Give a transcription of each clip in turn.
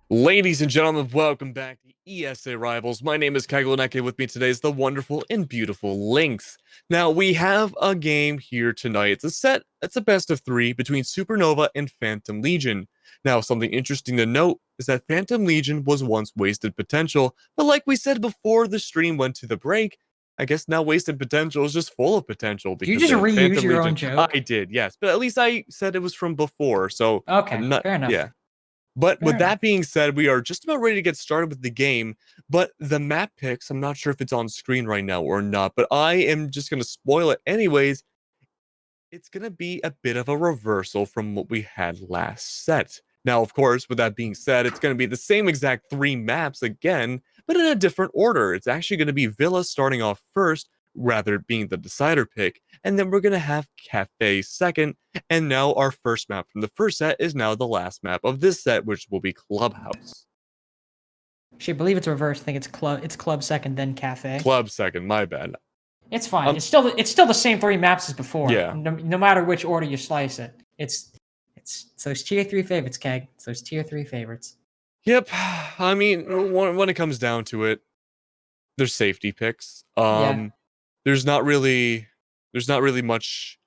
Ladies and gentlemen, welcome back to ESA Rivals. My name is Kagolaneke. With me today is the wonderful and beautiful Lynx. Now, we have a game here tonight. It's a best of three between Supernova and Phantom Legion. Now, something interesting to note is that Phantom Legion was once wasted potential, but like we said before the stream went to the break, I guess now wasted potential is just full of potential Do you because just the reuse Phantom your own Legion, I joke? did, yes, but at least I said it was from before, so Okay, I'm not, fair enough. yeah. But Fair with that enough. being said, we are just about ready to get started with the game. But the map picks, I'm not sure if it's on screen right now or not, but I am just going to spoil it anyways. It's going to be a bit of a reversal from what we had last set. Now, of course, with that being said, it's going to be the same exact three maps again, but in a different order. It's actually going to be Villa starting off first, rather being the decider pick, and then we're going to have Cafe second, and now our first map from the first set is now the last map of this set, which will be Clubhouse. Actually, I believe it's reversed. I think it's club second, then cafe. Club second, my bad. It's fine. It's still the same three maps as before. Yeah. No matter which order you slice it. It's those tier three favorites, Keg. It's those tier three favorites. Yep. I mean, when it comes down to it, there's safety picks. Yeah. There's not really much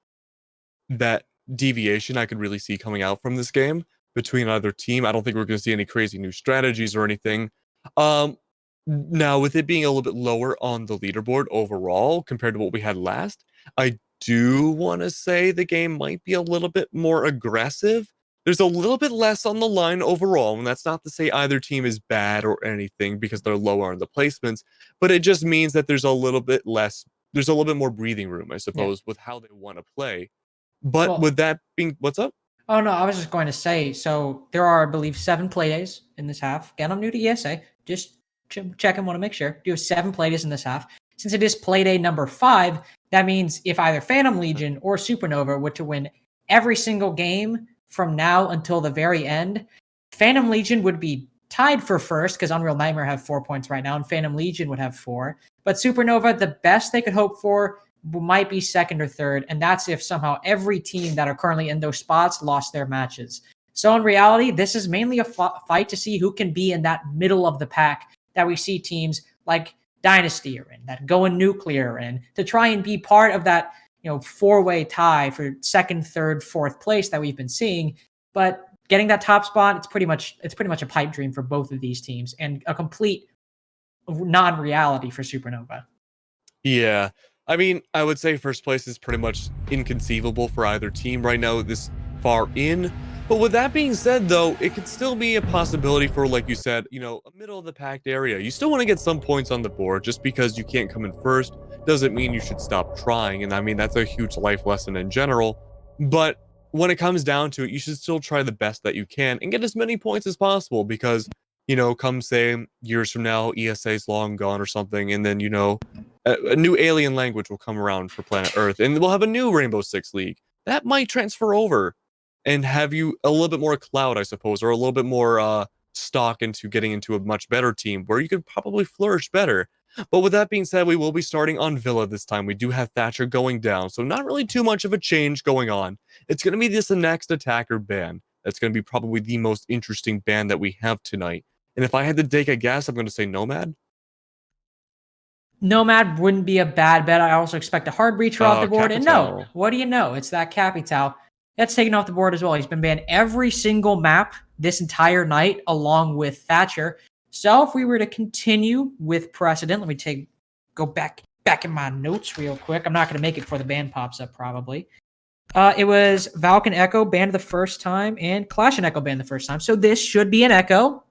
that deviation I could really see coming out from this game between either team. I don't think we're going to see any crazy new strategies or anything. Now, with it being a little bit lower on the leaderboard overall compared to what we had last, I do want to say the game might be a little bit more aggressive. There's a little bit less on the line overall, and that's not to say either team is bad or anything because they're lower on the placements, but it just means that there's a little bit more breathing room, I Yeah. suppose, with how they want to play. But Well, with that being, what's up? oh no, I was just going to say. So there are, I believe, 7 playdays in this half. Again, I'm new to ESA. Just checking, want to make sure. Do have 7 playdays in this half. Since it is playday number 5, that means if either Phantom Legion or Supernova were to win every single game from now until the very end, Phantom Legion would be tied for first because Unreal Nightmare have 4 points right now, and Phantom Legion would have 4. But Supernova, the best they could hope for might be second or third, and that's if somehow every team that are currently in those spots lost their matches. So in reality, this is mainly a fight to see who can be in that middle of the pack that we see teams like Dynasty are in, that Going Nuclear are in, to try and be part of that, four-way tie for second, third, fourth place that we've been seeing. But getting that top spot, it's pretty much a pipe dream for both of these teams and a complete non-reality for Supernova. Yeah. I mean, I would say first place is pretty much inconceivable for either team right now this far in. But with that being said, though, it could still be a possibility for, like you said, a middle of the packed area. You still want to get some points on the board. Just because you can't come in first doesn't mean you should stop trying. And I mean, that's a huge life lesson in general. But when it comes down to it, you should still try the best that you can and get as many points as possible because, come say years from now, ESA is long gone or something, and then, a new alien language will come around for planet Earth, and we'll have a new Rainbow Six League. That might transfer over and have you a little bit more clout, I suppose, or a little bit more stock into getting into a much better team where you could probably flourish better. But with that being said, we will be starting on Villa this time. We do have Thatcher going down, so not really too much of a change going on. It's going to be this next attacker ban. That's going to be probably the most interesting ban that we have tonight. And if I had to take a guess, I'm going to say Nomad. Nomad wouldn't be a bad bet. I also expect a hard breacher off the board. And no, Capital. what do you know? It's that Capital. That's taken off the board as well. He's been banned every single map this entire night, along with Thatcher. So if we were to continue with precedent, let me go back in my notes real quick. I'm not going to make it before the ban pops up, probably. It was Valken Echo banned the first time and Clash and Echo banned the first time. So this should be an Echo.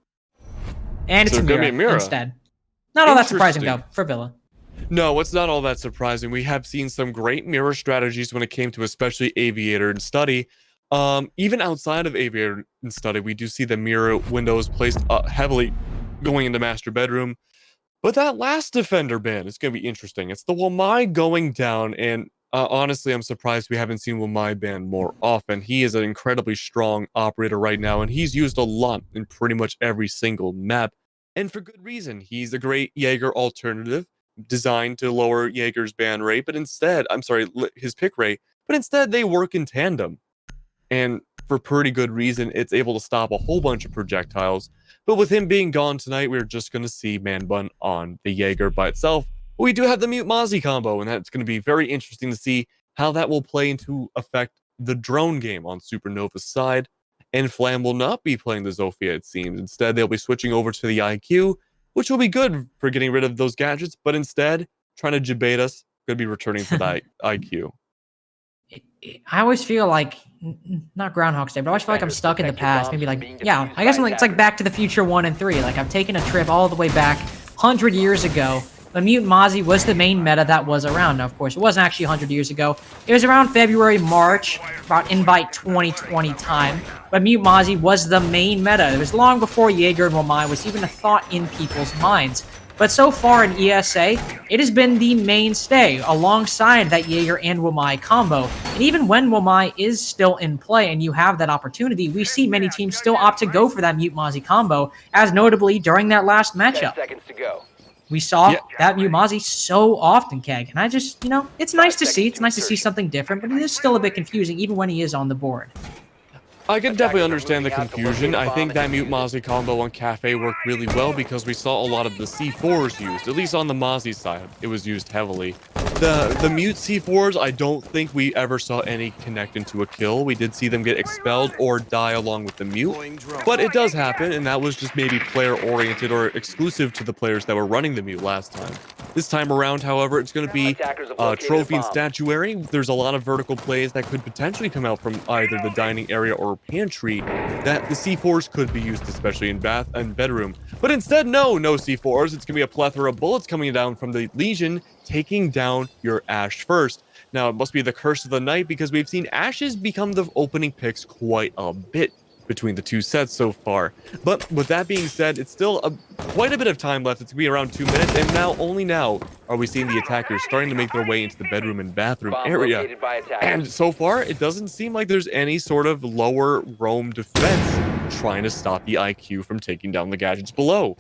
And it's So a it's going to Mira be a Mira. instead. Not all that surprising, though, for Villa. No, it's not all that surprising. We have seen some great mirror strategies when it came to especially Aviator and Study. Even outside of Aviator and Study, we do see the mirror windows placed heavily going into Master Bedroom. But that last Defender ban is going to be interesting. It's the Wamai going down, and honestly, I'm surprised we haven't seen Wamai ban more often. He is an incredibly strong operator right now, and he's used a lot in pretty much every single map, and for good reason. He's a great Jaeger alternative designed to lower Jaeger's ban rate, but instead, his pick rate, but instead they work in tandem. And for pretty good reason. It's able to stop a whole bunch of projectiles. But with him being gone tonight, we're just going to see Man Bun on the Jaeger by itself. We do have the Mute Mozzie combo, and that's going to be very interesting to see how that will play into affect the drone game on Supernova's side. And Flam will not be playing the Zofia, it seems. Instead, they'll be switching over to the IQ, which will be good for getting rid of those gadgets, but instead, trying to debate us, going to be returning to that IQ. I always feel like, not Groundhog's Day, but I always feel like I'm stuck in the past. Maybe like, yeah, I guess it's like Back to the Future 1 and 3. Like, I've taken a trip all the way back 100 years ago. The Mutant Mozzie was the main meta that was around. Now, of course, it wasn't actually 100 years ago. It was around February, March, about Invite 2020 time. But Mutant Mozzie was the main meta. It was long before Jaeger and Wamai was even a thought in people's minds. But so far in ESA, it has been the mainstay alongside that Jaeger and Wamai combo. And even when Wamai is still in play and you have that opportunity, we see many teams still opt to go for that Mute Mozzie combo, as notably during that last matchup. 10 seconds to go. We saw that Mute Mozzie so often, Keg. And I just, it's nice to see. It's nice to see something different, but it is still a bit confusing even when he is on the board. I can definitely understand the confusion. I think that Mute Mozzie combo on Cafe worked really well because we saw a lot of the C4s used, at least on the Mozzie side. It was used heavily. The Mute C4s, I don't think we ever saw any connect into a kill. We did see them get expelled or die along with the Mute, but it does happen, and that was just maybe player-oriented or exclusive to the players that were running the Mute last time. This time around, however, it's going to be trophy and statuary. There's a lot of vertical plays that could potentially come out from either the dining area or pantry that the C4s could be used, especially in bath and bedroom. But instead, no C4s. It's going to be a plethora of bullets coming down from the Legion, taking down your Ashe first. Now, it must be the curse of the night because we've seen Ashes become the opening picks quite a bit between the two sets so far. But with that being said, it's still quite a bit of time left. It's going to be around 2 minutes, and only now are we seeing the attackers starting to make their way into the bedroom and bathroom area. And so far, it doesn't seem like there's any sort of lower roam defense trying to stop the IQ from taking down the gadgets below.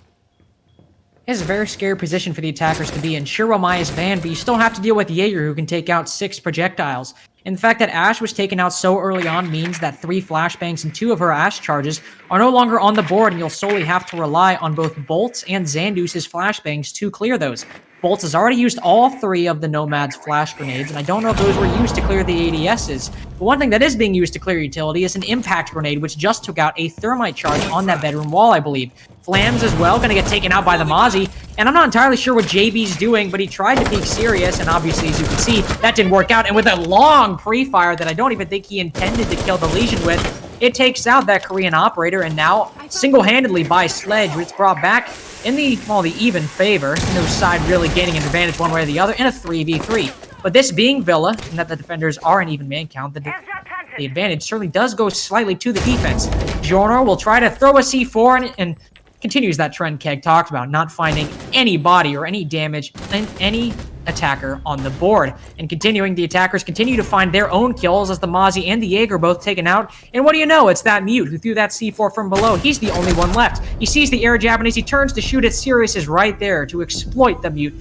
It's a very scary position for the attackers to be in. Sure, Wamai is banned, but you still have to deal with Jaeger, who can take out 6 projectiles. And the fact that Ashe was taken out so early on means that 3 flashbangs and 2 of her Ashe charges are no longer on the board, and you'll solely have to rely on both Bolts and Xandus's flashbangs to clear those. Bolts has already used all 3 of the Nomad's flash grenades, and I don't know if those were used to clear the ADSs. But one thing that is being used to clear utility is an impact grenade, which just took out a thermite charge on that bedroom wall, I believe. Flams as well, going to get taken out by the Mozzie, and I'm not entirely sure what JB's doing, but he tried to be serious, and obviously, as you can see, that didn't work out, and with a long pre-fire that I don't even think he intended to kill the Legion with, it takes out that Korean operator, and now, single-handedly by Sledge, it's brought back in the even favor, no side really gaining an advantage one way or the other, in a 3v3. But this being Villa, and that the defenders are an even man count, the advantage certainly does go slightly to the defense. Jornor will try to throw a C4 and continues that trend Keg talked about, not finding any body or any damage in any attacker on the board. And continuing, the attackers continue to find their own kills as the Mozzie and the Jaeger both taken out. And what do you know? It's that Mute who threw that C4 from below. He's the only one left. He sees the air jab, and as he turns to shoot it, Sirius is right there to exploit the Mute,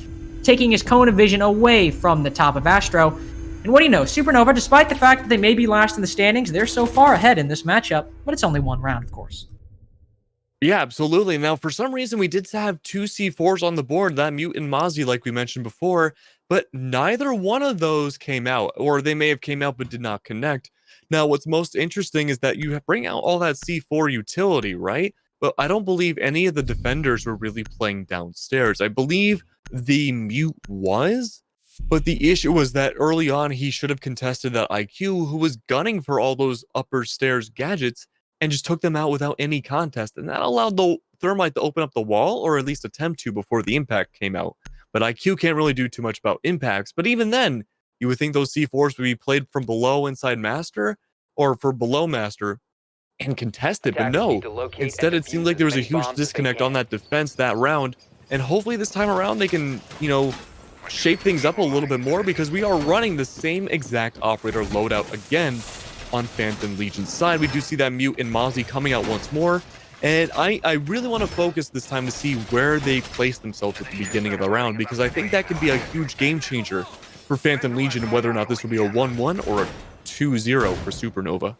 taking his cone of vision away from the top of Astro. And what do you know? Supernova, despite the fact that they may be last in the standings, they're so far ahead in this matchup, but it's only one round, of course. Yeah, absolutely. Now, for some reason, we did have 2 C4s on the board, that Mute and Mozzie, like we mentioned before, but neither one of those came out, or they may have came out but did not connect. Now, what's most interesting is that you bring out all that C4 utility, right? But I don't believe any of the defenders were really playing downstairs. I believe the Mute was, but the issue was that early on, he should have contested that IQ, who was gunning for all those upper stairs gadgets, and just took them out without any contest. And that allowed the Thermite to open up the wall, or at least attempt to before the impact came out. But IQ can't really do too much about impacts. But even then, you would think those C4s would be played from below inside Master, or for below Master, and contested. But no, instead it seemed like there was a huge disconnect on that defense that round. And hopefully this time around they can, shape things up a little bit more, because we are running the same exact operator loadout again on Phantom Legion's side. We do see that Mute and Mozzie coming out once more, and I really want to focus this time to see where they place themselves at the beginning of the round, because I think that could be a huge game changer for Phantom Legion, whether or not this will be a 1-1 or a 2-0 for Supernova.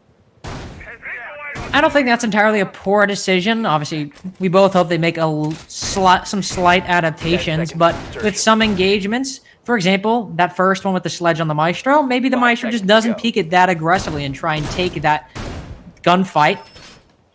I don't think that's entirely a poor decision. Obviously, we both hope they make some slight adaptations, but with some engagements, for example, that first one with the sledge on the Maestro, maybe the Maestro just doesn't peek it that aggressively and try and take that gunfight.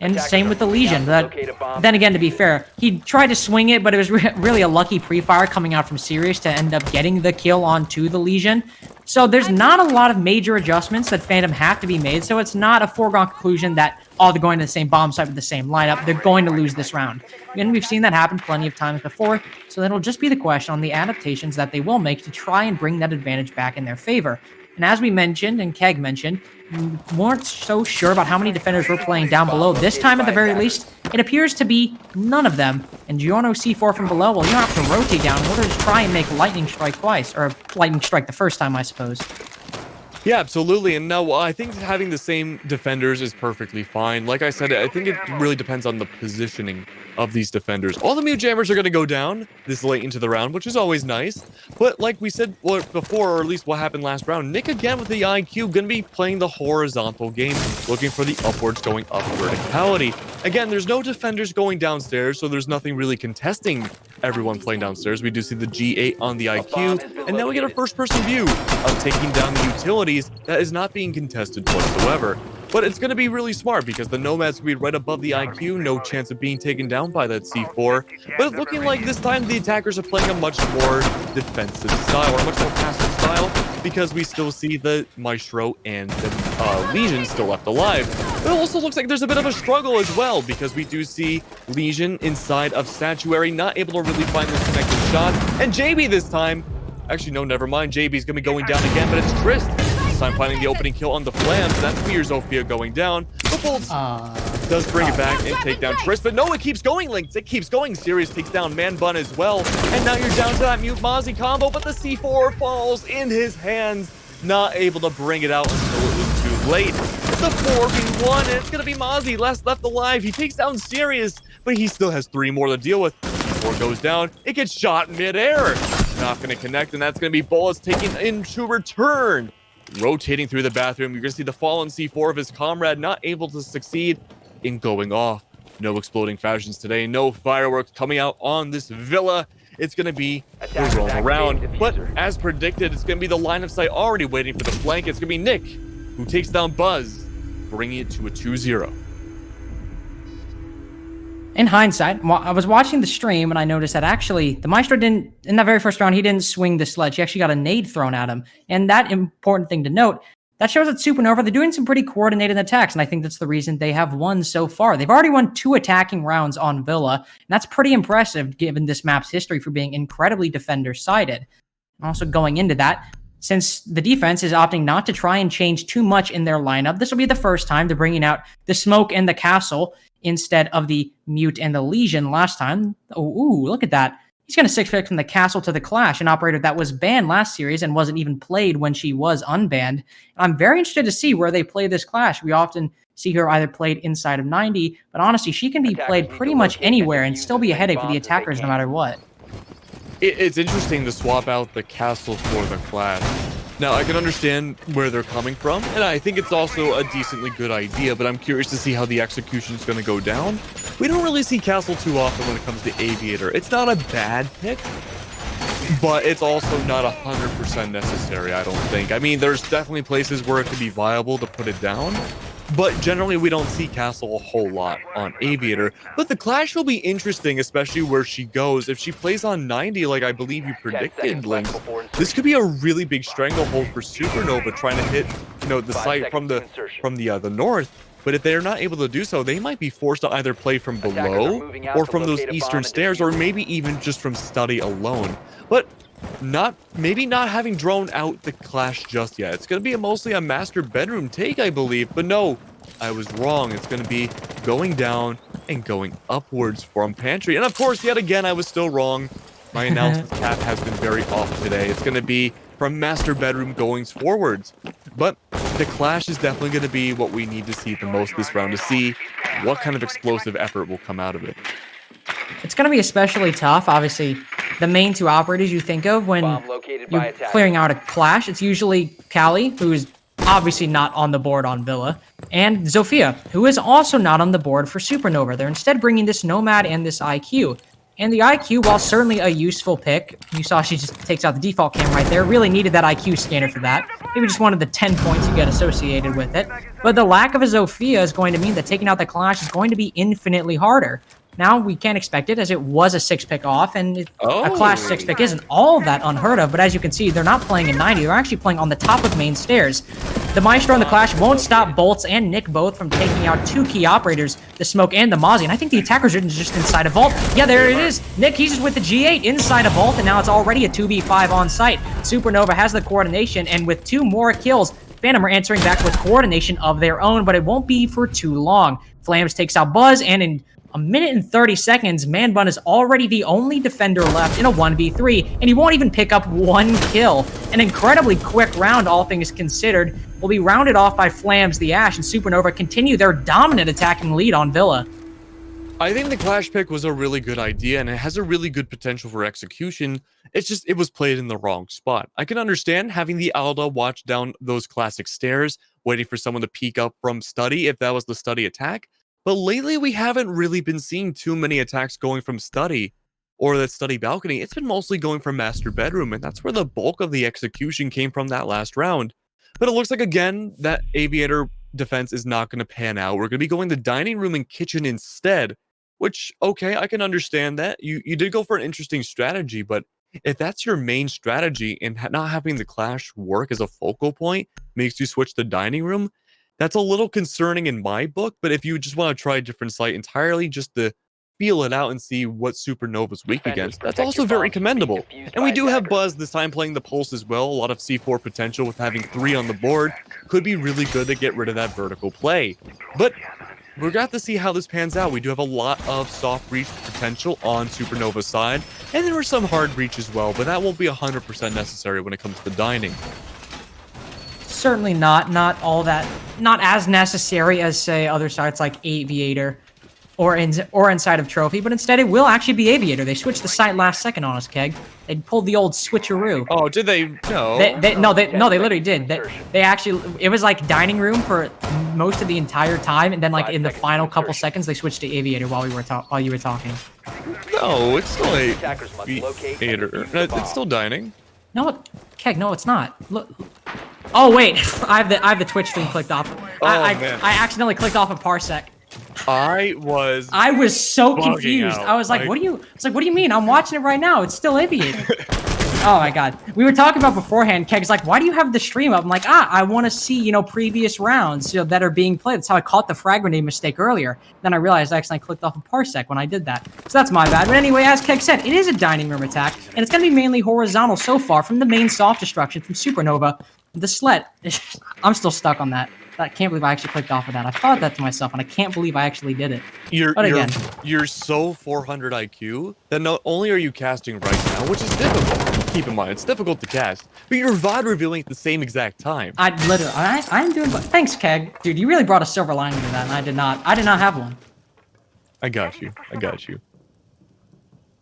And same with the Legion. Then again, to be fair, he tried to swing it, but it was really a lucky pre-fire coming out from Sirius to end up getting the kill onto the Legion. So there's not a lot of major adjustments that Phantom have to be made, so it's not a foregone conclusion that, oh, they're going to the same bomb site with the same lineup. They're going to lose this round. And we've seen that happen plenty of times before, so that'll just be the question on the adaptations that they will make to try and bring that advantage back in their favor. And as we mentioned, and Keg mentioned, we weren't so sure about how many defenders were playing down below. This time, at the very least, it appears to be none of them. And Giorno C4 from below, well, you have to rotate down in order to try and make Lightning Strike twice. Or Lightning Strike the first time, I suppose. Yeah, absolutely. And no, I think having the same defenders is perfectly fine. Like I said, I think it really depends on the positioning of these defenders. All the mute jammers are going to go down this late into the round, which is always nice. But like we said before, or at least what happened last round, Nick again with the IQ going to be playing the horizontal game, looking for the upwards going up verticality. Again, there's no defenders going downstairs, so there's nothing really contesting everyone playing downstairs. We do see the G8 on the IQ, and now we get a first-person view of taking down the utilities that is not being contested whatsoever. But it's going to be really smart because the Nomad's going to be right above the IQ, no chance of being taken down by that C4. But it's looking like this time the attackers are playing a much more defensive style, or a much more passive style, because we still see the Maestro and the Legion still left alive. But it also looks like there's a bit of a struggle as well, because we do see Legion inside of Statuary, not able to really find this connected shot. And JB this time, actually no, never mind, JB's going to be going down again, but it's Trist. This time finding the opening kill on the Flams. That's Fear Zofia going down. But Bolts does bring it back and take down Trist. But no, it keeps going, Lynx. It keeps going. Sirius takes down Man Bun as well. And now you're down to that Mute Mozzie combo, but the C4 falls in his hands. Not able to bring it out until it was too late. It's a 4v1, and it's going to be Mozzie left alive. He takes down Sirius, but he still has 3 more to deal with. C4 goes down. It gets shot mid-air. Not going to connect, and that's going to be Bullets taking into return. Rotating through the bathroom, you're going to see the fallen C4 of his comrade not able to succeed in going off. No exploding fashions today, no fireworks coming out on this villa. It's going to be a roll around, but as predicted, it's going to be the line of sight already waiting for the flank. It's going to be Nick who takes down Buzz, bringing it to a 2-0. In hindsight, I was watching the stream and I noticed that actually the Maestro didn't, in that very first round, he didn't swing the sledge. He actually got a nade thrown at him. And that important thing to note, that shows that Supernova, they're doing some pretty coordinated attacks. And I think that's the reason they have won so far. They've already won 2 attacking rounds on Villa. And that's pretty impressive given this map's history for being incredibly defender-sided. Also going into that, since the defense is opting not to try and change too much in their lineup, this will be the first time they're bringing out the Smoke and the Castle instead of the Mute and the Legion last time. Ooh, look at that. He's going to 6-pick from the Castle to the Clash, an operator that was banned last series and wasn't even played when she was unbanned. I'm very interested to see where they play this Clash. We often see her either played inside of 90, but honestly, she can be played pretty much anywhere and still be a headache for the attackers no matter what. It's interesting to swap out the Castle for the Clash. Now, I can understand where they're coming from, and I think it's also a decently good idea, but I'm curious to see how the execution is going to go down. We don't really see Castle too often when it comes to Aviator. It's not a bad pick, but it's also not 100% necessary, I don't think. I mean, there's definitely places where it could be viable to put it down, but generally we don't see Castle a whole lot on Aviator. But the Clash will be interesting, especially where she goes. If she plays on 90, like I believe you predicted, Lynx, this could be a really big stranglehold for Supernova trying to hit, you know, the site from the north. But if they're not able to do so, they might be forced to either play from below or from those eastern stairs, or maybe even just from study alone. But maybe not having drawn out the Clash just yet. It's going to be mostly a master bedroom take, I believe. But no, I was wrong. It's going to be going down and going upwards from Pantry. And of course, yet again, I was still wrong. My analysis cap has been very off today. It's going to be from master bedroom going forwards. But the Clash is definitely going to be what we need to see the most this round, to see what kind of explosive effort will come out of it. It's going to be especially tough. Obviously, the main 2 operators you think of when you're clearing out a Clash, it's usually Callie, who's obviously not on the board on Villa, and Zofia, who is also not on the board for Supernova. They're instead bringing this Nomad and this IQ. And the IQ, while certainly a useful pick, you saw she just takes out the default cam right there, really needed that IQ scanner for that. Maybe just wanted the 10 points you get associated with it. But the lack of a Zofia is going to mean that taking out the Clash is going to be infinitely harder. Now, we can't expect it, as it was a 6-pick off, and a Clash 6-pick isn't all that unheard of, but as you can see, they're not playing in 90, they're actually playing on the top of main stairs. The Maestro and the Clash won't stop Bolts and Nick both from taking out 2 key operators, the Smoke and the Mozzie, and I think the attackers are just inside a Vault. Yeah, there it is. Nick, he's just with the G8 inside a Vault, and now it's already a 2v5 on site. Supernova has the coordination, and with 2 more kills, Phantom are answering back with coordination of their own, but it won't be for too long. Flames takes out Buzz, and in a minute and 30 seconds, Man Bun is already the only defender left in a 1v3, and he won't even pick up 1 kill. An incredibly quick round, all things considered, will be rounded off by Flams, the Ash, and Supernova continue their dominant attacking lead on Villa. I think the Clash pick was a really good idea, and it has a really good potential for execution. It's just, it was played in the wrong spot. I can understand having the Alda watch down those classic stairs, waiting for someone to peek up from study if that was the study attack. But lately, we haven't really been seeing too many attacks going from study or that study balcony. It's been mostly going from master bedroom, and that's where the bulk of the execution came from that last round. But it looks like, again, that aviator defense is not going to pan out. We're going to be going the dining room and kitchen instead, which, okay, I can understand that. You did go for an interesting strategy, but if that's your main strategy and not having the Clash work as a focal point makes you switch to dining room, that's a little concerning in my book. But if you just want to try a different site entirely just to feel it out and see what Supernova's weak against, that's also very commendable. And we do have Buzz this time playing the Pulse as well. A lot of C4 potential with having 3 on the board. Could be really good to get rid of that vertical play. But we're going to have to see how this pans out. We do have a lot of soft breach potential on Supernova's side, and there are some hard breach as well, but that won't be 100% necessary when it comes to dining. Certainly not all that, not as necessary as, say, other sites like Aviator or inside of Trophy, but instead it will actually be Aviator. They switched the site last second on us, Keg. They pulled the old switcheroo. Oh, did they? No. They literally did. They actually, it was like dining room for most of the entire time, and then like in the final couple seconds, they switched to Aviator while you were talking. No, it's still Aviator. It's still dining. No, Keg, no, it's not. Look. Oh wait, I have the Twitch stream clicked off. Man. I accidentally clicked off a parsec. I was so confused. Out. I was like, what do you mean? I'm watching it right now. It's still Aviator. Oh my god. We were talking about beforehand, Keg's like, why do you have the stream up? I'm like, I want to see, previous rounds that are being played. That's how I caught the frag grenade mistake earlier. Then I realized I accidentally clicked off a parsec when I did that. So that's my bad. But anyway, as Keg said, it is a dining room attack, and it's going to be mainly horizontal so far from the main soft destruction from Supernova. The Slet, I'm still stuck on that. I can't believe I actually clicked off of that. I thought that to myself, and I can't believe I actually did it. You're so 400 IQ that not only are you casting right now, which is difficult. Keep in mind, it's difficult to cast, but you're VOD revealing at the same exact time. I'm doing. Thanks, Keg, dude. You really brought a silver lining to that, and I did not have one. I got you.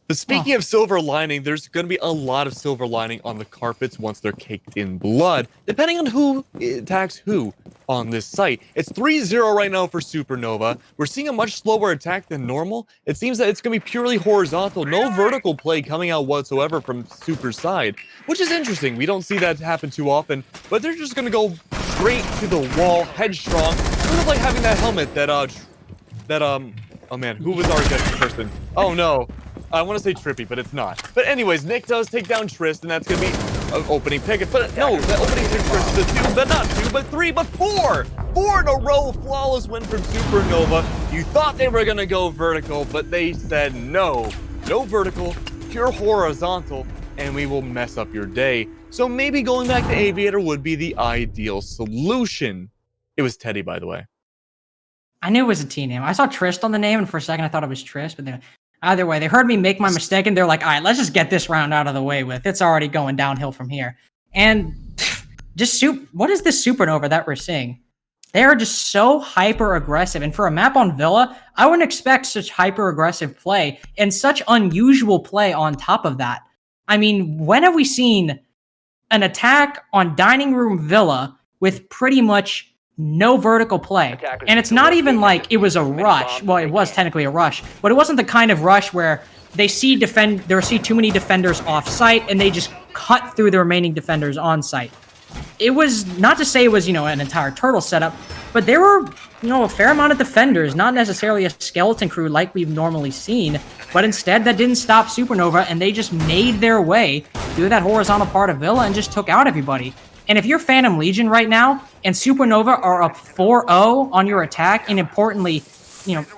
But speaking of silver lining, there's going to be a lot of silver lining on the carpets once they're caked in blood, depending on who attacks who on this site. It's 3-0 right now for Supernova. We're seeing a much slower attack than normal. It seems that it's going to be purely horizontal, no vertical play coming out whatsoever from Super's side, which is interesting. We don't see that happen too often, but they're just going to go straight to the wall, headstrong, sort of like having that helmet that, oh man, who was our guest person? Oh no. I want to say Trippy, but it's not. But anyways, Nick does take down Trist, and that's going to be an opening pick. But no, the opening pick Trist is a 2, but not 2, but 3, but 4! 4 in a row, flawless win from Supernova. You thought they were going to go vertical, but they said no. No vertical, pure horizontal, and we will mess up your day. So maybe going back to Aviator would be the ideal solution. It was Teddy, by the way. I knew it was a T name. I saw Trist on the name, and for a second I thought it was Trist, but then either way, they heard me make my mistake, and they're like, all right, let's just get this round out of the way with. It's already going downhill from here. And what is this Supernova that we're seeing? They are just so hyper-aggressive. And for a map on Villa, I wouldn't expect such hyper-aggressive play and such unusual play on top of that. I mean, when have we seen an attack on Dining Room Villa with pretty much no vertical play. And it's not even like it was a rush. Well, it was technically a rush, but it wasn't the kind of rush where they see too many defenders off site and they just cut through the remaining defenders on site. It was not to say it was, an entire turtle setup, but there were, a fair amount of defenders, not necessarily a skeleton crew like we've normally seen, but instead that didn't stop Supernova and they just made their way through that horizontal part of Villa and just took out everybody. And if you're Phantom Legion right now and Supernova are up 4-0 on your attack, and importantly,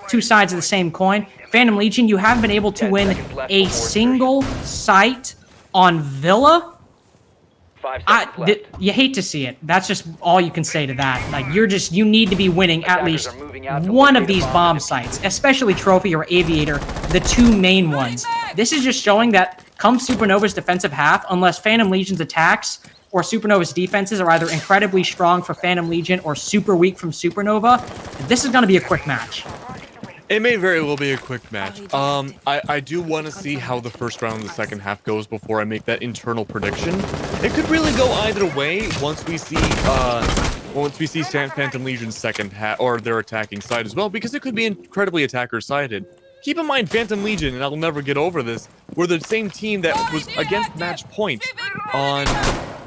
two sides of the same coin, Phantom Legion, you haven't been able to win a single site on Villa. You hate to see it. That's just all you can say to that. Like, you need to be winning at least one of these bomb sites, especially Trophy or Aviator, the two main ones. This is just showing that come Supernova's defensive half, unless Phantom Legion's attacks or Supernova's defenses are either incredibly strong for Phantom Legion or super weak from Supernova, this is going to be a quick match. It may very well be a quick match. I do want to see how the first round of the second half goes before I make that internal prediction. It could really go either way once we see Phantom Legion's second half or their attacking side as well, because it could be incredibly attacker-sided. Keep in mind, Phantom Legion, and I'll never get over this, were the same team that was against Match Point on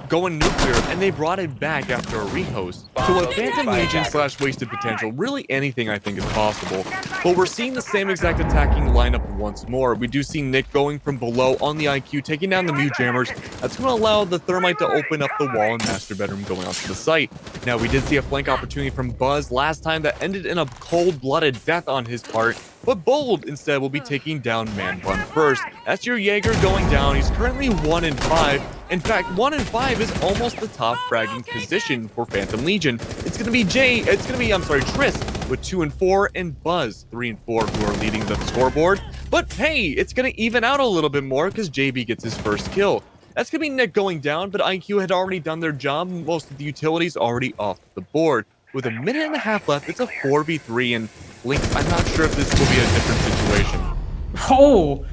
going nuclear, and they brought it back after a rehost. So with Phantom Legion / Wasted Potential, really anything I think is possible. But we're seeing the same exact attacking lineup once more. We do see Nick going from below on the IQ, taking down the Mute Jammers. That's going to allow the Thermite to open up the wall and Master Bedroom going onto the site. Now, we did see a flank opportunity from Buzz last time that ended in a cold-blooded death on his part. But Bold instead will be taking down Man Bun first. That's your Jaeger going down. He's currently 1-5. In fact, 1-5 is almost the top fragging position for Phantom Legion. It's gonna be Trist with 2-4 and Buzz 3-4 who are leading the scoreboard. But hey, it's gonna even out a little bit more because JB gets his first kill. That's gonna be Nick going down, but IQ had already done their job. Most of the utilities already off the board. With a minute and a half left, it's a 4v3, and Link, I'm not sure if this will be a different situation. Oh,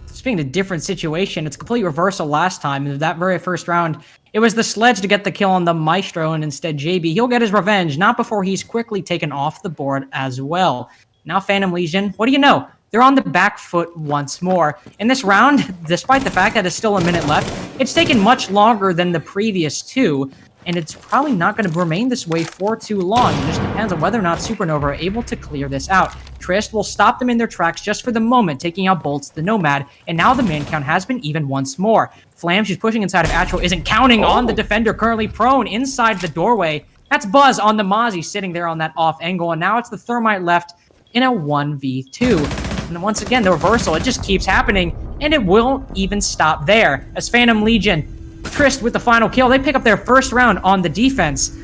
speaking of different situation, it's a complete reversal last time. In that very first round, it was the Sledge to get the kill on the Maestro, and instead JB, he'll get his revenge, not before he's quickly taken off the board as well. Now Phantom Legion, what do you know? They're on the back foot once more. In this round, despite the fact that it's still a minute left, it's taken much longer than the previous two, and it's probably not going to remain this way for too long. It just depends on whether or not Supernova are able to clear this out. Trist will stop them in their tracks just for the moment, taking out Bolts the Nomad, and now the man count has been even once more. Flam, she's pushing inside of Atro, isn't counting on the defender currently prone inside the doorway. That's Buzz on the Mozzie sitting there on that off angle, and now it's the Thermite left in a 1v2. And once again, the reversal, it just keeps happening, and it won't even stop there. As Phantom Legion, Trist with the final kill, they pick up their first round on the defense.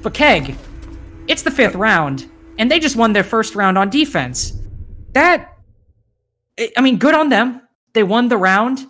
But Keg, it's the 5th round, and they just won their first round on defense. Good on them. They won the round,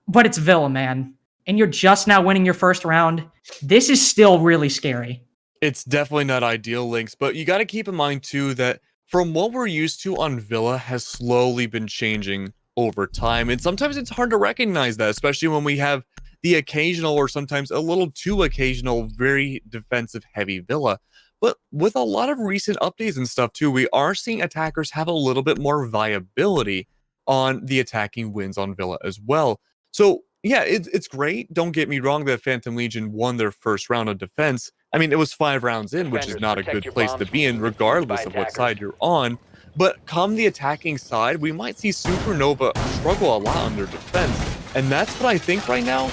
but it's Villa, man. And you're just now winning your first round. This is still really scary. It's definitely not ideal, Lynx, but you got to keep in mind, too, that from what we're used to on Villa has slowly been changing over time. And sometimes it's hard to recognize that, especially when we have the occasional or sometimes a little too occasional, very defensive heavy Villa. But with a lot of recent updates and stuff too, we are seeing attackers have a little bit more viability on the attacking wins on Villa as well. So yeah, it's great. Don't get me wrong that Phantom Legion won their first round of defense. I mean, it was 5 rounds in, which is not a good place to be in, regardless of what side you're on. But come the attacking side, we might see Supernova struggle a lot on their defense. And that's what I think right now.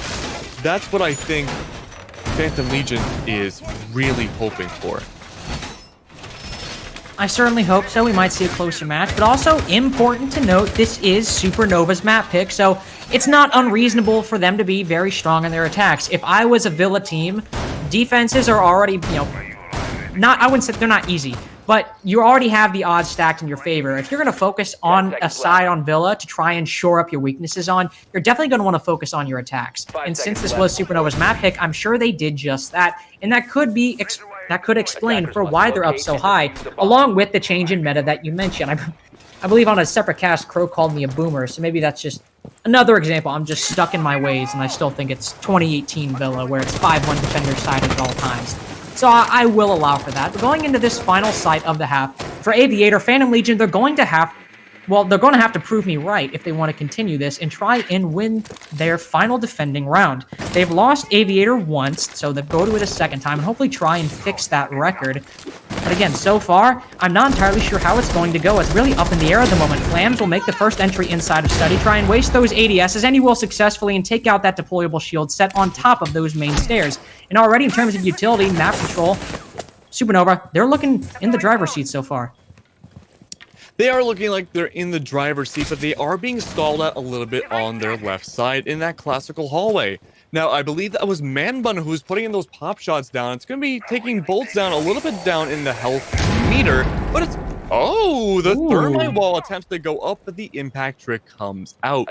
That's what I think Phantom Legion is really hoping for. I certainly hope so. We might see a closer match, but also important to note, this is Supernova's map pick, so it's not unreasonable for them to be very strong in their attacks. If I was a Villa team, defenses are already, I wouldn't say they're not easy, but you already have the odds stacked in your favor. If you're going to focus on a side on Villa to try and shore up your weaknesses on, you're definitely going to want to focus on your attacks. And since this was Supernova's map pick, I'm sure they did just that. And that could be that could explain for why they're up so high, along with the change in meta that you mentioned. I believe on a separate cast, Crow called me a boomer, so maybe that's just Another example, I'm just stuck in my ways, and I still think it's 2018 Villa, where it's 5-1 defender sided at all times. So I will allow for that. But going into this final site of the half, for Aviator, Phantom Legion, they're going to have to prove me right if they want to continue this and try and win their final defending round. They've lost Aviator once, so they'll go to it a second time and hopefully try and fix that record. But again, so far, I'm not entirely sure how it's going to go. It's really up in the air at the moment. Flams will make the first entry inside of Study, try and waste those ADSs, and he will successfully and take out that deployable shield set on top of those main stairs. And already in terms of utility, map control, Supernova, they're looking in the driver's seat so far. They are looking like they're in the driver's seat, but they are being stalled out a little bit on their left side in that classical hallway. Now, I believe that was Manbun who was putting in those pop shots down. It's going to be taking bolts down a little bit down in the health meter, but it's... Oh, the thermite wall attempts to go up, but the impact trick comes out.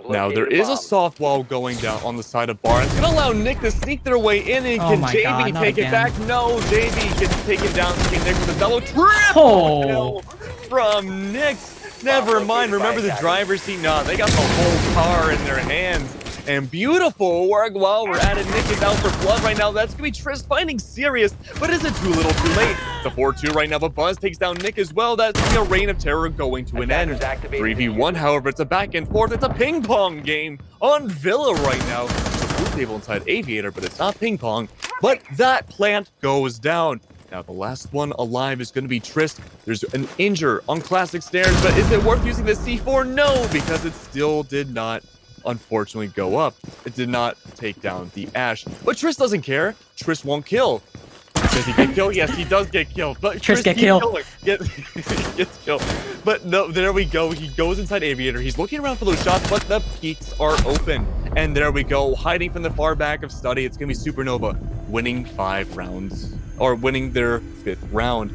Now, there is a soft wall going down on the side of bar. It's going to allow Nick to sneak their way in, and can JB take it back? No, JB gets taken down. Nick with a double triple from Nick. Never mind. Remember the driver's seat? No, they got the whole car in their hands. And beautiful work while we're at it. Nick is out for blood right now. That's going to be Trist finding Sirius, but is it too little too late? It's a 4-2 right now, but Buzz takes down Nick as well. That's going to be a reign of terror going to an end. 3v1, however, it's a back and forth. It's a ping pong game on Villa right now. It's a blue table inside Aviator, but it's not ping pong. But that plant goes down. Now, the last one alive is going to be Trist. There's an injure on classic stairs, but is it worth using the C4? No, because it still did not unfortunately go up. It did not take down the Ash. But Trist doesn't care. Trist won't kill. Does he get killed? Yes, he does get killed. But Trist get killed. Gets killed. But no, there we go. He goes inside Aviator. He's looking around for those shots, but the peaks are open. And there we go. Hiding from the far back of Study. It's going to be Supernova winning 5 rounds. Or winning their 5th round.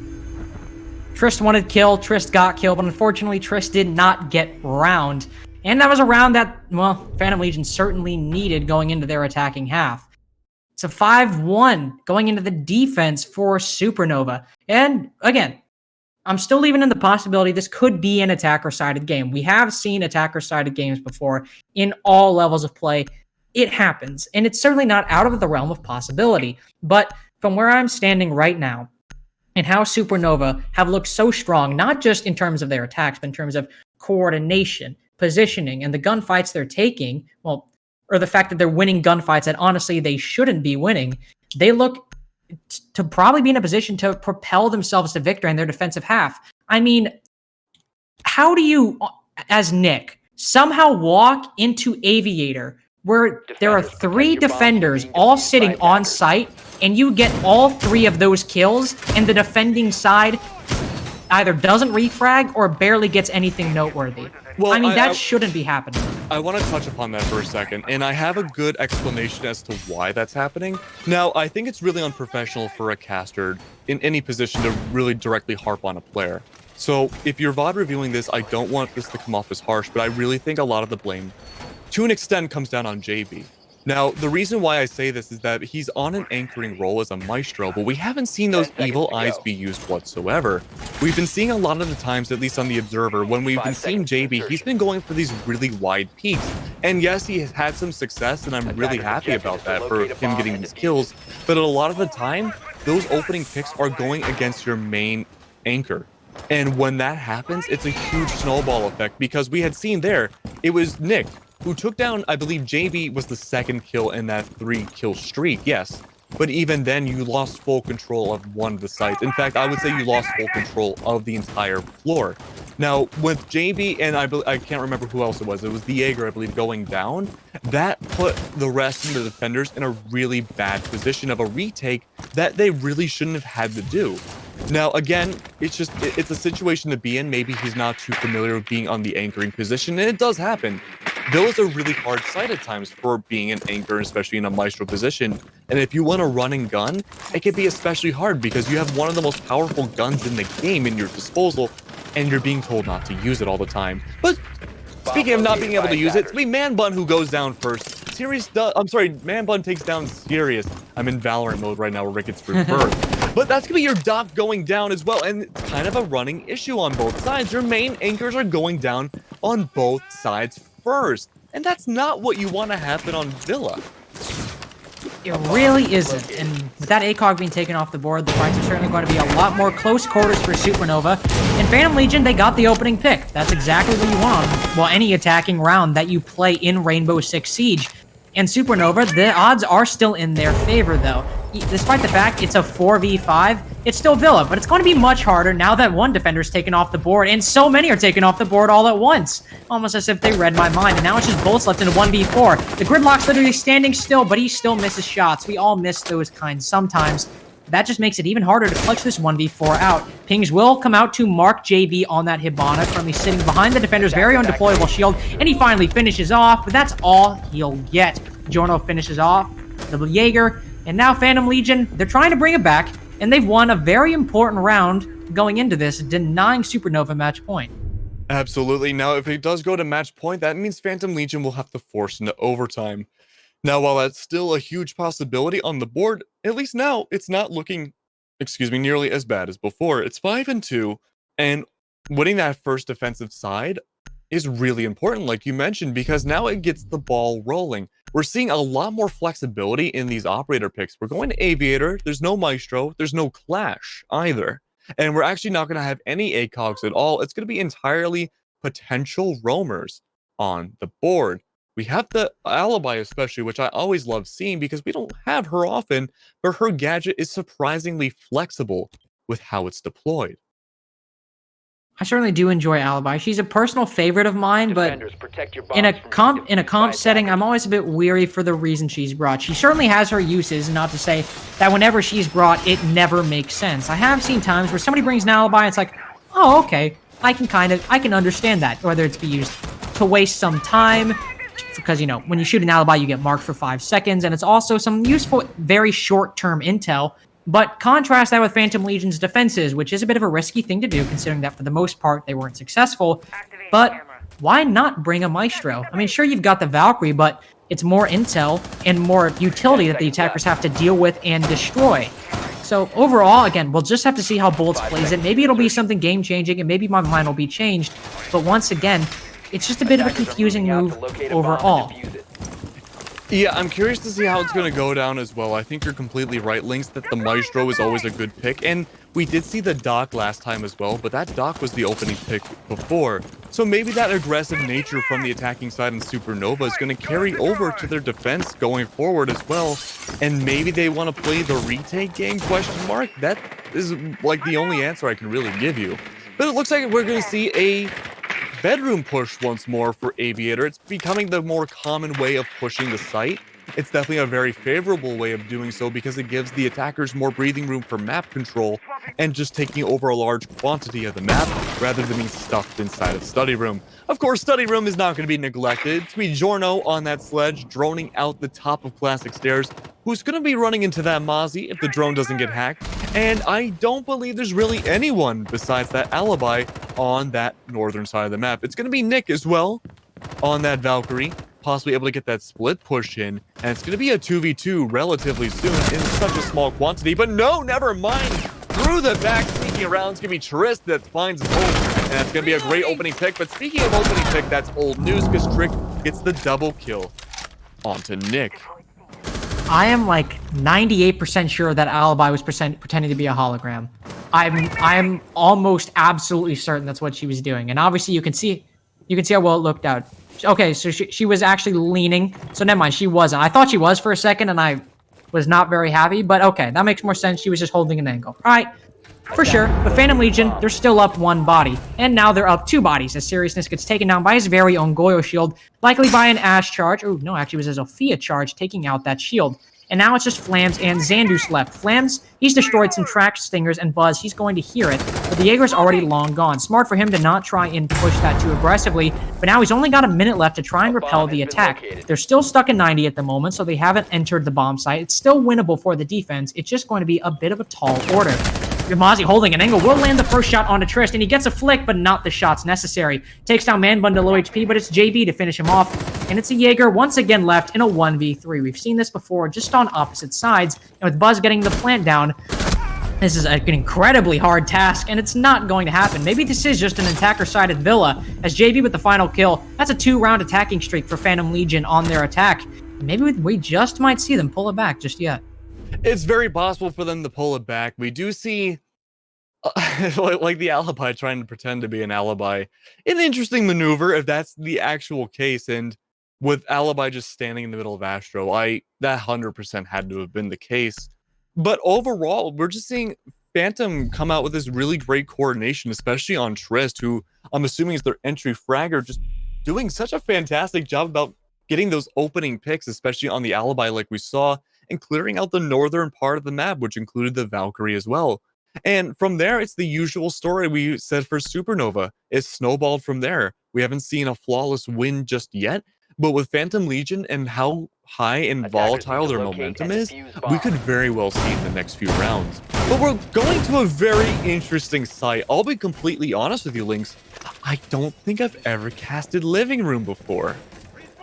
Trist wanted kill. Trist got killed. But unfortunately, Trist did not get round. And that was a round that, well, Phantom Legion certainly needed going into their attacking half. It's a 5-1 going into the defense for Supernova. And again, I'm still leaving in the possibility this could be an attacker-sided game. We have seen attacker-sided games before in all levels of play. It happens, and it's certainly not out of the realm of possibility. But from where I'm standing right now, and how Supernova have looked so strong, not just in terms of their attacks, but in terms of coordination, positioning, and the gunfights they're taking, well, or the fact that they're winning gunfights that honestly they shouldn't be winning, they look to probably be in a position to propel themselves to victory in their defensive half. I mean, how do you, as Nick, somehow walk into Aviator where there are 3 defenders all sitting on site, and you get all 3 of those kills, and the defending side either doesn't refrag or barely gets anything noteworthy? Well, I mean, that shouldn't be happening. I want to touch upon that for a second, and I have a good explanation as to why that's happening. Now, I think it's really unprofessional for a caster in any position to really directly harp on a player. So, if you're VOD reviewing this, I don't want this to come off as harsh, but I really think a lot of the blame, to an extent, comes down on JB. Now, the reason why I say this is that he's on an anchoring role as a maestro, but we haven't seen those evil eyes be used whatsoever. We've been seeing a lot of the times, at least on the Observer, when we've been seeing JB, he's been going for these really wide peaks. And yes, he has had some success, and I'm really happy about that for him getting these kills. But a lot of the time, those opening picks are going against your main anchor. And when that happens, it's a huge snowball effect, because we had seen there, it was Nick who took down, I believe JB was the 2nd kill in that 3-kill streak, yes. But even then, you lost full control of one of the sites. In fact, I would say you lost full control of the entire floor. Now, with JB, and I can't remember who else it was the Jaeger, I believe, going down, that put the rest of the defenders in a really bad position of a retake that they really shouldn't have had to do. Now, again, it's a situation to be in. Maybe he's not too familiar with being on the anchoring position, and it does happen. Those are really hard site at times for being an anchor, especially in a maestro position. And if you want a running gun, it can be especially hard because you have one of the most powerful guns in the game in your disposal, and you're being told not to use it all the time. But speaking of not being able to use it, it's me, Manbun, who goes down first. Manbun takes down Sirius. I'm in Valorant mode right now where Rick gets rebirthed. But that's going to be your Doc going down as well, and it's kind of a running issue on both sides. Your main anchors are going down on both sides first. and that's not what you want to happen on Villa. It really isn't. And with that ACOG being taken off the board, the fights are certainly going to be a lot more close quarters for Supernova. And Phantom Legion, they got the opening pick. That's exactly what you want on, well, any attacking round that you play in Rainbow Six Siege. And Supernova, the odds are still in their favor, though. Despite the fact it's a 4v5, it's still Villa, but it's going to be much harder now that one defender's taken off the board, and so many are taken off the board all at once. Almost as if they read my mind, and now it's just bullets left in a 1v4. The Gridlock's literally standing still, but he still misses shots. We all miss those kinds sometimes. That just makes it even harder to clutch this 1v4 out. Pings will come out to mark JB on that Hibana, currently sitting behind the defender's very own deployable shield, and he finally finishes off, but that's all he'll get. Jorno finishes off the Jaeger, and now Phantom Legion, they're trying to bring it back, and they've won a very important round going into this, denying Supernova match point. Absolutely. Now, if it does go to match point, that means Phantom Legion will have to force into overtime. Now, while that's still a huge possibility on the board, at least now it's not looking, nearly as bad as before. It's 5-2, and winning that first defensive side is really important, like you mentioned, because now it gets the ball rolling. We're seeing a lot more flexibility in these operator picks. We're going to Aviator, there's no Maestro, there's no Clash either. And we're actually not going to have any ACOGs at all. It's going to be entirely potential roamers on the board. We have the Alibi especially, which I always love seeing because we don't have her often, but her gadget is surprisingly flexible with how it's deployed. I certainly do enjoy Alibi. She's a personal favorite of mine, but in a comp setting, I'm always a bit weary for the reason she's brought. She certainly has her uses, not to say that whenever she's brought, it never makes sense. I have seen times where somebody brings an Alibi, and it's like, oh, okay, I can understand that, whether it's be used to waste some time, because, you know, when you shoot an Alibi, you get marked for 5 seconds, and it's also some useful, very short-term intel. But contrast that with Phantom Legion's defenses, which is a bit of a risky thing to do, considering that for the most part they weren't successful. But why not bring a Maestro? I mean, sure, you've got the Valkyrie, but it's more intel and more utility that the attackers have to deal with and destroy. So overall, again, we'll just have to see how Bullets plays it. Maybe it'll be something game-changing, and maybe my mind will be changed. But once again, it's just a bit of a confusing move overall. Yeah, I'm curious to see how it's going to go down as well. I think you're completely right, Lynx, that the Maestro is always a good pick. And we did see the Doc last time as well, but that Doc was the opening pick before. So maybe that aggressive nature from the attacking side in Supernova is going to carry over to their defense going forward as well. And maybe they want to play the retake game, question mark? That is like the only answer I can really give you. But it looks like we're going to see a bedroom push once more for Aviator. It's becoming the more common way of pushing the site. It's definitely a very favorable way of doing so because it gives the attackers more breathing room for map control and just taking over a large quantity of the map rather than being stuffed inside of Study Room. Of course, Study Room is not going to be neglected. It's going to be Jorno on that sledge, droning out the top of Classic Stairs, who's going to be running into that Mozzie if the drone doesn't get hacked. And I don't believe there's really anyone besides that Alibi on that northern side of the map. It's going to be Nick as well on that Valkyrie, possibly able to get that split push in. And it's going to be a 2v2 relatively soon in such a small quantity. But no, never mind. Through the back, sneaking around, it's going to be Trist that finds home. And that's going to be a great opening pick. But speaking of opening pick, that's old news because Trick gets the double kill onto Nick. I am like 98% sure that Alibi was pretending to be a hologram. I'm almost absolutely certain that's what she was doing. And obviously you can see how well it looked out. Okay, so she was actually leaning. So never mind, she wasn't. I thought she was for a second and I was not very happy, but okay, that makes more sense. She was just holding an angle. All right, for sure. But Phantom Legion, they're still up 1 body. And now they're up 2 bodies as Seriousness gets taken down by his very own Goyo shield, likely by an Ash charge. Oh, no, actually it was a Zofia charge taking out that shield. And now it's just Flams and Xandus left. Flams, he's destroyed some track stingers, and Buzz, he's going to hear it. But the Jaeger's already long gone. Smart for him to not try and push that too aggressively. But now he's only got a minute left to try and repel the attack. They're still stuck in 90 at the moment, so they haven't entered the bomb site. It's still winnable for the defense. It's just going to be a bit of a tall order. Mozzie holding an angle will land the first shot onto Trist, and he gets a flick, but not the shots necessary. Takes down Man Bun to low HP, but it's JB to finish him off. And it's a Jaeger once again left in a 1v3. We've seen this before, just on opposite sides. And with Buzz getting the plant down, This is an incredibly hard task, and it's not going to happen. Maybe this is just an attacker-sided Villa, as JB with the final kill. That's a 2-round attacking streak for Phantom Legion on their attack. Maybe we just might see them pull it back just yet. It's very possible for them to pull it back. We do see, like the alibi trying to pretend to be an alibi. An interesting maneuver if that's the actual case, and with alibi just standing in the middle of Astro, that 100% had to have been the case. But overall, we're just seeing Phantom come out with this really great coordination, especially on Trist, who I'm assuming is their entry fragger, just doing such a fantastic job about getting those opening picks, especially on the alibi like we saw, and clearing out the northern part of the map, which included the Valkyrie as well. And from there, it's the usual story we said for Supernova. It's snowballed from there. We haven't seen a flawless win just yet, but with Phantom Legion and how high and volatile their momentum is, we could very well see in the next few rounds. But we're going to a very interesting site. I'll be completely honest with you, Lynx. I don't think I've ever casted Living Room before.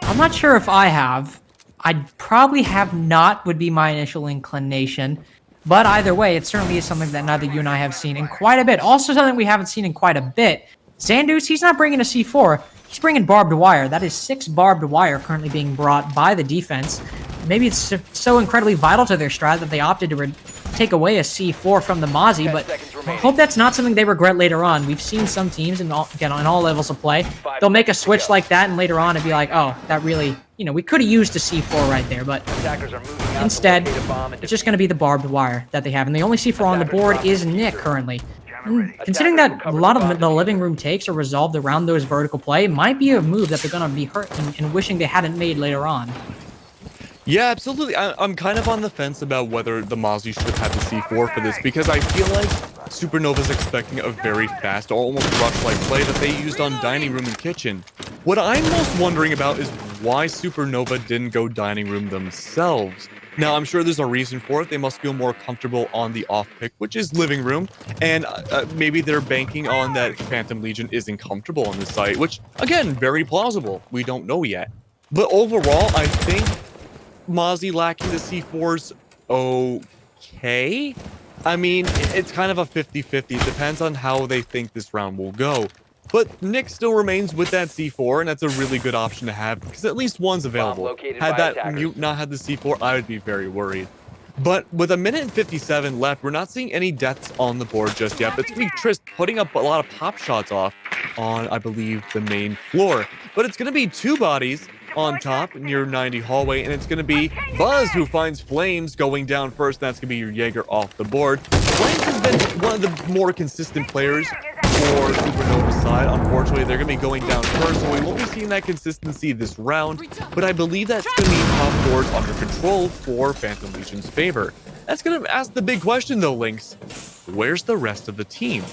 I'm not sure if I have. I'd probably have not, would be my initial inclination. But either way, it certainly is something that neither you and I have seen in quite a bit. Also something we haven't seen in quite a bit. Xandus, he's not bringing a C4. He's bringing barbed wire. That is 6 barbed wire currently being brought by the defense. Maybe it's so incredibly vital to their strat that they opted to take away a C4 from the Mozzie, but I hope that's not something they regret later on. We've seen some teams, on all levels of play, they'll make a switch like that, and later on it'd be like, oh, that really, we could have used a C4 right there, but instead, it's just going to be the barbed wire that they have, and the only C4 on the board is Nick currently. Considering that a lot of the living room takes are resolved around those vertical play, might be a move that they're going to be hurt and wishing they hadn't made later on. Yeah, absolutely. I'm kind of on the fence about whether the Mozzie should have had the C4 for this, because I feel like Supernova's expecting a very fast, or almost rush-like play that they used on Dining Room and Kitchen. What I'm most wondering about is why Supernova didn't go Dining Room themselves. Now, I'm sure there's a reason for it. They must feel more comfortable on the off pick, which is Living Room, and maybe they're banking on that Phantom Legion isn't comfortable on the site, which, again, very plausible. We don't know yet. But overall, I think Mozzie lacking the C4's okay. I mean, it's kind of a 50-50. It depends on how they think this round will go. But Nick still remains with that C4, and that's a really good option to have, because at least one's available. Had that mute not had the C4, I would be very worried. But with 1:57 left, we're not seeing any deaths on the board just yet. But it's going to be Trist putting up a lot of pop shots off on, I believe, the main floor. But it's going to be 2 bodies on top near 90 hallway, and it's going to be Buzz who finds Flames going down first. That's going to be your Jaeger off the board. Flames has been one of the more consistent players for Supernova's side. Unfortunately, they're going to be going down first, so we won't be seeing that consistency this round, but I believe that's going to be top boards under control for Phantom Legion's favor. That's going to ask the big question though, Lynx. Where's the rest of the team?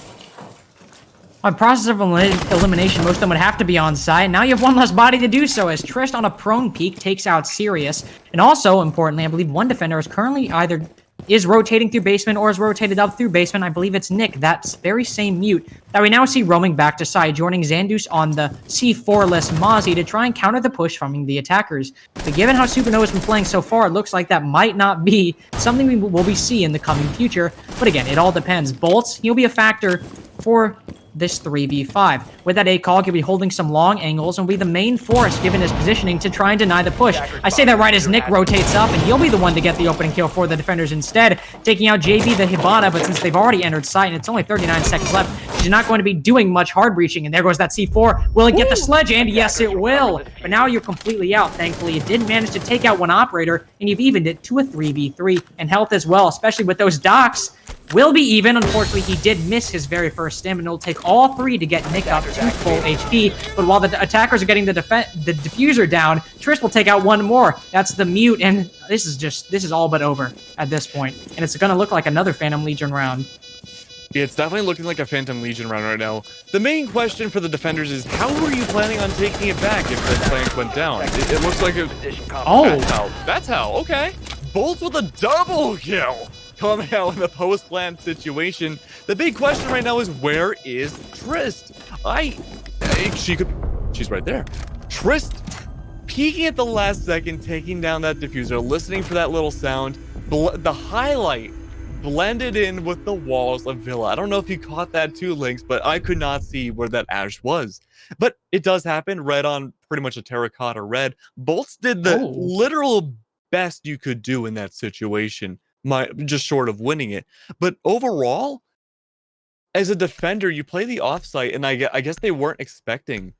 On process of elimination, most of them would have to be on site. Now you have one less body to do so, as Trist on a prone peak takes out Sirius. And also, importantly, I believe one defender is currently either is rotating through basement or is rotated up through basement. I believe it's Nick, that very same mute that we now see roaming back to side, joining Xandus on the C4-less Mozzie to try and counter the push from the attackers. But given how Supernova's been playing so far, it looks like that might not be something we will be seeing in the coming future. But again, it all depends. Bolts, he'll be a factor for this 3v5. With that ACOG, he'll be holding some long angles and will be the main force given his positioning to try and deny the push. I say that right as Nick rotates up, and he'll be the one to get the opening kill for the defenders instead, taking out JB the Hibana, but since they've already entered sight and it's only 39 seconds left, he's not going to be doing much hard breaching, and there goes that C4. Will it get the sledge? And yes, it will. But now you're completely out. Thankfully, it did manage to take out one operator, and you've evened it to a 3v3, and health as well, especially with those docks. Will be even. Unfortunately, he did miss his very first stim, and it'll take all 3 to get Nick up to full HP. But while the attackers are getting the diffuser down, Trist will take out one more. That's the mute, and this is all but over at this point. And it's going to look like another Phantom Legion round. Yeah, it's definitely looking like a Phantom Legion round right now. The main question for the defenders is, how were you planning on taking it back if the plank went down? It looks like a... Oh! That's how. Okay. Bolts with a double kill! Coming out in the post-plant situation. The big question right now is, where is Trist? She's right there. Trist peeking at the last second, taking down that diffuser, listening for that little sound. The highlight blended in with the walls of Villa. I don't know if you caught that too, Lynx, but I could not see where that ash was. But it does happen. Red on pretty much a terracotta red. Bolts did the Oh, literal best you could do in that situation, just short of winning it. But overall, as a defender, you play the offsite, and I guess they weren't expecting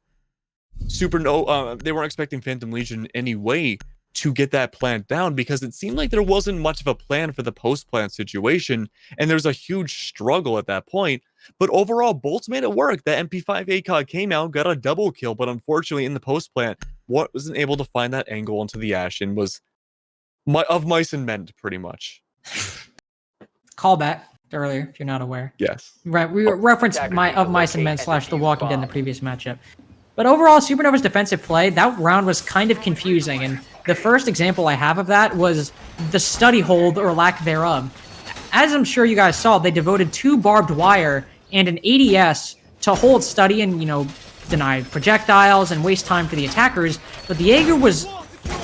Supernova. They weren't expecting Phantom Legion anyway to get that plant down, because it seemed like there wasn't much of a plan for the post plant situation, and there's a huge struggle at that point. But overall, Bolts made it work. The MP5 ACOG came out, got a double kill, but unfortunately in the post plant, wasn't able to find that angle into the ash, and was of mice and men pretty much. callback earlier, if you're not aware. Yes. Right, we referenced Mice and Men / The Walking Dead in the previous matchup. But overall, Supernova's defensive play, that round was kind of confusing, and the first example I have of that was the study hold, or lack thereof. As I'm sure you guys saw, they devoted 2 barbed wire and an ADS to hold study and, deny projectiles and waste time for the attackers, but the Jaeger was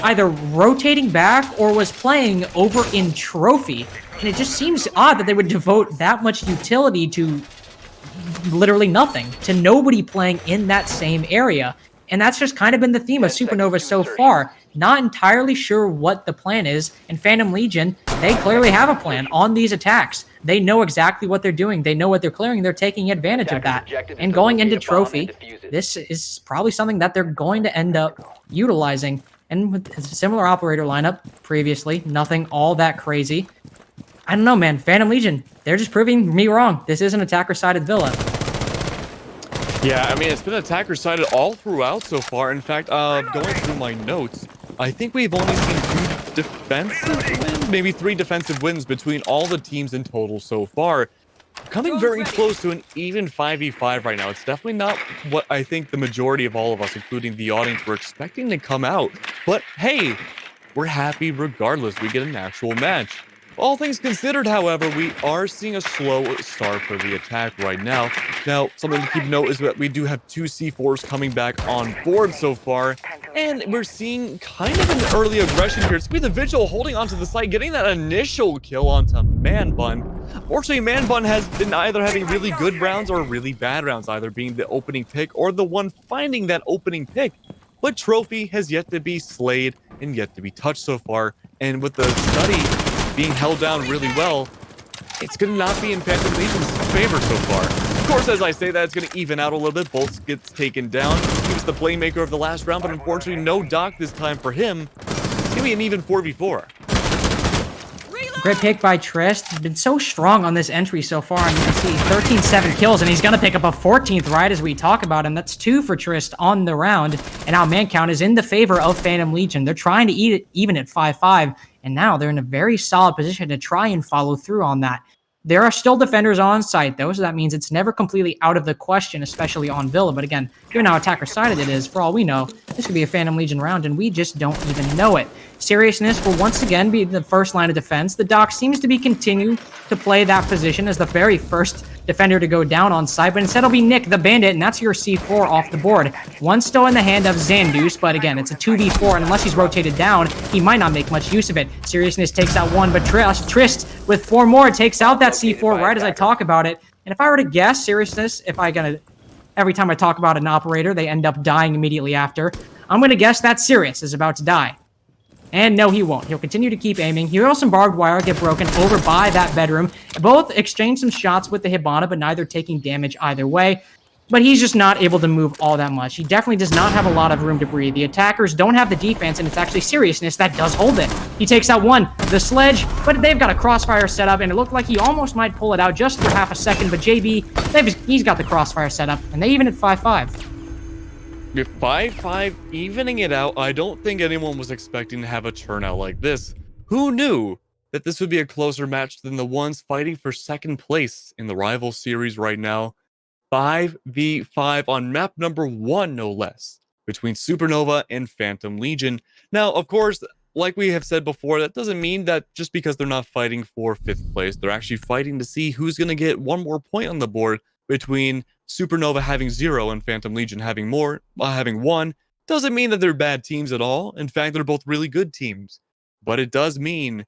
either rotating back or was playing over in trophy, and it just seems odd that they would devote that much utility to literally nothing, to nobody playing in that same area. And that's just kind of been the theme of Supernova so far. Not entirely sure what the plan is, and Phantom Legion, they clearly have a plan on these attacks. They know exactly what they're doing. They know what they're clearing. They're taking advantage of that. And going into trophy, this is probably something that they're going to end up utilizing. And with a similar operator lineup previously, nothing all that crazy. I don't know, man. Phantom Legion, they're just proving me wrong. This is an attacker-sided Villa. Yeah, I mean, it's been attacker-sided all throughout so far. In fact, going through my notes, I think we've only seen 2 defensive wins, maybe 3 defensive wins between all the teams in total so far. Coming very close to an even 5v5 right now. It's definitely not what I think the majority of all of us, including the audience, were expecting to come out. But hey, we're happy regardless. We get an actual match. All things considered, however, we are seeing a slow start for the attack right now. Now, something to keep note is that we do have 2 C4s coming back on board so far, and we're seeing kind of an early aggression here. It's going to be the Vigil holding onto the site, getting that initial kill onto Man Bun. Fortunately, Man Bun has been either having really good rounds or really bad rounds, either being the opening pick or the one finding that opening pick. But Trophy has yet to be slayed and yet to be touched so far, and with the study being held down really well, it's going to not be in Phantom Legion's favor so far. Of course, as I say that, it's going to even out a little bit. Bolts gets taken down. He was the playmaker of the last round, but unfortunately, no Doc this time for him. It's going to be an even 4v4. Great pick by Trist. He's been so strong on this entry so far. And you can see 13-7 kills, and he's going to pick up a 14th right as we talk about him. That's 2 for Trist on the round. And now man count is in the favor of Phantom Legion. They're trying to eat it even at 5-5. And now they're in a very solid position to try and follow through on that. There are still defenders on site, though, so that means it's never completely out of the question, especially on Villa. But again, given how attacker-sided it is, for all we know, this could be a Phantom Legion round, and we just don't even know it. Seriousness will once again be the first line of defense. The Doc seems to be continuing to play that position as the very first defender to go down on site, but instead it'll be Nick, the Bandit, and that's your C4 off the board. One still in the hand of Xandus, but again, it's a 2v4, and unless he's rotated down, he might not make much use of it. Seriousness takes out 1, but Trist, with 4 more, takes out that C4 right as I talk about it. And if I were to guess, Seriousness, every time I talk about an operator, they end up dying immediately after. I'm going to guess that Sirius is about to die. And no, he won't. He'll continue to keep aiming. He'll also some barbed wire get broken over by that bedroom. Both exchange some shots with the Hibana, but neither taking damage either way. But he's just not able to move all that much. He definitely does not have a lot of room to breathe. The attackers don't have the defense, and it's actually Seriousness that does hold it. He takes out 1, the Sledge, but they've got a crossfire set up, and it looked like he almost might pull it out just for half a second, but JB, he's got the crossfire set up, and they even at 5-5. With 5-5 evening it out, I don't think anyone was expecting to have a turnout like this. Who knew that this would be a closer match than the ones fighting for second place in the rival series right now? 5v5 on map number 1, no less, between Supernova and Phantom Legion. Now, of course, like we have said before, that doesn't mean that just because they're not fighting for 5th place, they're actually fighting to see who's going to get 1 more point on the board. Between Supernova having 0 and Phantom Legion having 1, doesn't mean that they're bad teams at all. In fact, they're both really good teams. But it does mean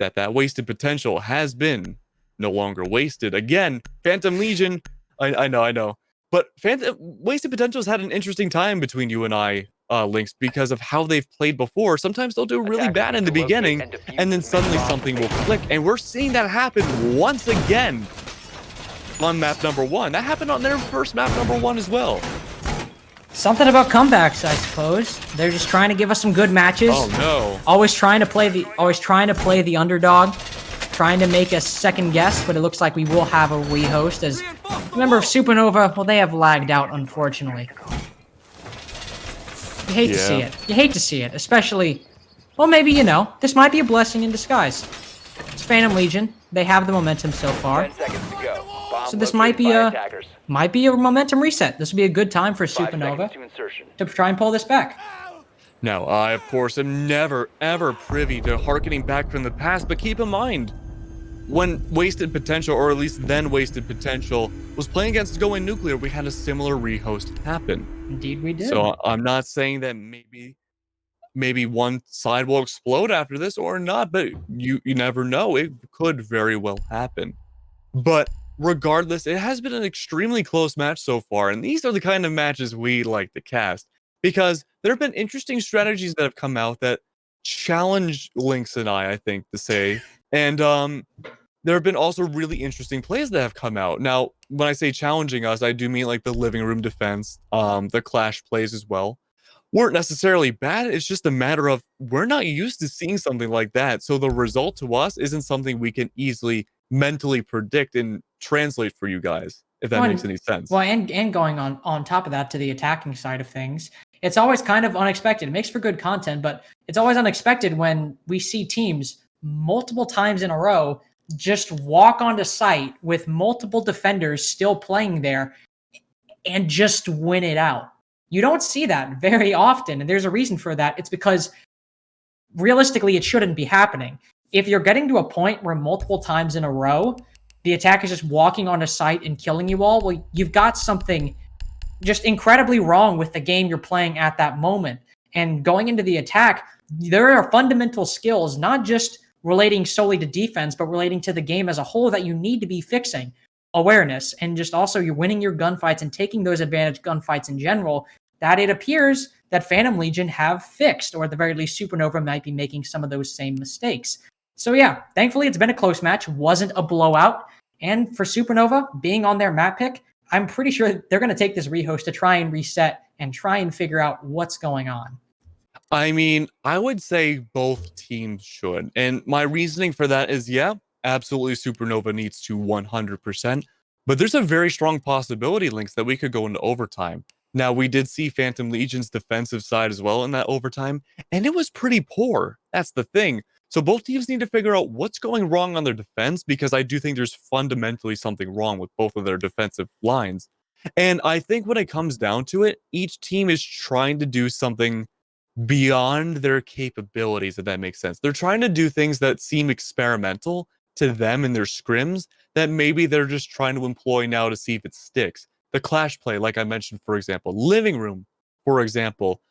that wasted potential has been no longer wasted. Again, Phantom Legion, I know. But Phantom Wasted Potential has had an interesting time between you and I, Lynx, because of how they've played before. Sometimes they'll do really bad in the beginning, and then suddenly something will click. And we're seeing that happen once again on map number 1. That happened on their first map number 1 as well. Something about comebacks, I suppose. They're just trying to give us some good matches. Oh no. Always trying to play the underdog, trying to make us second guess, but it looks like we will have a rehost. As remember, Supernova, well, they have lagged out, unfortunately. You hate to see it. You hate to see it, especially, well, maybe, you know, this might be a blessing in disguise. It's Phantom Legion. They have the momentum so far. 10 seconds to go. Bomb So this might be located by a attackers. momentum reset. This would be a good time for 5 Supernova seconds to insertion. to try and pull this back. Now, I, of course, am never, ever privy to harkening back from the past, but keep in mind, when Wasted Potential, or at least then Wasted Potential, was playing against Going Nuclear, we had a similar rehost happen. Indeed, we did. So I'm not saying that maybe one side will explode after this or not, but you never know. It could very well happen. But regardless, it has been an extremely close match so far, and these are the kind of matches we like to cast, because there have been interesting strategies that have come out that challenge Lynx and I think to say, and there have been also really interesting plays that have come out. Now, when I say challenging us, I do mean like the living room defense, the clash plays as well. Weren't necessarily bad. It's just a matter of we're not used to seeing something like that. So the result to us isn't something we can easily mentally predict and translate for you guys, if that makes any sense. Well, and going on top of that to the attacking side of things, it's always kind of unexpected. It makes for good content, but it's always unexpected when we see teams multiple times in a row just walk onto site with multiple defenders still playing there and just win it out. You don't see that very often, and there's a reason for that. It's because realistically, it shouldn't be happening. If you're getting to a point where multiple times in a row, the attack is just walking onto site and killing you all, well, you've got something just incredibly wrong with the game you're playing at that moment. And going into the attack, there are fundamental skills, not just relating solely to defense, but relating to the game as a whole that you need to be fixing. Awareness, and just also you're winning your gunfights and taking those advantage gunfights in general, that it appears that Phantom Legion have fixed, or at the very least Supernova might be making some of those same mistakes. So yeah, thankfully it's been a close match, wasn't a blowout, and for Supernova being on their map pick, I'm pretty sure they're going to take this rehost to try and reset and try and figure out what's going on. I mean, I would say both teams should. And my reasoning for that is, yeah, absolutely Supernova needs to 100%. But there's a very strong possibility, Lynx, that we could go into overtime. Now, we did see Phantom Legion's defensive side as well in that overtime, and it was pretty poor. That's the thing. So both teams need to figure out what's going wrong on their defense, because I do think there's fundamentally something wrong with both of their defensive lines. And I think when it comes down to it, each team is trying to do something beyond their capabilities, if that makes sense. They're trying to do things that seem experimental to them in their scrims that maybe they're just trying to employ now to see if it sticks. The clash play, like I mentioned, for example, living room, for example,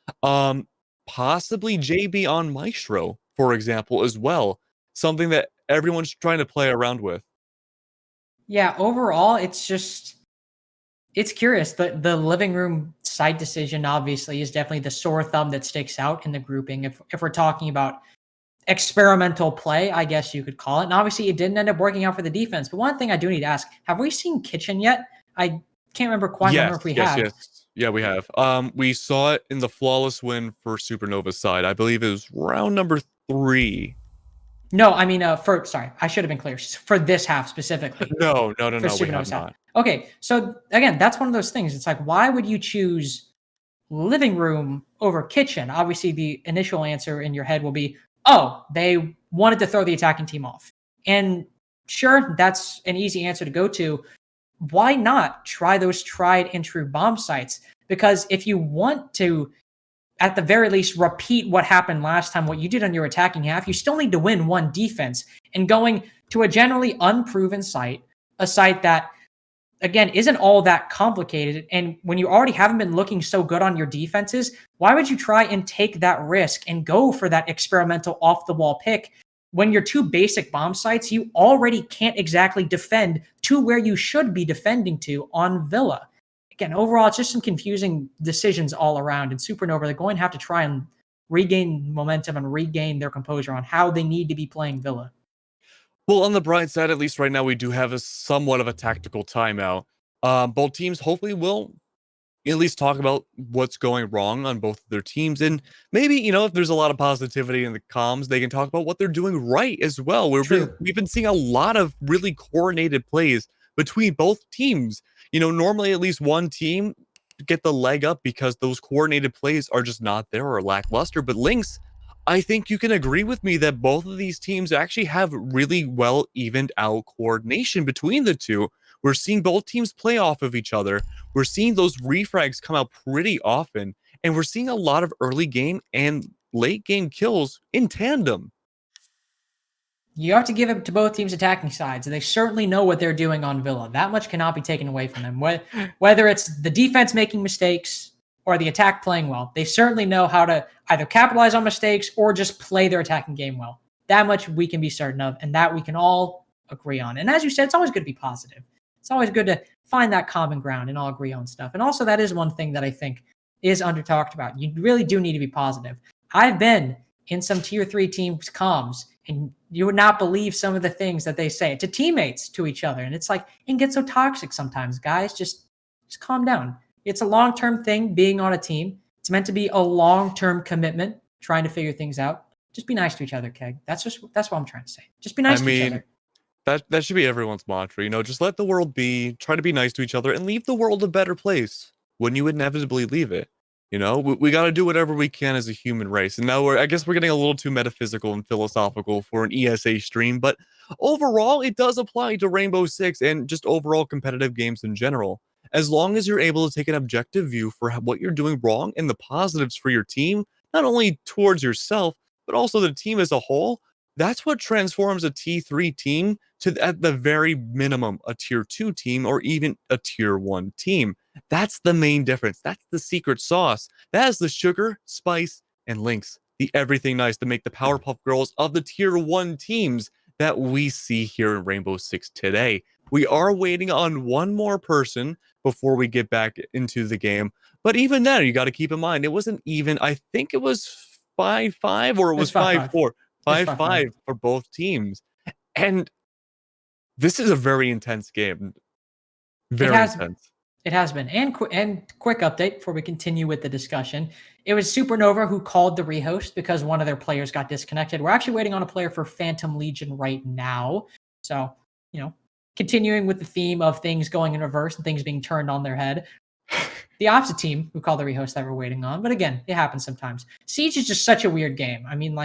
possibly JB on Maestro, for example, as well. Something that everyone's trying to play around with. Yeah, overall, it's curious. The living room side decision obviously is definitely the sore thumb that sticks out in the grouping. If we're talking about experimental play, I guess you could call it. And obviously it didn't end up working out for the defense. But one thing I do need to ask, have we seen Kitchen yet? I can't remember if we have. Yes. Yeah, we have. We saw it in the flawless win for Supernova's side. I believe it was round number 3. No, I mean, sorry, I should have been clear. For this half specifically. No, we Supernova's have half. not. Okay, so again, that's one of those things. It's like, why would you choose living room over kitchen? Obviously, the initial answer in your head will be, oh, they wanted to throw the attacking team off. And sure, that's an easy answer to go to. Why not try those tried and true bomb sites? Because if you want to, at the very least, repeat what happened last time, what you did on your attacking half, you still need to win one defense. And going to a generally unproven site, a site that, again, isn't all that complicated, and when you already haven't been looking so good on your defenses, why would you try and take that risk and go for that experimental off-the-wall pick when your two basic bomb sites, you already can't exactly defend to where you should be defending to on Villa. Again, overall, it's just some confusing decisions all around. And Supernova, they're going to have to try and regain momentum and regain their composure on how they need to be playing Villa. Well, on the bright side, at least right now, we do have a somewhat of a tactical timeout. Both teams hopefully will at least talk about what's going wrong on both of their teams. And maybe, if there's a lot of positivity in the comms, they can talk about what they're doing right as well. True. We've been seeing a lot of really coordinated plays between both teams. Normally at least one team get the leg up because those coordinated plays are just not there or lackluster. But Lynx, I think you can agree with me that both of these teams actually have really well evened out coordination between the two. We're seeing both teams play off of each other. We're seeing those refrags come out pretty often, and we're seeing a lot of early game and late game kills in tandem. You have to give it to both teams' attacking sides. They certainly know what they're doing on Villa. That much cannot be taken away from them. Whether it's the defense making mistakes or the attack playing well, they certainly know how to either capitalize on mistakes or just play their attacking game well. That much we can be certain of, and that we can all agree on. And as you said, it's always good to be positive. It's always good to find that common ground and all agree on stuff. And also, that is one thing that I think is under talked about. You really do need to be positive. I've been in some tier 3 teams' comms, and you would not believe some of the things that they say to teammates, to each other. And it's like, it gets so toxic sometimes, guys. Just calm down. It's a long-term thing being on a team. It's meant to be a long-term commitment, trying to figure things out. Just be nice to each other, Keg. That's what I'm trying to say. Just be nice to each other. That should be everyone's mantra, just let the world be, try to be nice to each other, and leave the world a better place when you inevitably leave it. We got to do whatever we can as a human race. And now I guess we're getting a little too metaphysical and philosophical for an ESA stream, but overall, it does apply to Rainbow Six and just overall competitive games in general. As long as you're able to take an objective view for what you're doing wrong and the positives for your team, not only towards yourself, but also the team as a whole, that's what transforms a T3 team to, at the very minimum, a tier 2 team or even a tier 1 team. That's the main difference. That's the secret sauce. That is the sugar, spice, and links, the everything nice to make the Powerpuff Girls of the tier 1 teams that we see here in Rainbow Six today. We are waiting on one more person before we get back into the game. But even then, you got to keep in mind, it wasn't even, I think it was 5-5 or it was It's 5-5. 5-4. It's 5-5 5-5 for both teams. And this is a very intense game. Very intense. It has been. And quick update before we continue with the discussion. It was Supernova who called the rehost because one of their players got disconnected. We're actually waiting on a player for Phantom Legion right now. So, continuing with the theme of things going in reverse and things being turned on their head. The opposite team who called the rehost that we're waiting on. But again, it happens sometimes. Siege is just such a weird game. I mean,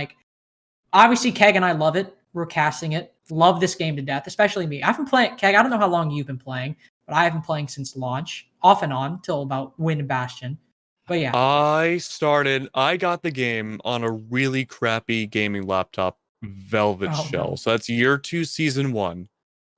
obviously, Keg and I love it. We're casting it. Love this game to death, especially me. I've been playing, Keg, I don't know how long you've been playing, but I've been playing since launch, off and on, till about Wind and Bastion. But yeah. I got the game on a really crappy gaming laptop, Velvet Shell. No. So that's year 2, season 1.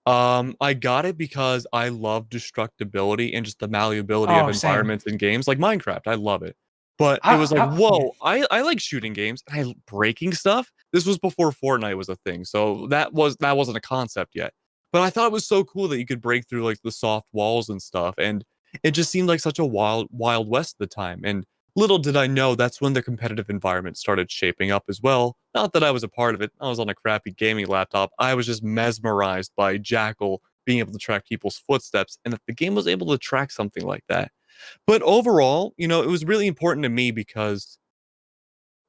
I got it because I love destructibility and just the malleability of Same. environments and games like Minecraft. I love it. But it was like, whoa, I like shooting games and I breaking stuff. This was before Fortnite was a thing, so that wasn't a concept yet. But I thought it was so cool that you could break through the soft walls and stuff, and it just seemed like such a wild west at the time. And little did I know that's when the competitive environment started shaping up as well. Not that I was a part of it. I was on a crappy gaming laptop. I was just mesmerized by Jackal being able to track people's footsteps, and that the game was able to track something like that. But overall, it was really important to me because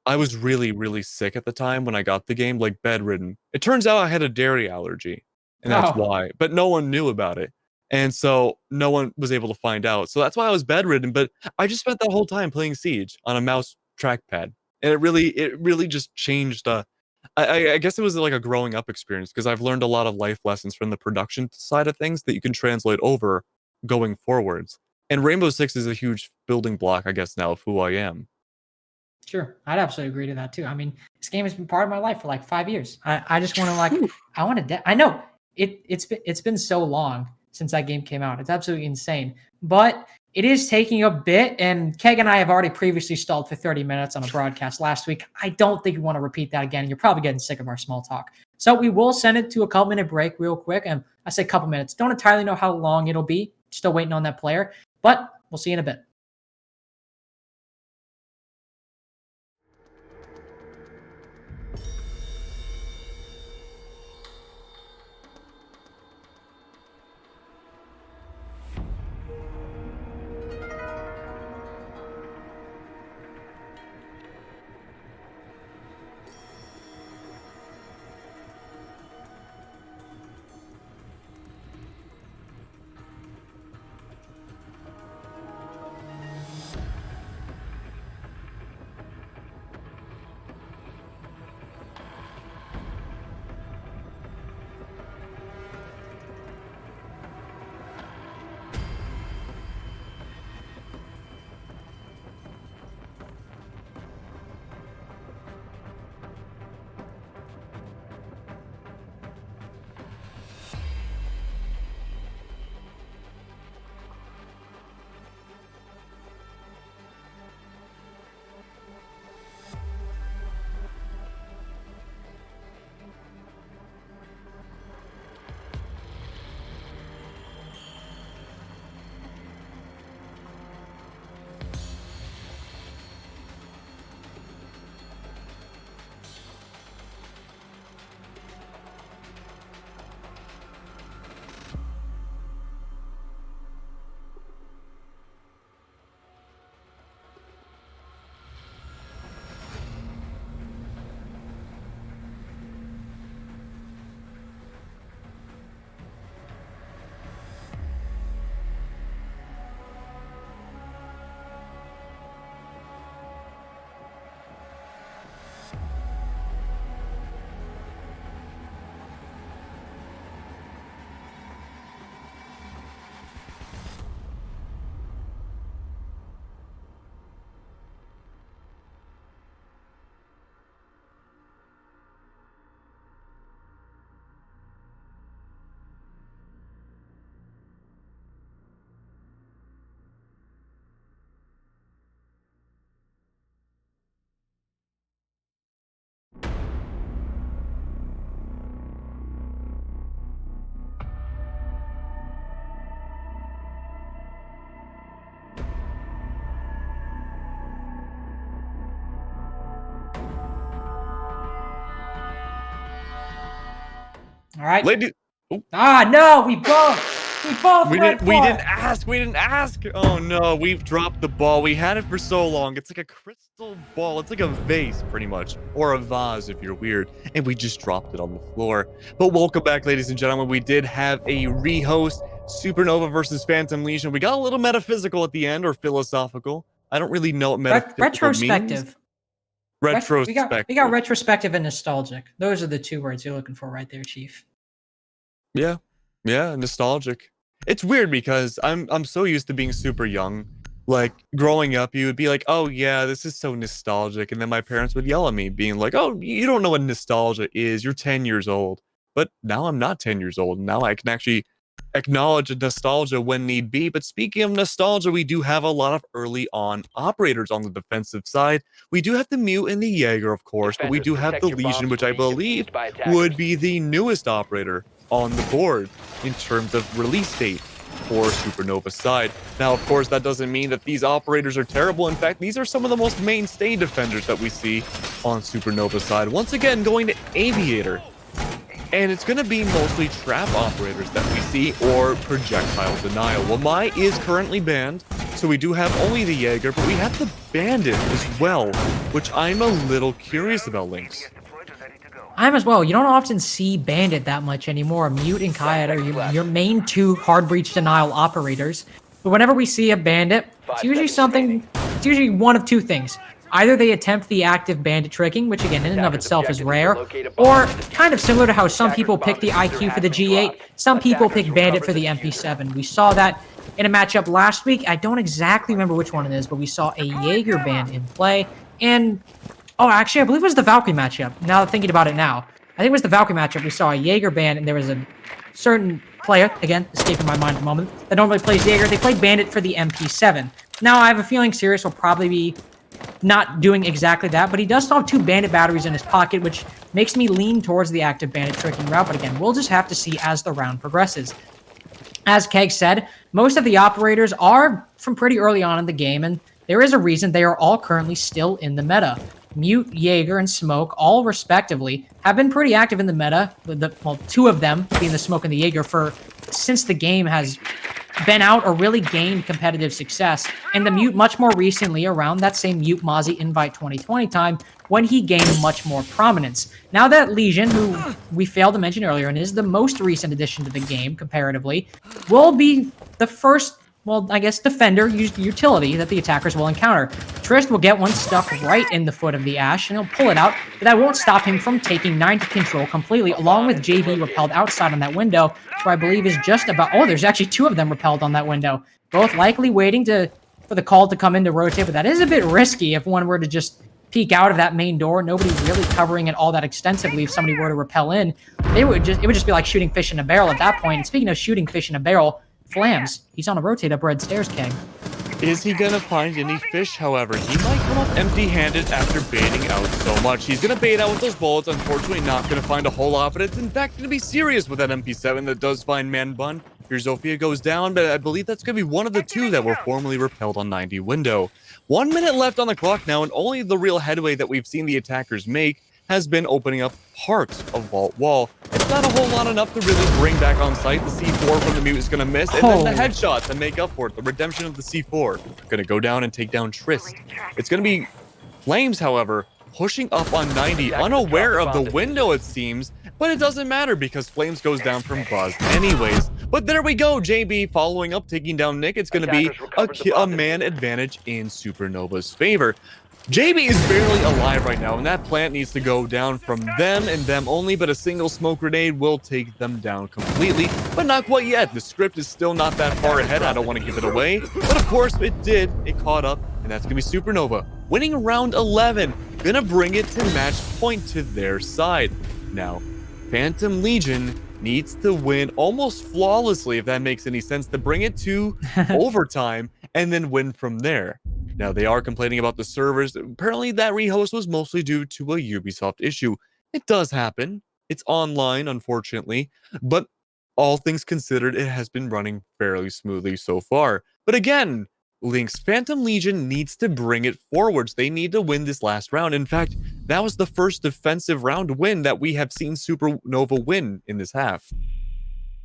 I was really, really sick at the time when I got the game, bedridden. It turns out I had a dairy allergy, and that's why. But no one knew about it. And so no one was able to find out. So that's why I was bedridden. But I just spent that whole time playing Siege on a mouse trackpad. And it really just changed. I guess it was like a growing up experience because I've learned a lot of life lessons from the production side of things that you can translate over going forwards. And Rainbow Six is a huge building block, I guess, now of who I am. Sure. I'd absolutely agree to that too. I mean, this game has been part of my life for 5 years. I just want to I want to, I know it's been so long since that game came out. It's absolutely insane. But it is taking a bit, and Keg and I have already previously stalled for 30 minutes on a broadcast last week. I don't think we want to repeat that again. You're probably getting sick of our small talk. So we will send it to a couple minute break real quick. And I say couple minutes. Don't entirely know how long it'll be. Still waiting on that player. But we'll see you in a bit. All right. Lady. No, we both. We didn't ask. Oh no, we've dropped the ball. We had it for so long. It's like a crystal ball. It's like a vase, pretty much, or a vase if you're weird. And we just dropped it on the floor. But welcome back, ladies and gentlemen. We did have a rehost, Supernova versus Phantom Legion. We got a little metaphysical at the end, or philosophical. I don't really know what metaphysical retrospective. means. Retrospective. We got retrospective and nostalgic. Those are the two words you're looking for right there, Chief. Yeah, nostalgic. It's weird because I'm so used to being super young. Like growing up, you would be like, "Oh yeah, this is so nostalgic," and then my parents would yell at me, being like, "Oh, you don't know what nostalgia is. You're 10 years old." But now I'm not 10 years old. Now I can actually acknowledge nostalgia when need be. But speaking of nostalgia, we do have a lot of early on operators on the defensive side. We do have the Mute and the Jaeger, of course, but we do have the Legion, which I believe would be the newest operator on the board in terms of release date for Supernova side. Now, of course, that doesn't mean that these operators are terrible. In fact, these are some of the most mainstay defenders that we see on Supernova side. Once again, going to Aviator. And it's going to be mostly trap operators that we see, or projectile denial. Well, Mai is currently banned, so we do have only the Jaeger, but we have the Bandit as well, which I'm a little curious about, Lynx. I'm as well. You don't often see Bandit that much anymore. Mute and Kayat are your main two hard breach denial operators. But whenever we see a Bandit, it's usually one of two things. Either they attempt the active bandit tricking, which again in and of itself is rare, or kind of similar to how some people pick the IQ for the G8, some people pick bandit for the MP7. We saw that in a matchup last week. I don't exactly remember which one it is, but we saw a Jaeger ban in play. And, oh, actually, I believe it was the Valkyrie matchup. Now thinking about it now. I think it was the Valkyrie matchup. We saw a Jaeger ban, and there was a certain player, again, escaping my mind at the moment, that normally plays Jaeger. They play Bandit for the MP7. Now, I have a feeling Sirius will probably be not doing exactly that, but he does still have 2 Bandit batteries in his pocket, which makes me lean towards the active Bandit tricking route. But again, we'll just have to see as the round progresses. As Keg said, most of the operators are from pretty early on in the game, and there is a reason they are all currently still in the meta. Mute, Jaeger, and Smoke, all respectively, have been pretty active in the meta. Well, 2 of them, being the Smoke and the Jaeger, since the game has been out or really gained competitive success, and the Mute much more recently around that same Mute Mozzie Invite 2020 time when he gained much more prominence. Now that Legion, who we failed to mention earlier and is the most recent addition to the game comparatively, will be the first, well, I guess, defender utility that the attackers will encounter. Trist will get one stuck right in the foot of the Ashe, and he'll pull it out, but that won't stop him from taking 90 control completely, along with JB repelled outside on that window, who I believe is just about... Oh, there's actually 2 of them repelled on that window. Both likely waiting for the call to come in to rotate, but that is a bit risky if one were to just peek out of that main door. Nobody really covering it all that extensively. If somebody were to repel in, it would just be like shooting fish in a barrel at that point. And speaking of shooting fish in a barrel, Flams, he's on a rotate up red stairs, Keg. Is he gonna find any fish, however? He might come up empty-handed after baiting out so much. He's gonna bait out with those bullets, unfortunately not gonna find a whole lot, but it's in fact gonna be serious with that MP7 that does find Man Bun. Here Zofia goes down, but I believe that's gonna be one of the 2 that were formerly repelled on 90 window. 1 minute left on the clock now, and only the real headway that we've seen the attackers make has been opening up parts of Vault Wall. It's not a whole lot enough to really bring back on site. The C4 from the Mute is going to miss, and then the headshot to make up for it. The redemption of the C4. Going to go down and take down Trist. It's going to be Flames, however, pushing up on 90, unaware of the window, it seems, but it doesn't matter because Flames goes down from Buzz anyways. But there we go, JB following up, taking down Nick. It's going to be a man advantage in Supernova's favor. JB is barely alive right now, and that plant needs to go down from them and them only, but a single smoke grenade will take them down completely, but not quite yet. The script is still not that far ahead. I don't want to give it away, but of course it did. It caught up, and that's going to be Supernova winning round 11, going to bring it to match point to their side. Now, Phantom Legion needs to win almost flawlessly, if that makes any sense, to bring it to overtime and then win from there. Now, they are complaining about the servers. Apparently, that rehost was mostly due to a Ubisoft issue. It does happen. It's online, unfortunately. But all things considered, it has been running fairly smoothly so far. But again, Link's Phantom Legion needs to bring it forwards. They need to win this last round. In fact, that was the first defensive round win that we have seen Supernova win in this half.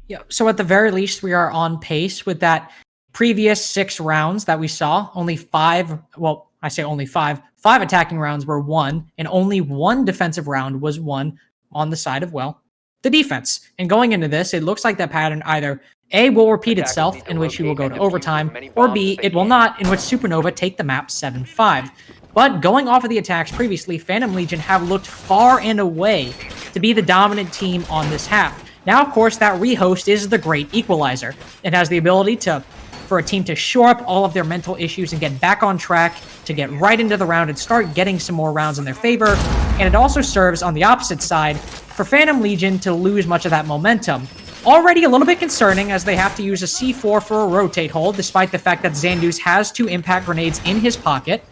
Yeah, so at the very least, we are on pace with that previous 6 rounds that we saw. Only 5, well, I say only 5 attacking rounds were won, and only 1 defensive round was won on the side of, well, the defense. And going into this, it looks like that pattern either A, will repeat itself, in which we will go to overtime, or B, it will not, in which Supernova take the map 7-5. But going off of the attacks previously, Phantom Legion have looked far and away to be the dominant team on this half. Now, of course, that rehost is the great equalizer. It has the ability for a team to shore up all of their mental issues and get back on track, to get right into the round and start getting some more rounds in their favor. And it also serves on the opposite side for Phantom Legion to lose much of that momentum. Already a little bit concerning as they have to use a C4 for a rotate hold, despite the fact that Xandus has 2 impact grenades in his pocket.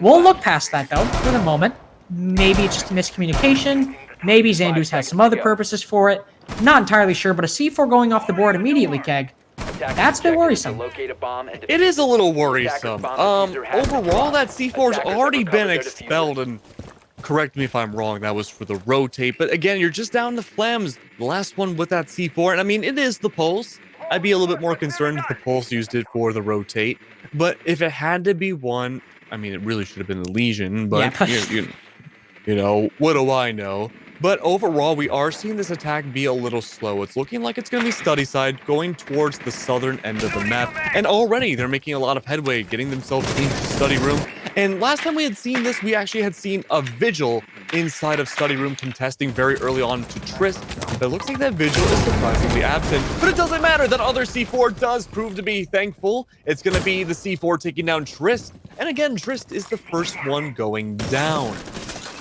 We'll look past that, though, for the moment. Maybe it's just a miscommunication. Maybe Xandus has some other purposes for it. Not entirely sure, but a C4 going off the board immediately, Keg. That's a bit worrisome. It is a little worrisome. Overall, that C4's already been expelled, and correct me if I'm wrong, that was for the rotate. But again, you're just down to Flams, the last one with that C4. And I mean, it is the Pulse. I'd be a little bit more concerned if the Pulse used it for the rotate. But if it had to be one, I mean, it really should have been the Legion. But, yeah, you know, what do I know? But overall, we are seeing this attack be a little slow. It's looking like it's going to be Study Side, going towards the southern end of the map. And already, they're making a lot of headway, getting themselves into Study Room. And last time we had seen this, we actually had seen a Vigil inside of Study Room contesting very early on to Trist. But it looks like that Vigil is surprisingly absent. But it doesn't matter. That other C4 does prove to be thankful. It's going to be the C4 taking down Trist. And again, Trist is the first one going down.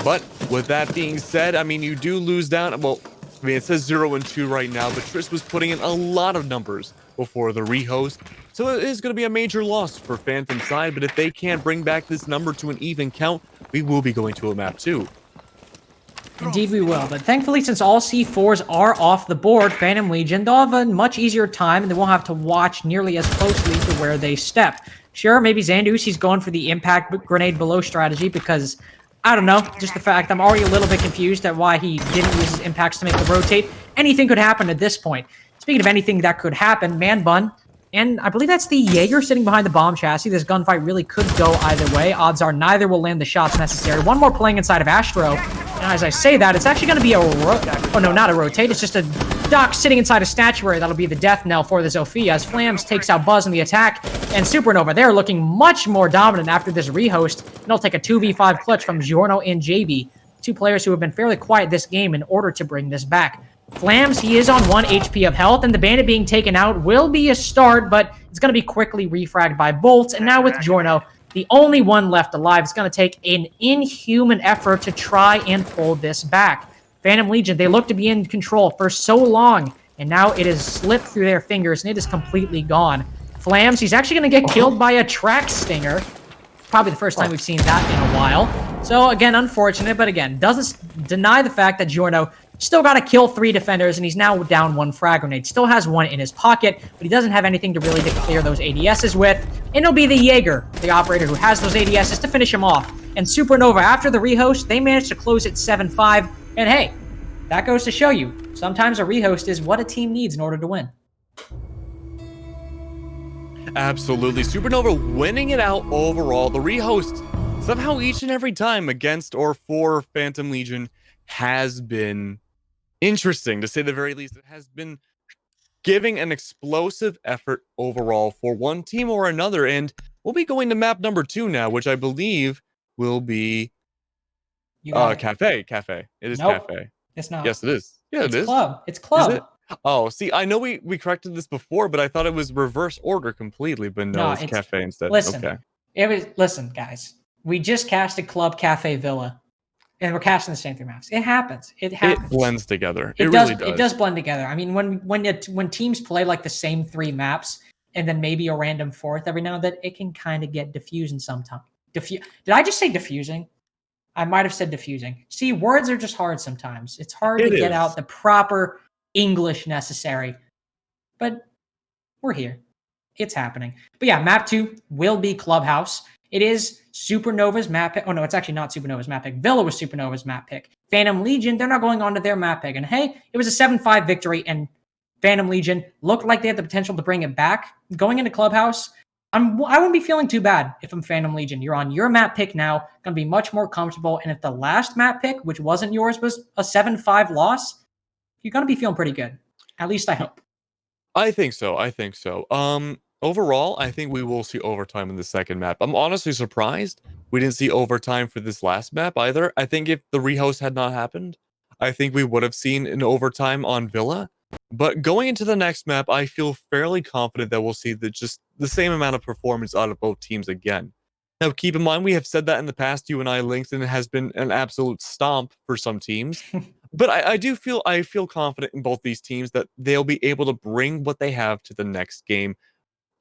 But with that being said, I mean, you do lose down. Well, I mean, it says 0-2 right now, but Triss was putting in a lot of numbers before the rehost. So it is going to be a major loss for Phantom side, but if they can't bring back this number to an even count, we will be going to a map 2. Indeed, we will. But thankfully, since all C4s are off the board, Phantom Legion, they'll have a much easier time and they won't have to watch nearly as closely to where they step. Sure, maybe Xandus, he's going for the impact grenade below strategy because, I don't know, just the fact I'm already a little bit confused at why he didn't use his impacts to make the rotate. Anything could happen at this point. Speaking of anything that could happen, Man Bun, and I believe that's the Jaeger sitting behind the bomb chassis. This gunfight really could go either way. Odds are neither will land the shots necessary. One more playing inside of Astro. And as I say that, it's actually going to be a oh no, not a rotate. It's just a Doc sitting inside a statuary. That'll be the death knell for the Zofia as Flams takes out Buzz in the attack. And Supernova, they're looking much more dominant after this rehost. And they'll take a 2v5 clutch from Giorno and JB. Two players who have been fairly quiet this game in order to bring this back. Flams, he is on 1 HP of health, and the Bandit being taken out will be a start, but it's going to be quickly refragged by Bolts. And now with Giorno, the only one left alive, it's going to take an inhuman effort to try and pull this back. Phantom Legion, they look to be in control for so long, and now it has slipped through their fingers, and it is completely gone. Flams, he's actually going to get killed by a track stinger. Probably the first time we've seen that in a while. So, again, unfortunate, but again, doesn't deny the fact that Giorno still got to kill 3 defenders, and he's now down 1 frag grenade. Still has 1 in his pocket, but he doesn't have anything to really clear those ADSs with. And it'll be the Jaeger, the operator who has those ADSs, to finish him off. And Supernova, after the rehost, they managed to close it 7-5. And hey, that goes to show you, sometimes a rehost is what a team needs in order to win. Absolutely. Supernova winning it out overall. The rehost, somehow each and every time against or for Phantom Legion, has been interesting, to say the very least. It has been giving an explosive effort overall for one team or another. And we'll be going to map number 2 now, which I believe will be Cafe. It is Nope, Cafe. it's not. Yes, it is. Yeah, it's it is. Club. It's Club. Is it? Oh, see, I know we corrected this before, but I thought it was reverse order completely, but no, it's Cafe instead. Listen, okay. Listen, guys. We just casted Club Cafe Villa. And we're casting the same 3 maps. It happens. It happens. It blends together. It really does. It does blend together. I mean, when teams play like the same 3 maps and then maybe a random 4th every now and then, it can kind of get diffusing sometimes. Did I just say diffusing? I might have said diffusing. See, words are just hard sometimes. It's hard to get out the proper English necessary. But we're here. It's happening. But yeah, map 2 will be Clubhouse. It is Supernova's map pick. Oh, no, it's actually not Supernova's map pick. Villa was Supernova's map pick. Phantom Legion, they're not going on to their map pick. And hey, it was a 7-5 victory, and Phantom Legion looked like they had the potential to bring it back. Going into Clubhouse, I wouldn't be feeling too bad if I'm Phantom Legion. You're on your map pick now, going to be much more comfortable. And if the last map pick, which wasn't yours, was a 7-5 loss, you're going to be feeling pretty good. At least I hope. I think so. Overall, I think we will see overtime in the second map. I'm honestly surprised we didn't see overtime for this last map either. I think if the rehost had not happened, I think we would have seen an overtime on Villa. But going into the next map, I feel fairly confident that we'll see just the same amount of performance out of both teams again. Now, keep in mind, we have said that in the past, you and I, Lynx, and it has been an absolute stomp for some teams. But I feel confident in both these teams that they'll be able to bring what they have to the next game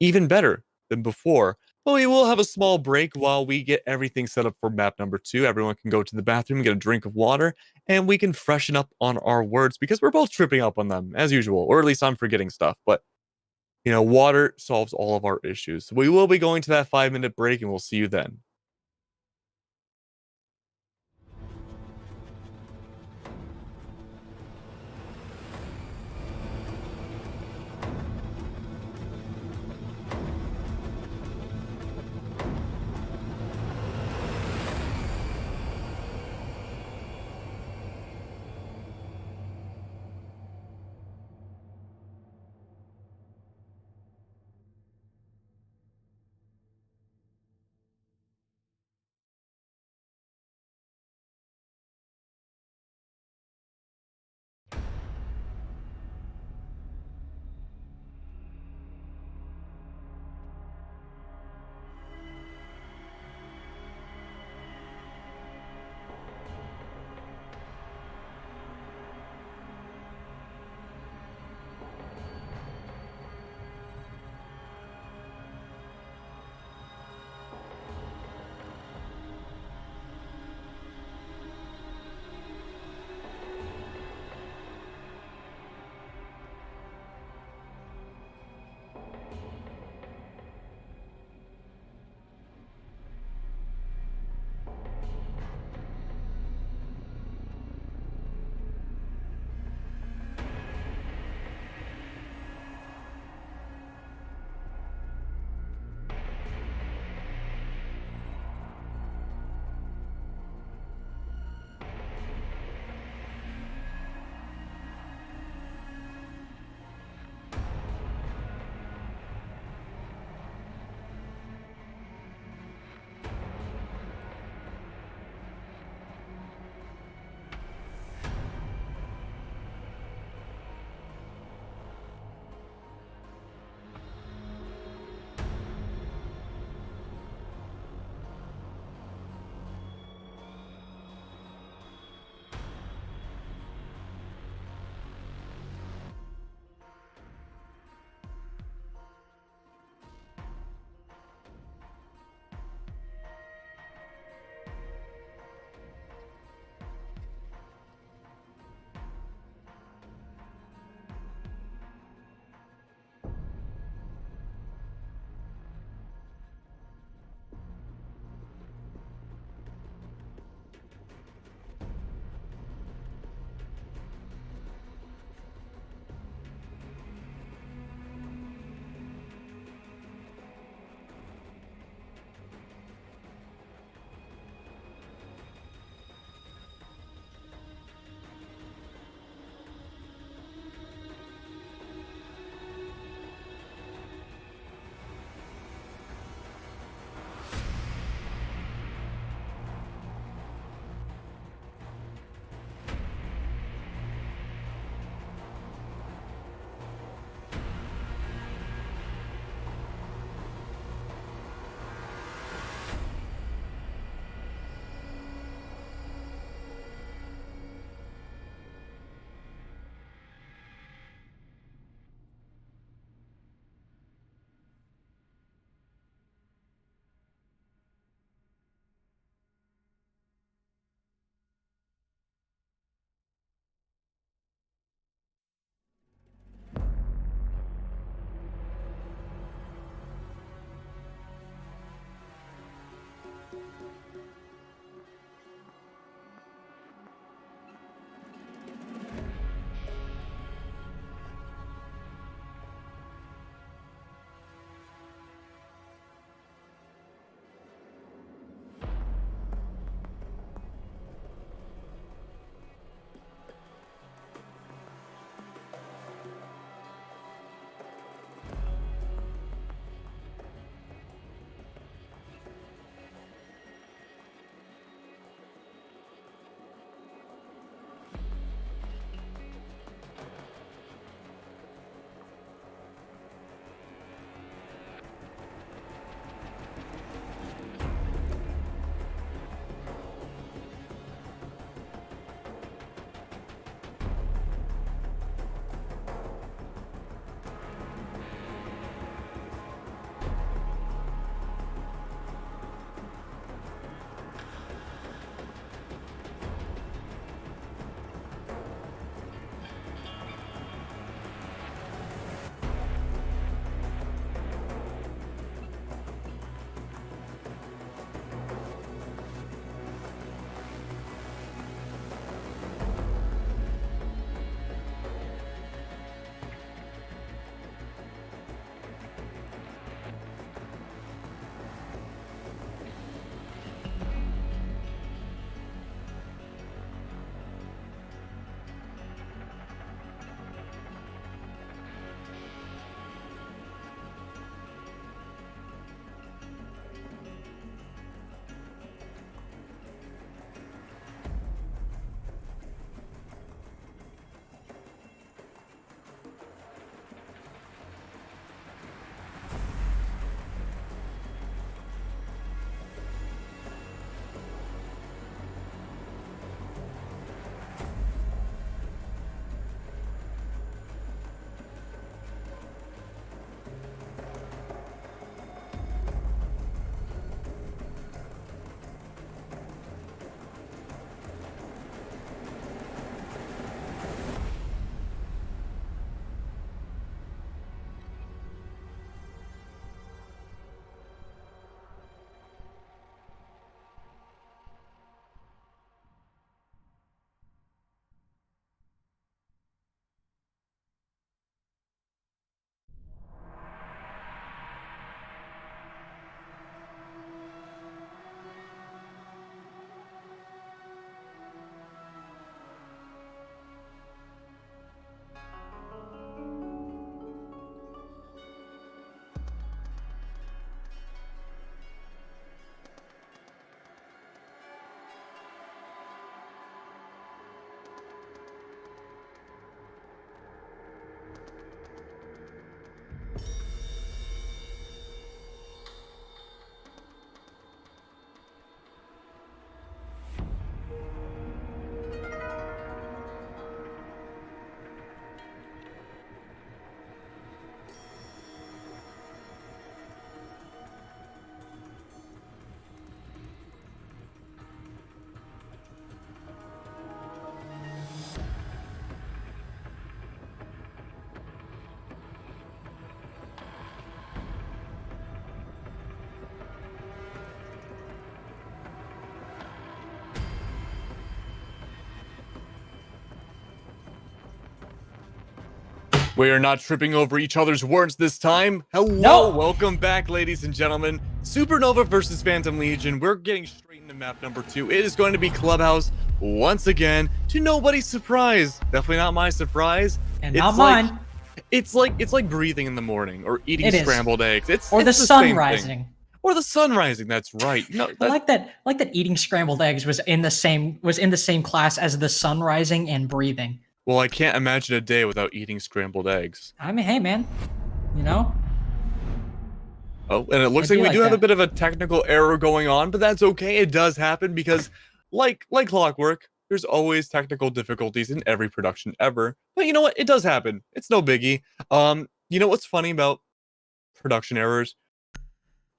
even better than before. But we will have a small break while we get everything set up for map number 2. Everyone can go to the bathroom, get a drink of water, and we can freshen up on our words because we're both tripping up on them as usual, or at least I'm forgetting stuff. But water solves all of our issues. So we will be going to that 5-minute break, and we'll see you then. We are not tripping over each other's words this time. Hello, No. welcome back, ladies and gentlemen. Supernova versus Phantom Legion. We're getting straight into map number 2. It is going to be Clubhouse once again, to nobody's surprise. Definitely not my surprise. And not mine. It's like breathing in the morning or eating scrambled eggs. It's the same sun thing. rising. Or the sun rising. That's right. I like that eating scrambled eggs was in the same class as the sun rising and breathing. Well, I can't imagine a day without eating scrambled eggs. I mean, hey man, you know. Oh, and it looks like we do have a bit of a technical error going on, but that's okay. It does happen because, like clockwork, there's always technical difficulties in every production ever. But you know what? It does happen. It's no biggie. You know what's funny about production errors?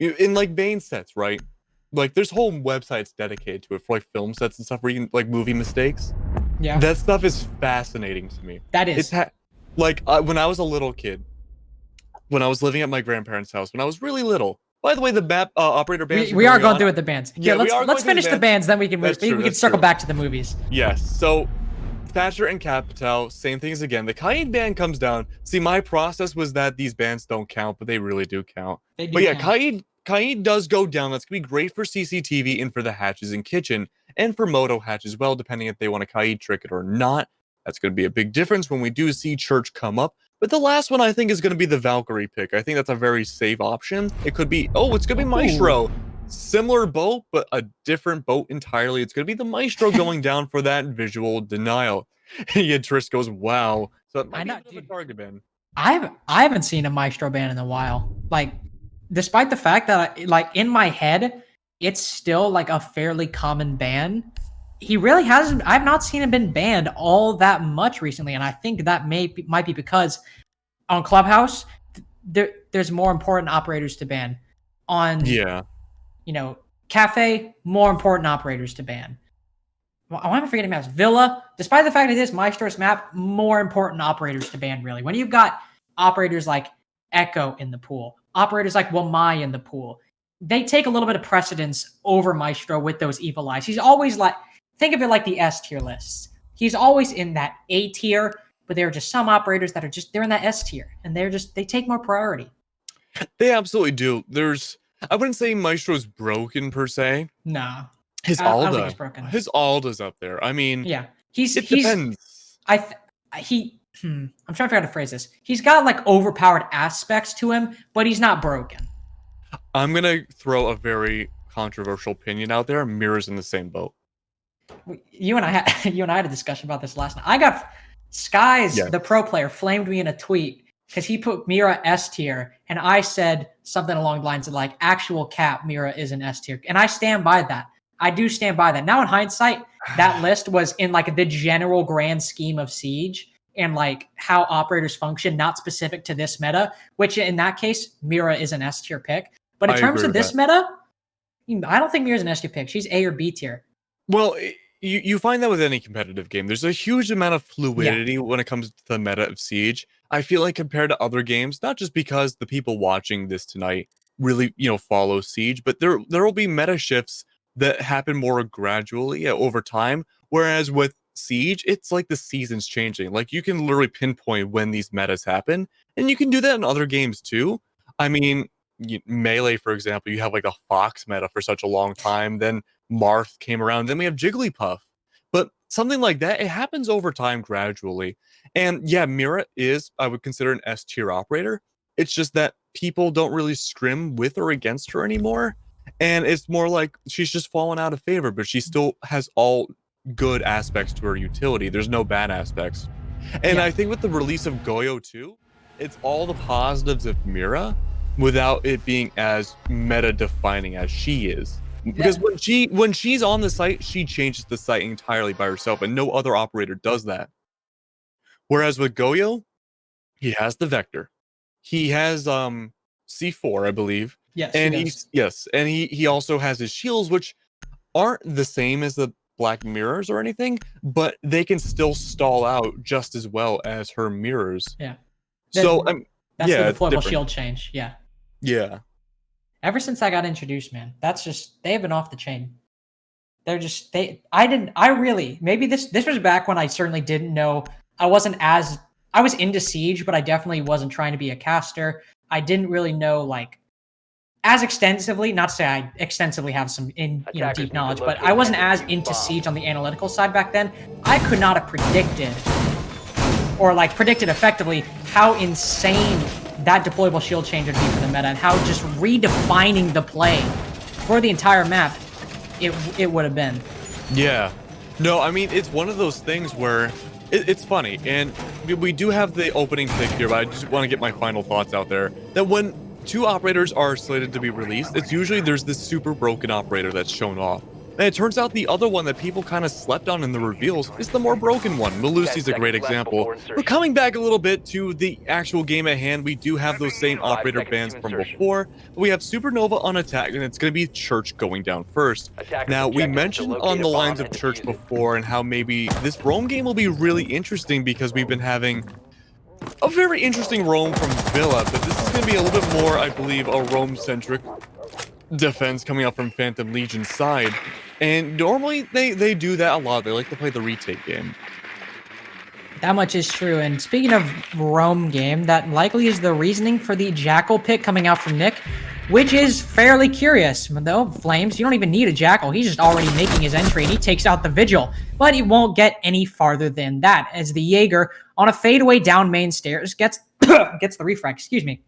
In like Bane sets, right? Like there's whole websites dedicated to it for like film sets and stuff where you can like movie mistakes. Yeah. That stuff is fascinating to me. That is. When I was a little kid, when I was living at my grandparents' house, when I was really little. By the way, the map operator bands. We are going through with the bands. Yeah, let's finish the bands, then we can circle back to the movies. Yes. So Thatcher and Capital, same things again. The Kaid band comes down. See, my process was that these bands don't count, but they really do count. But yeah, Kaid does go down. That's gonna be great for CCTV and for the hatches in kitchen and for Moto hatch as well, depending if they want to Kaid trick it or not. That's gonna be a big difference when we do see Church come up. But the last one I think is gonna be the Valkyrie pick. I think that's a very safe option. It could be it's gonna be Maestro. Similar boat, but a different boat entirely. It's gonna be the Maestro going down for that visual denial. Yeah, Trish goes, wow. So it might be a target ban. I haven't seen a Maestro ban in a while. Like, despite the fact that in my head, it's still like a fairly common ban. He really hasn't. I've not seen him been banned all that much recently, and I think that might be because on Clubhouse there's more important operators to ban. On Cafe, more important operators to ban. Why am I forgetting maps? Villa, despite the fact it is Maestro's map, more important operators to ban, really. When you've got operators like Echo in the pool, operators like Wamai in the pool, they take a little bit of precedence over Maestro with those evil eyes. He's always think of it like the S tier lists. He's always in that A tier, but there are just some operators that they're in that S tier, and they take more priority. They absolutely do. I wouldn't say Maestro's broken per se. Nah. His Alda's up there. I mean, yeah, it depends. I'm trying to figure out how to phrase this. He's got overpowered aspects to him, but he's not broken. I'm gonna throw a very controversial opinion out there. Mira's in the same boat. You and I had a discussion about this last night. I got Skies, the pro player, flamed me in a tweet because he put Mira S tier, and I said something along the lines of actual cap, Mira is an S tier, and I stand by that. I do stand by that. Now in hindsight, that list was in the general grand scheme of Siege and how operators function, not specific to this meta, which in that case, Mira is an S tier pick. But in terms of this meta, I don't think Mira's an S tier pick. She's A or B tier. Well, you find that with any competitive game. There's a huge amount of fluidity when it comes to the meta of Siege. I feel like compared to other games, not just because the people watching this tonight really, follow Siege, but there will be meta shifts that happen more gradually over time. Whereas with Siege, it's like the season's changing. You can literally pinpoint when these metas happen, and you can do that in other games too. I mean, Melee, for example, you have a Fox meta for such a long time. Then Marth came around. Then we have Jigglypuff. But something like that, it happens over time gradually. And yeah, Mira is, I would consider, an S tier operator. It's just that people don't really scrim with or against her anymore. And it's more like she's just fallen out of favor, but she still has all good aspects to her utility. There's no bad aspects. And I think with the release of Goyo too, it's all the positives of Mira without it being as meta defining as she is. Because when she's on the site, she changes the site entirely by herself, and no other operator does that. Whereas with Goyo, he has the Vector. He has C4, I believe. Yes, and he also has his shields, which aren't the same as the Black Mirrors or anything, but they can still stall out just as well as her mirrors. Yeah. That's the deployable shield change. Yeah. Yeah. Ever since I got introduced, man, they have been off the chain. Maybe this was back when I certainly didn't know. I wasn't as I was into Siege, but I definitely wasn't trying to be a caster. I didn't really know like as extensively, not to say I extensively have some deep knowledge, but I wasn't as into Siege on the analytical side back then. I could not have predicted or like predicted effectively how insane that deployable shield change would be for the meta and how just redefining the play for the entire map it would have been. Yeah. No, I mean, it's one of those things where it's funny, and we do have the opening pick here, but I just want to get my final thoughts out there. That when two operators are slated to be released, it's usually there's this super broken operator that's shown off. And it turns out the other one that people kind of slept on in the reveals is the more broken one. Melusi's a great example. But coming back a little bit to the actual game at hand, we do have those same operator bans from before. We have Supernova on attack, and it's going to be Church going down first. Now, we mentioned on the lines of Church before and how maybe this roam game will be really interesting because we've been having a very interesting roam from Villa, but this is going to be a little bit more, I believe, a roam-centric defense coming up from Phantom Legion's side. And normally they do that a lot. They like to play the retake game. That much is true. And speaking of roam game, that likely is the reasoning for the Jackal pick coming out from Nick, which is fairly curious. Though, Flames, you don't even need a Jackal. He's just already making his entry, and he takes out the Vigil. But he won't get any farther than that, as the Jaeger, on a fadeaway down main stairs, gets the refrag. Excuse me.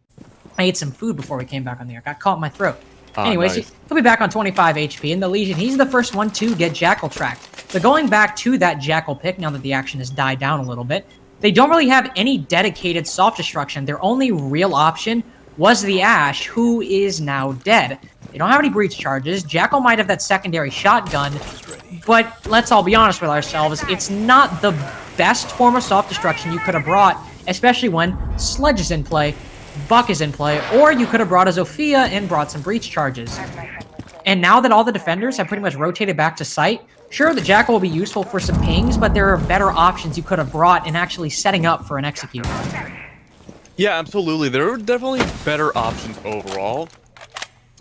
I ate some food before we came back on the air. Got caught in my throat. Anyways, nice. He'll be back on 25 HP, and the Legion, he's the first one to get Jackal tracked. But going back to that Jackal pick, now that the action has died down a little bit, they don't really have any dedicated soft destruction. Their only real option was the Ashe, who is now dead. They don't have any breach charges. Jackal might have that secondary shotgun, but let's all be honest with ourselves, it's not the best form of soft destruction you could have brought, especially when Sledge is in play, Buck is in play, or you could have brought a Zofia and brought some breach charges. And now that all the defenders have pretty much rotated back to site, sure, the Jackal will be useful for some pings, but there are better options you could have brought in actually setting up for an execute. Yeah, absolutely. There are definitely better options overall.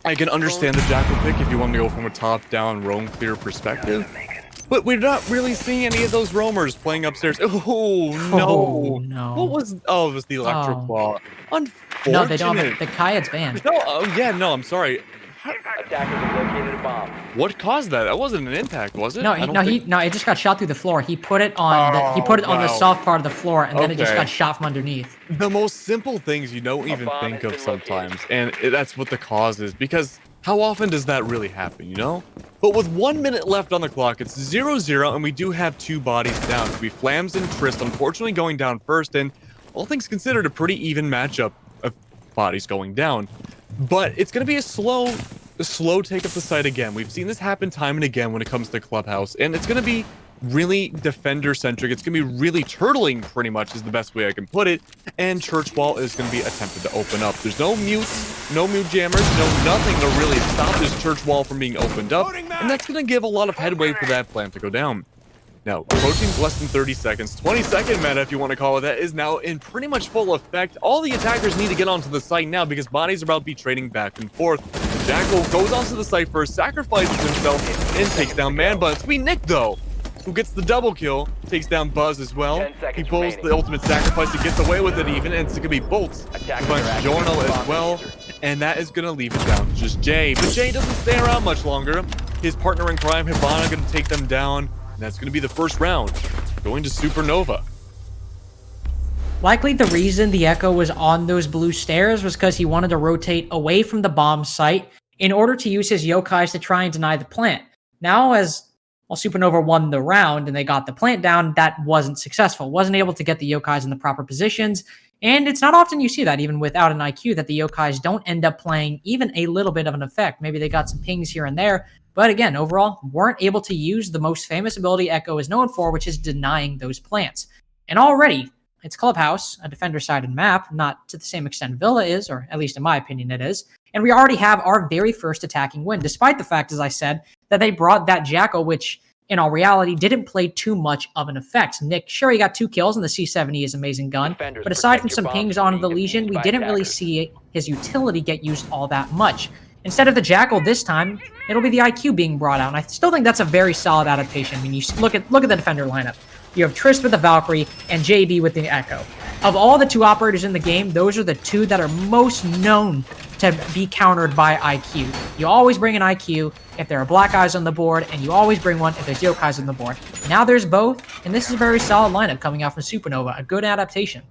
I can understand the Jackal pick if you want to go from a top-down roam clear perspective. But we're not really seeing any of those roamers playing upstairs. Oh, no. Oh, no. What was... Oh, it was the Electro Claw. Unfortunate. No, they don't. The Kayad's banned. No, oh, yeah, no, I'm sorry. Attackers have located a bomb. What caused that? That wasn't an impact, was it? No, it just got shot through the floor. He put it on the soft part of the floor, and then it just got shot from underneath. The most simple things you don't even think of sometimes, and that's what the cause is, because how often does that really happen, you know? But with 1 minute left on the clock, it's 0-0, and we do have two bodies down. We Flams and Trist, unfortunately, going down first, and all things considered, a pretty even matchup of bodies going down. But it's going to be a slow take of the site again. We've seen this happen time and again when it comes to Clubhouse, and it's going to be really defender-centric. It's going to be really turtling, pretty much, is the best way I can put it, and Church Wall is going to be attempted to open up. There's no mutes, no mute jammers, no nothing to really stop this Church Wall from being opened up, and that's going to give a lot of headway for that plan to go down. Now, approaching less than 30 seconds, 20-second meta, if you want to call it that, is now in pretty much full effect. All the attackers need to get onto the site now because bodies are about to be trading back and forth. The Jackal goes onto the site first, sacrifices himself, and takes down Man Bun. It's going to be Nick, though, who gets the double kill, takes down Buzz as well. He pulls the ultimate sacrifice, he gets away with it even, and it's going to be Bolts. But Jorno as well, and that is going to leave it down to just Jay. But Jay doesn't stay around much longer. His partner in crime, Hibana, going to take them down. That's going to be the first round, going to Supernova. Likely the reason the Echo was on those blue stairs was because he wanted to rotate away from the bomb site in order to use his yokais to try and deny the plant. Now, while Supernova won the round and they got the plant down, that wasn't successful. Wasn't able to get the yokais in the proper positions, and it's not often you see that, even without an IQ, that the yokais don't end up playing even a little bit of an effect. Maybe they got some pings here and there, but again, overall, weren't able to use the most famous ability Echo is known for, which is denying those plants. And already, it's Clubhouse, a defender-sided map, not to the same extent Villa is, or at least in my opinion it is, and we already have our very first attacking win, despite the fact, as I said, that they brought that Jackal, which in all reality didn't play too much of an effect. Nick, sure, he got 2 kills, and the C70 is amazing gun, but aside from some pings on the Legion, we didn't really see his utility get used all that much. Instead of the Jackal this time, it'll be the IQ being brought out, and I still think that's a very solid adaptation. I mean, you look at the defender lineup. You have Trist with the Valkyrie and JB with the Echo. Of all the 2 operators in the game, those are the 2 that are most known to be countered by IQ. You always bring an IQ if there are black eyes on the board, and you always bring one if there's yokais on the board. Now there's both, and this is a very solid lineup coming out from Supernova, a good adaptation.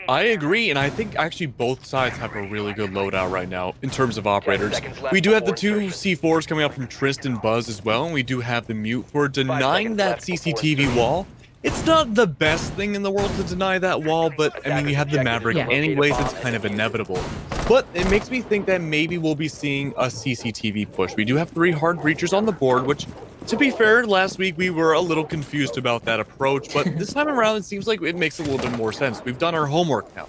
I agree, and I think actually both sides have a really good loadout right now in terms of operators. We do have the 2 C4s coming out from Trist and Buzz as well, and we do have the Mute for denying that CCTV wall. It's not the best thing in the world to deny that wall, but I mean, you have the Maverick anyways, it's kind of inevitable. But it makes me think that maybe we'll be seeing a CCTV push. We do have 3 hard breachers on the board, which, to be fair, last week we were a little confused about that approach, but this time around it seems like it makes a little bit more sense. We've done our homework now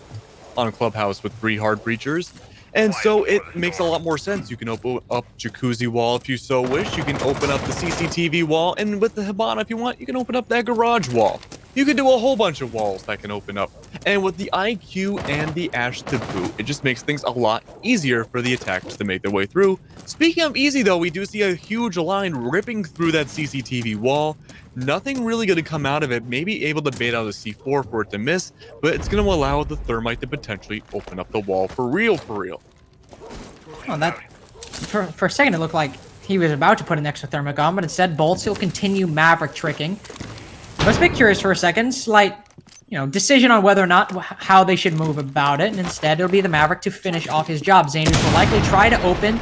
on Clubhouse with 3 hard breachers, and so it makes a lot more sense. You can open up Jacuzzi wall if you so wish. You can open up the CCTV wall, and with the Hibana, if you want, you can open up that garage wall. You can do a whole bunch of walls that can open up. And with the IQ and the Ash to boot, it just makes things a lot easier for the attackers to make their way through. Speaking of easy, though, we do see a huge line ripping through that CCTV wall. Nothing really going to come out of it. Maybe able to bait out a C4 for it to miss, but it's going to allow the Thermite to potentially open up the wall for real, for real. Oh, that for a second it looked like he was about to put an extra thermic on, but instead Bolts will continue Maverick tricking. I was a bit curious for a second, slight, decision on whether or not how they should move about it, and instead it'll be the Maverick to finish off his job. Xandus will likely try to open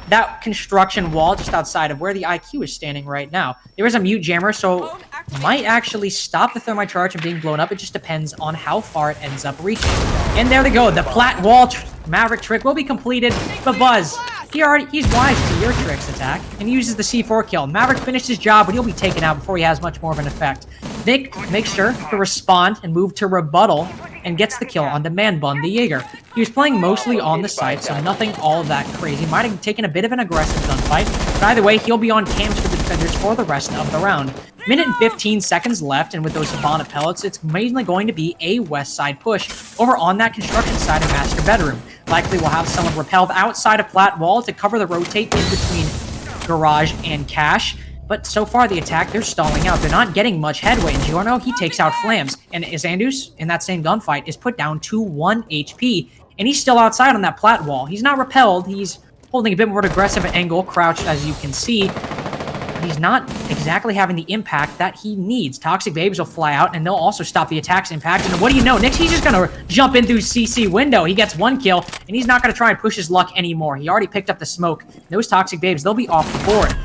that construction wall just outside of where the IQ is standing right now. There is a mute jammer, so might actually stop the thermite charge from being blown up. It just depends on how far it ends up reaching. And there they go. The plat wall Maverick trick will be completed, but Buzz, he's wise to your tricks attack and he uses the C4 kill. Maverick finished his job, but he'll be taken out before he has much more of an effect. Nick makes sure to respond and move to rebuttal and gets the kill on demand bun the Jaeger. He was playing mostly on the site, so nothing all that crazy. Might have taken a bit of an aggressive gunfight, but either way, he'll be on cams for the defenders for the rest of the round. Minute and 15 seconds left, and with those Hibana pellets, it's mainly going to be a west side push over on that construction side of master bedroom. Likely we'll have someone repelled outside of plat wall to cover the rotate in between garage and cache. But so far, the attack, they're stalling out. They're not getting much headway. And Giorno, he takes out Flams. And Xandus, in that same gunfight, is put down to 1 HP. And he's still outside on that plat wall. He's not repelled. He's holding a bit more aggressive angle, crouched, as you can see. But he's not exactly having the impact that he needs. Toxic Babes will fly out, and they'll also stop the attack's impact. And what do you know? Nix, he's just going to jump in through CC window. He gets 1 kill, and he's not going to try and push his luck anymore. He already picked up the smoke. Those Toxic Babes, they'll be off the board.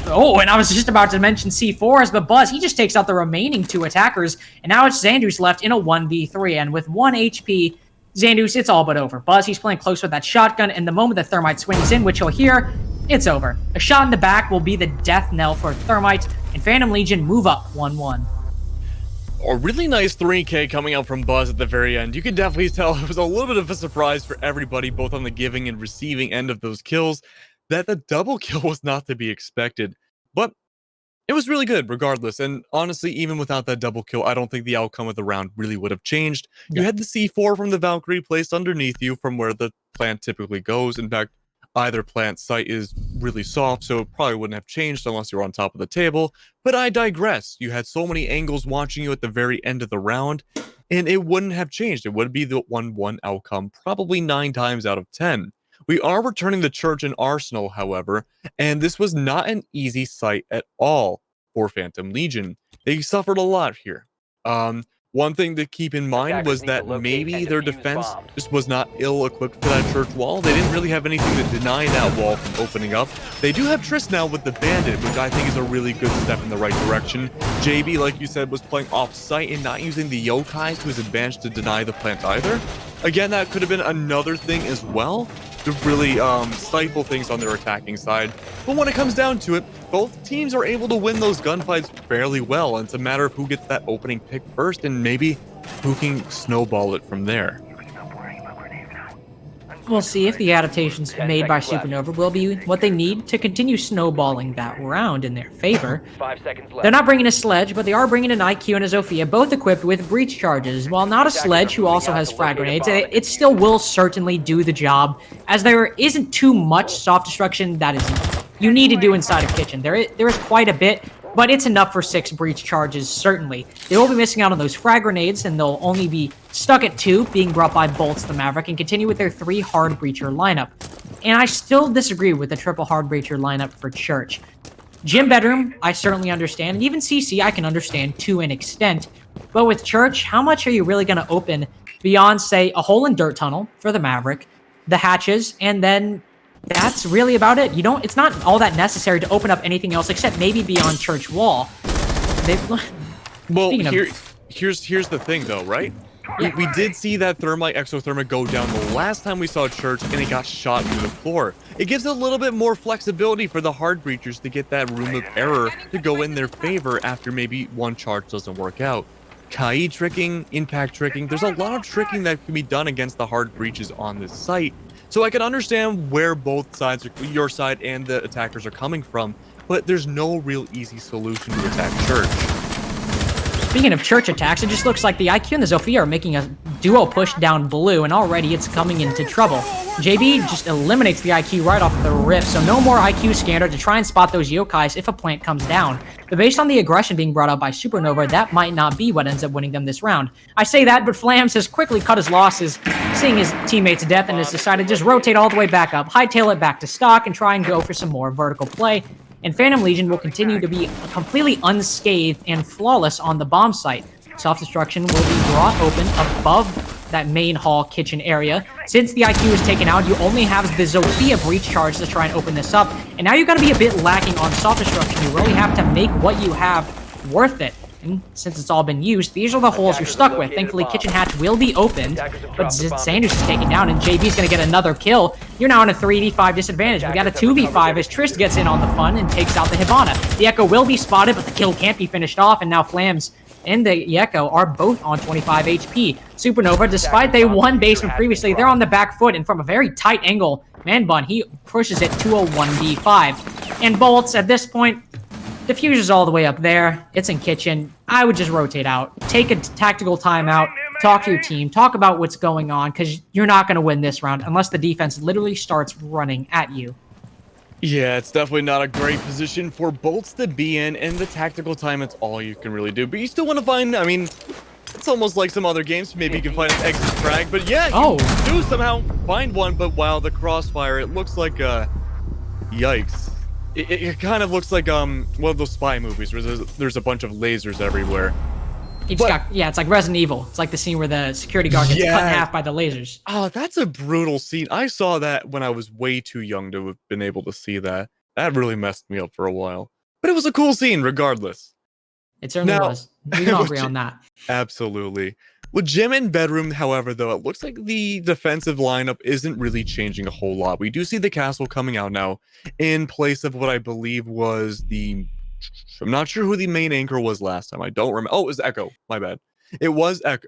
Oh, and I was just about to mention C4s, but Buzz, he just takes out the remaining 2 attackers, and now it's Xandus left in a 1v3, and with 1 HP, Xandus, it's all but over. Buzz, he's playing close with that shotgun, and the moment the Thermite swings in, which he'll hear, it's over. A shot in the back will be the death knell for Thermite, and Phantom Legion move up 1-1. A really nice 3K coming out from Buzz at the very end. You can definitely tell it was a little bit of a surprise for everybody, both on the giving and receiving end of those kills, that the double kill was not to be expected. But it was really good regardless. And honestly, even without that double kill, I don't think the outcome of the round really would have changed. You had the C4 from the Valkyrie placed underneath you from where the plant typically goes. In fact, either plant site is really soft, so it probably wouldn't have changed unless you're on top of the table. But I digress. You had so many angles watching you at the very end of the round, and it wouldn't have changed. It would be the 1-1 outcome, probably 9 times out of 10. We are returning to Church and Arsenal, however, and this was not an easy sight at all for Phantom Legion. They suffered a lot here. One thing to keep in mind was that maybe their defense just was not ill-equipped for that church wall. They didn't really have anything to deny that wall from opening up. They do have Trist now with the Bandit, which I think is a really good step in the right direction. JB, like you said, was playing off-site and not using the yokais to his advantage to deny the plant either. Again, that could have been another thing as well to really stifle things on their attacking side. But when it comes down to it, both teams are able to win those gunfights fairly well, and it's a matter of who gets that opening pick first and maybe who can snowball it from there. We'll see if the adaptations made by Supernova will be what they need to continue snowballing that round in their favor. 5 seconds left. They're not bringing a sledge, but they are bringing an IQ and a Zofia, both equipped with breach charges. While not a sledge who also has frag grenades, it still will certainly do the job, as there isn't too much soft destruction that is you need to do inside a kitchen. There is quite a bit, but it's enough for 6 breach charges, certainly. They will be missing out on those frag grenades, and they'll only be stuck at 2, being brought by Bolts the Maverick, and continue with their 3 hard breacher lineup. And I still disagree with the triple hard breacher lineup for Church. Gym Bedroom, I certainly understand, and even CC I can understand to an extent. But with Church, how much are you really going to open beyond, say, a hole in dirt tunnel for the Maverick, the hatches, and then that's really about it. It's not all that necessary to open up anything else except maybe beyond Church Wall. Well, here's the thing though, right? Yeah. We did see that thermite exothermic go down the last time we saw Church, and it got shot through the floor. It gives a little bit more flexibility for the hard breachers to get that room of error to go in their favor after maybe one charge doesn't work out. Kai tricking, impact tricking, there's a lot of tricking that can be done against the hard breaches on this site. So I can understand where both sides, your side and the attackers, are coming from, but there's no real easy solution to attack Church. Speaking of Church attacks, it just looks like the IQ and the Zofia are making a duo push down blue, and already it's coming into trouble. JB just eliminates the IQ right off the rip, so no more IQ scanner to try and spot those yokais if a plant comes down. But based on the aggression being brought out by Supernova, that might not be what ends up winning them this round. I say that, but Flams has quickly cut his losses, seeing his teammates' death, and has decided to just rotate all the way back up, hightail it back to stock, and try and go for some more vertical play. And Phantom Legion will continue to be completely unscathed and flawless on the bomb site. Self-destruction will be brought open above that main hall kitchen area. Since the IQ is taken out, you only have the Zofia breach charge to try and open this up. And now you're going to be a bit lacking on self-destruction. You really have to make what you have worth it. And since it's all been used, these are the holes you're stuck with. Thankfully, Kitchen Hatch will be opened, but Sanders is taken down, and JB's going to get another kill. You're now in a 3v5 disadvantage. We got a 2v5 as Trist gets in on the fun and takes out the Hibana. The Echo will be spotted, but the kill can't be finished off, and now Flams and the Echo are both on 25 HP. Supernova, despite they won basement previously, they're on the back foot, and from a very tight angle, Manbun, he pushes it to a 1v5. And Bolts, at this point, diffuser's all the way up there. It's in kitchen. I would just rotate out. Take a tactical timeout. Talk to your team. Talk about what's going on, because you're not going to win this round unless the defense literally starts running at you. Yeah, it's definitely not a great position for Bolts to be in, and the tactical time, it's all you can really do. But you still want to find, I mean, it's almost like some other games. Maybe you can find an exit frag, but yeah, you do somehow find one. But wow, the crossfire, it looks like, yikes. It kind of looks like one of those spy movies where there's a bunch of lasers everywhere. It's like Resident Evil. It's like the scene where the security guard gets cut in half by the lasers. Oh, that's a brutal scene. I saw that when I was way too young to have been able to see that. That really messed me up for a while. But it was a cool scene regardless. It certainly was. We can all agree on that. Absolutely. With Gym and Bedroom, however, though, it looks like the defensive lineup isn't really changing a whole lot. We do see the castle coming out now in place of what I believe was the... I'm not sure who the main anchor was last time. I don't remember. Oh, it was Echo. My bad. It was Echo.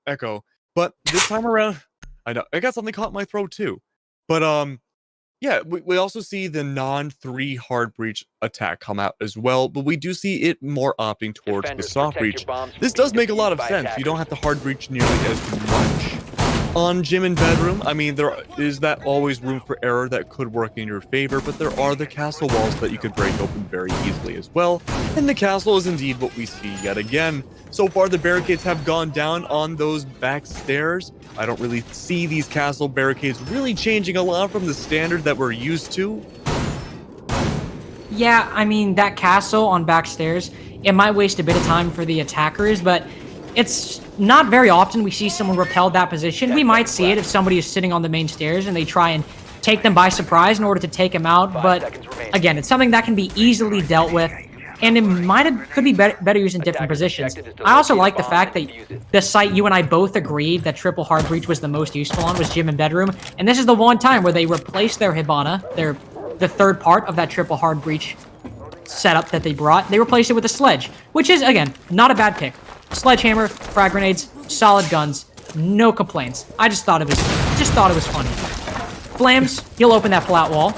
Echo. But this time around, I know I got something caught in my throat too. But yeah, we also see the non-3 hard breach attack come out as well, but we do see it more opting towards the soft breach. This does make a lot of sense. You don't have to hard breach nearly as much. On Gym and Bedroom, I mean, there is that always room for error that could work in your favor, but there are the castle walls that you could break open very easily as well, and the castle is indeed what we see yet again. So far, the barricades have gone down on those back stairs. I don't really see these castle barricades really changing a lot from the standard that we're used to. Yeah, I mean, that castle on back stairs, it might waste a bit of time for the attackers, but it's not very often we see someone repel that position. We might see it if somebody is sitting on the main stairs and they try and take them by surprise in order to take them out. But again, it's something that can be easily dealt with, and it could be better used in different positions. I also like the fact that the site you and I both agreed that triple hard breach was the most useful on was Gym and Bedroom, and this is the one time where they replaced their Hibana, the third part of that triple hard breach setup that they brought. They replaced it with a sledge, which is, again, not a bad pick. Sledgehammer, frag grenades, solid guns, no complaints. I just thought it was funny. Flams, he'll open that flat wall.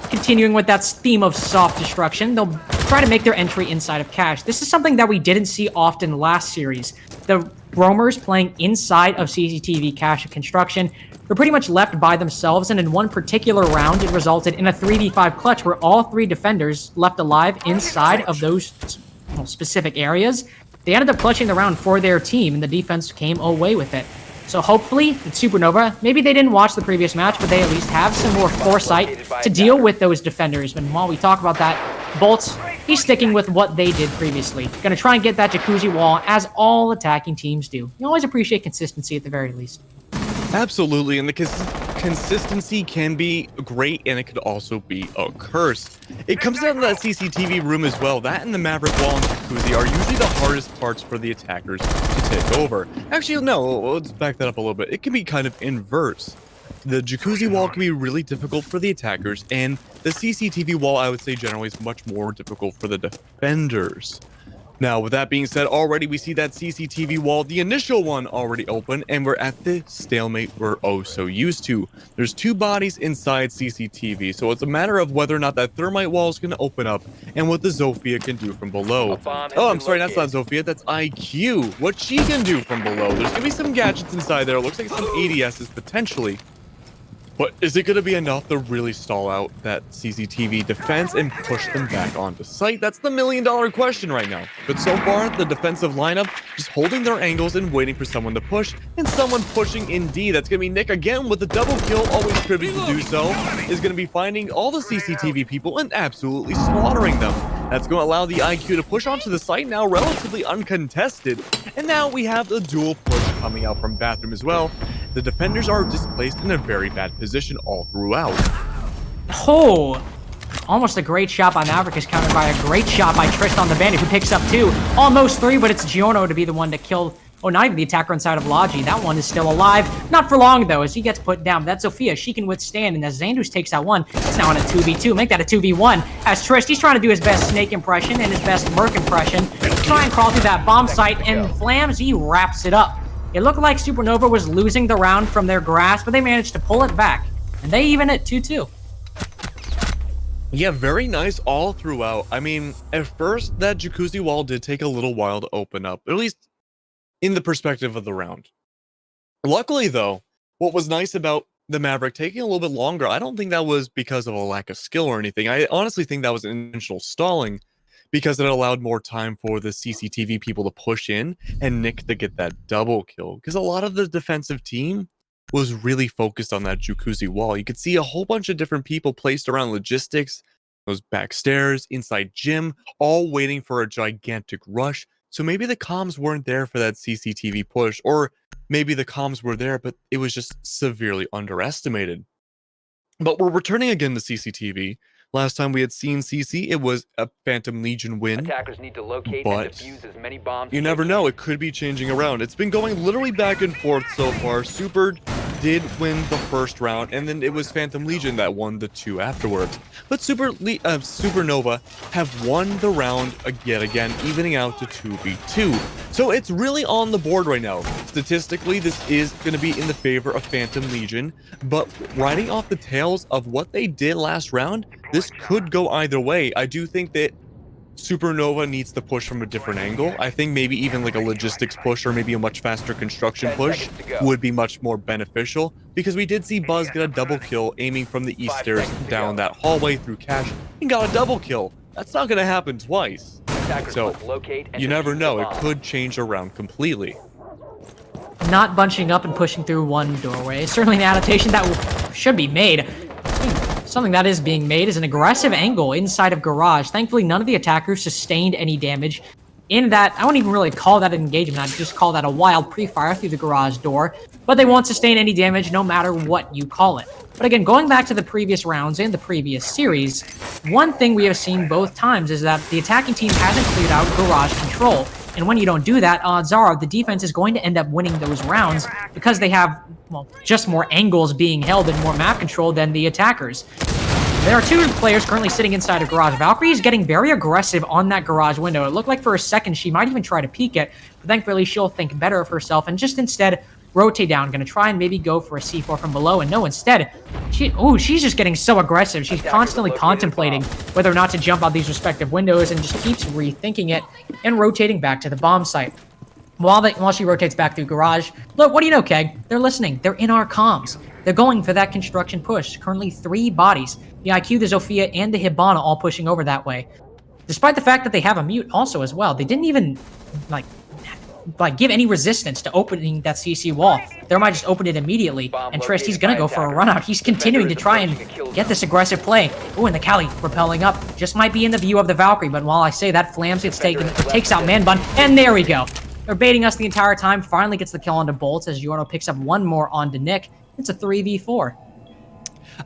Continuing with that theme of soft destruction, they'll try to make their entry inside of cache. This is something that we didn't see often last series. The roamers playing inside of CCTV cache construction were pretty much left by themselves, and in one particular round, it resulted in a 3v5 clutch where all 3 defenders left alive inside of those specific areas. They ended up clutching the round for their team, and the defense came away with it. So hopefully, it's Supernova. Maybe they didn't watch the previous match, but they at least have some more foresight to deal with those defenders. And while we talk about that, Bolts, he's sticking with what they did previously. Gonna try and get that jacuzzi wall, as all attacking teams do. You always appreciate consistency at the very least. Absolutely, and the consistency can be great, and it could also be a curse. It comes down to that CCTV room as well. That and the Maverick wall and jacuzzi are usually the hardest parts for the attackers to take over. Actually, no, let's back that up a little bit. It can be kind of inverse. The jacuzzi wall can be really difficult for the attackers, and the CCTV wall, I would say, generally is much more difficult for the defenders. Now, with that being said, already we see that CCTV wall, the initial one, already open, and we're at the stalemate we're oh so used to. There's 2 bodies inside CCTV, so it's a matter of whether or not that thermite wall is going to open up and what the Zofia can do from below. Oh, I'm sorry, that's not Zofia, that's IQ. What she can do from below. There's going to be some gadgets inside there. It looks like some ADSs potentially. But is it going to be enough to really stall out that CCTV defense and push them back onto site? That's the million-dollar question right now. But so far, the defensive lineup just holding their angles and waiting for someone to push, and someone pushing indeed. That's going to be Nick again with the double kill, always privy to do so, is going to be finding all the CCTV people and absolutely slaughtering them. That's going to allow the IQ to push onto the site now relatively uncontested. And now we have the dual push coming out from bathroom as well. The defenders are displaced in a very bad position all throughout. Oh, almost a great shot by Maverick is countered by a great shot by Tristan the Bandit, who picks up 2. Almost 3, but it's Giorno to be the one to kill. Oh, not even the attacker inside of Logi. That one is still alive. Not for long, though, as he gets put down. That's Zofia. She can withstand, and as Xandus takes out 1, it's now in a 2v2. Make that a 2v1. As Trist, he's trying to do his best Snake impression and his best Merc impression. Try and crawl through that bomb site, and Flams, he wraps it up. It looked like Supernova was losing the round from their grasp, but they managed to pull it back. And they even at 2-2. Yeah, very nice all throughout. I mean, at first, that jacuzzi wall did take a little while to open up, at least in the perspective of the round. Luckily, though, what was nice about the Maverick taking a little bit longer, I don't think that was because of a lack of skill or anything. I honestly think that was intentional stalling, because it allowed more time for the CCTV people to push in and Nick to get that double kill. Because a lot of the defensive team was really focused on that jacuzzi wall. You could see a whole bunch of different people placed around logistics, those back stairs, inside gym, all waiting for a gigantic rush. So maybe the comms weren't there for that CCTV push, or maybe the comms were there, but it was just severely underestimated. But we're returning again to CCTV. Last time we had seen CC, it was a Phantom Legion win. Attackers need to locate and defuse as many bombs. You never know, it could be changing around. It's been going literally back and forth so far. Super did win the first round, and then it was Phantom Legion that won the 2 afterwards. But Supernova have won the round yet again, evening out to 2v2. So it's really on the board right now. Statistically, this is going to be in the favor of Phantom Legion, but riding off the tails of what they did last round, this could go either way. I do think that Supernova needs to push from a different angle. I think maybe even like a logistics push or maybe a much faster construction push would be much more beneficial, because we did see Buzz get a double kill aiming from the east stairs down that hallway through cache and got a double kill. That's not going to happen twice. So you never know. It could change around completely. Not bunching up and pushing through one doorway. Certainly an adaptation that should be made. Something that is being made is an aggressive angle inside of garage. Thankfully, none of the attackers sustained any damage in that. I wouldn't even really call that an engagement. I'd just call that a wild pre-fire through the garage door. But they won't sustain any damage no matter what you call it. But again, going back to the previous rounds and the previous series, one thing we have seen both times is that the attacking team hasn't cleared out garage control. And when you don't do that, odds are the defense is going to end up winning those rounds because they have, well, just more angles being held and more map control than the attackers. There are 2 players currently sitting inside a garage. Valkyrie is getting very aggressive on that garage window. It looked like for a second she might even try to peek it, but thankfully she'll think better of herself and just instead rotate down, going to try and maybe go for a C4 from below, and no, instead, she's just getting so aggressive. She's constantly contemplating whether or not to jump out these respective windows and just keeps rethinking it and rotating back to the bomb site. While she rotates back through garage, look, what do you know, Keg? They're listening. They're in our comms. They're going for that construction push. Currently 3 bodies. The IQ, the Zofia, and the Hibana all pushing over that way. Despite the fact that they have a mute also as well, they didn't even, like give any resistance to opening that CC wall. Thermite just opened it immediately, and Trist, he's gonna go for a run out. He's continuing to try and get this aggressive play. Oh, and the Kali repelling up. Just might be in the view of the Valkyrie, but while I say that, Flams gets taken, takes out Man Bun, and there we go. They're baiting us the entire time, finally gets the kill onto Bolts as Yorno picks up one more onto Nick. It's a 3v4.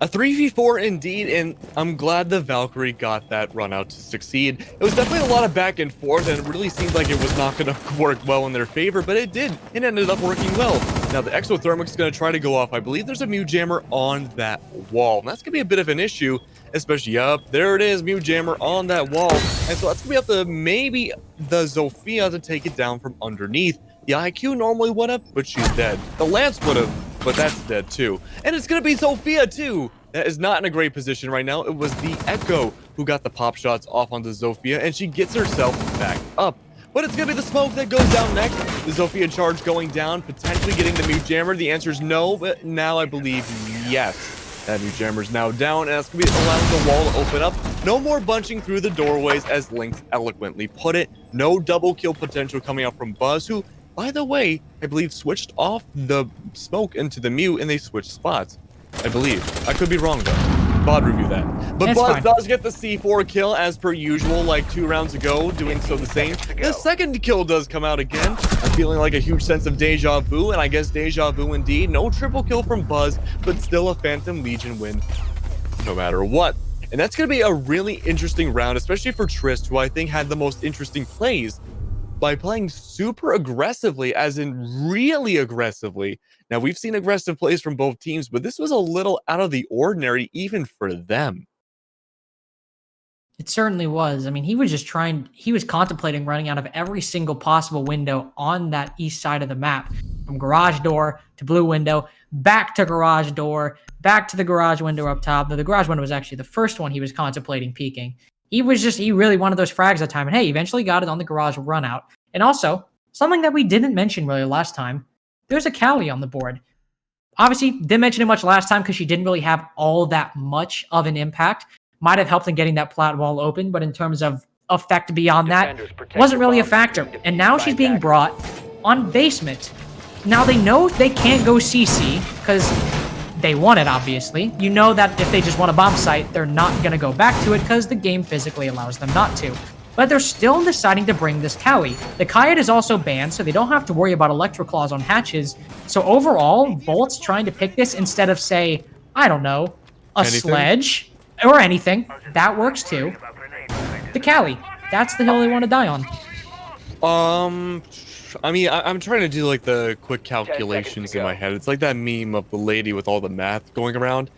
A 3v4 indeed, and I'm glad the Valkyrie got that run out to succeed. It was definitely a lot of back and forth, and it really seemed like it was not going to work well in their favor, but it did. It ended up working well. Now, the Exothermic's going to try to go off. I believe there's a Mute Jammer on that wall, and that's going to be a bit of an issue, especially, yup, there it is, Mute Jammer on that wall. And so that's going to be up to maybe the Zofia to take it down from underneath. The IQ normally would have, but she's dead. The Lance would have, but that's dead too. And it's going to be Zofia too. That is not in a great position right now. It was the Echo who got the pop shots off onto Zofia, and she gets herself back up. But it's going to be the smoke that goes down next. The Zofia charge going down, potentially getting the Mute Jammer. The answer is no, but now I believe yes. That Mute Jammer is now down, and that's going to be allowing the wall to open up. No more bunching through the doorways, as Lynx eloquently put it. No double kill potential coming out from Buzz, who, by the way, I believe switched off the smoke into the mute, and they switched spots. I believe. I could be wrong, though. VOD review that. But Buzz does get the C4 kill, as per usual, like 2 rounds ago, doing so the same. The second kill does come out again. I'm feeling like a huge sense of deja vu, and I guess deja vu indeed. No triple kill from Buzz, but still a Phantom Legion win, no matter what. And that's going to be a really interesting round, especially for Trist, who I think had the most interesting plays by playing super aggressively, as in really aggressively. Now, we've seen aggressive plays from both teams, but this was a little out of the ordinary even for them. It certainly was. I mean, he was contemplating running out of every single possible window on that east side of the map. From garage door to blue window, back to garage door, back to the garage window up top. Though the garage window was actually the first one he was contemplating peeking. He really wanted those frags that time, and hey, eventually got it on the garage run out. And also, something that we didn't mention really last time, there's a Kali on the board. Obviously, didn't mention it much last time because she didn't really have all that much of an impact. Might have helped in getting that plat wall open, but in terms of effect beyond that, wasn't really a factor. And now she's being brought on basement. Now they know they can't go CC because they want it, obviously. You know that if they just want a bomb site, they're not going to go back to it because the game physically allows them not to. But they're still deciding to bring this Kali. The Kayat is also banned, so they don't have to worry about Electroclaws on hatches. So overall, Bolt's trying to pick this instead of, say, I don't know, sledge or anything. That works too. The Kali. That's the hill they want to die on. I mean, I'm trying to do like the quick calculations in my head. It's like that meme of the lady with all the math going around.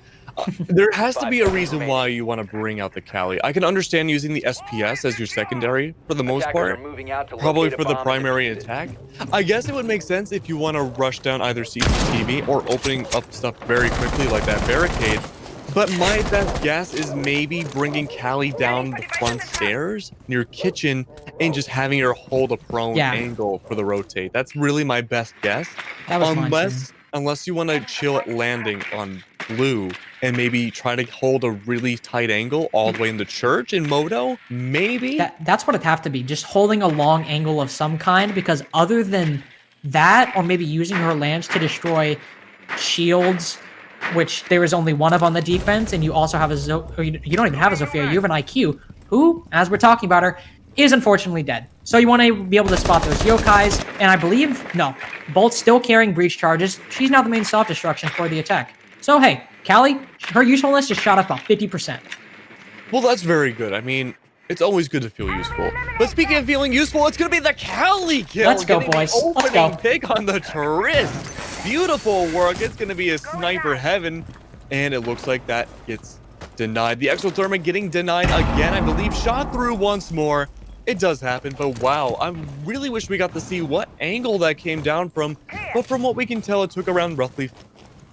There has to be a reason why you want to bring out the Kali. I can understand using the SPS as your secondary for the most part, probably for the primary attack. I guess it would make sense if you want to rush down either CCTV or opening up stuff very quickly like that barricade. But my best guess is maybe bringing Kali down the front stairs near kitchen and just having her hold a prone angle for the rotate. That's really my best guess. That was unless you want to chill at landing on blue and maybe try to hold a really tight angle all the way into church in Moto, maybe? That's what it'd have to be, just holding a long angle of some kind, because other than that, or maybe using her lance to destroy shields, which there is only one of on the defense, and you also have you don't even have a Zofia, you have an IQ, who, as we're talking about her, is unfortunately dead. So you want to be able to spot those yokais, and I believe, no, Bolt's still carrying breach charges. She's now the main self-destruction for the attack. So hey, Kali, her usefulness just shot up about 50%. Well, that's very good. I mean, it's always good to feel useful. But speaking of feeling useful, it's going to be the Kali kill. Let's go, boys. Let's go. Pick on the Trist. Beautiful work. It's going to be a sniper heaven. And it looks like that gets denied. The Exothermic getting denied again, I believe. Shot through once more. it does happen, but wow, I really wish we got to see what angle that came down from. But from what we can tell, it took around roughly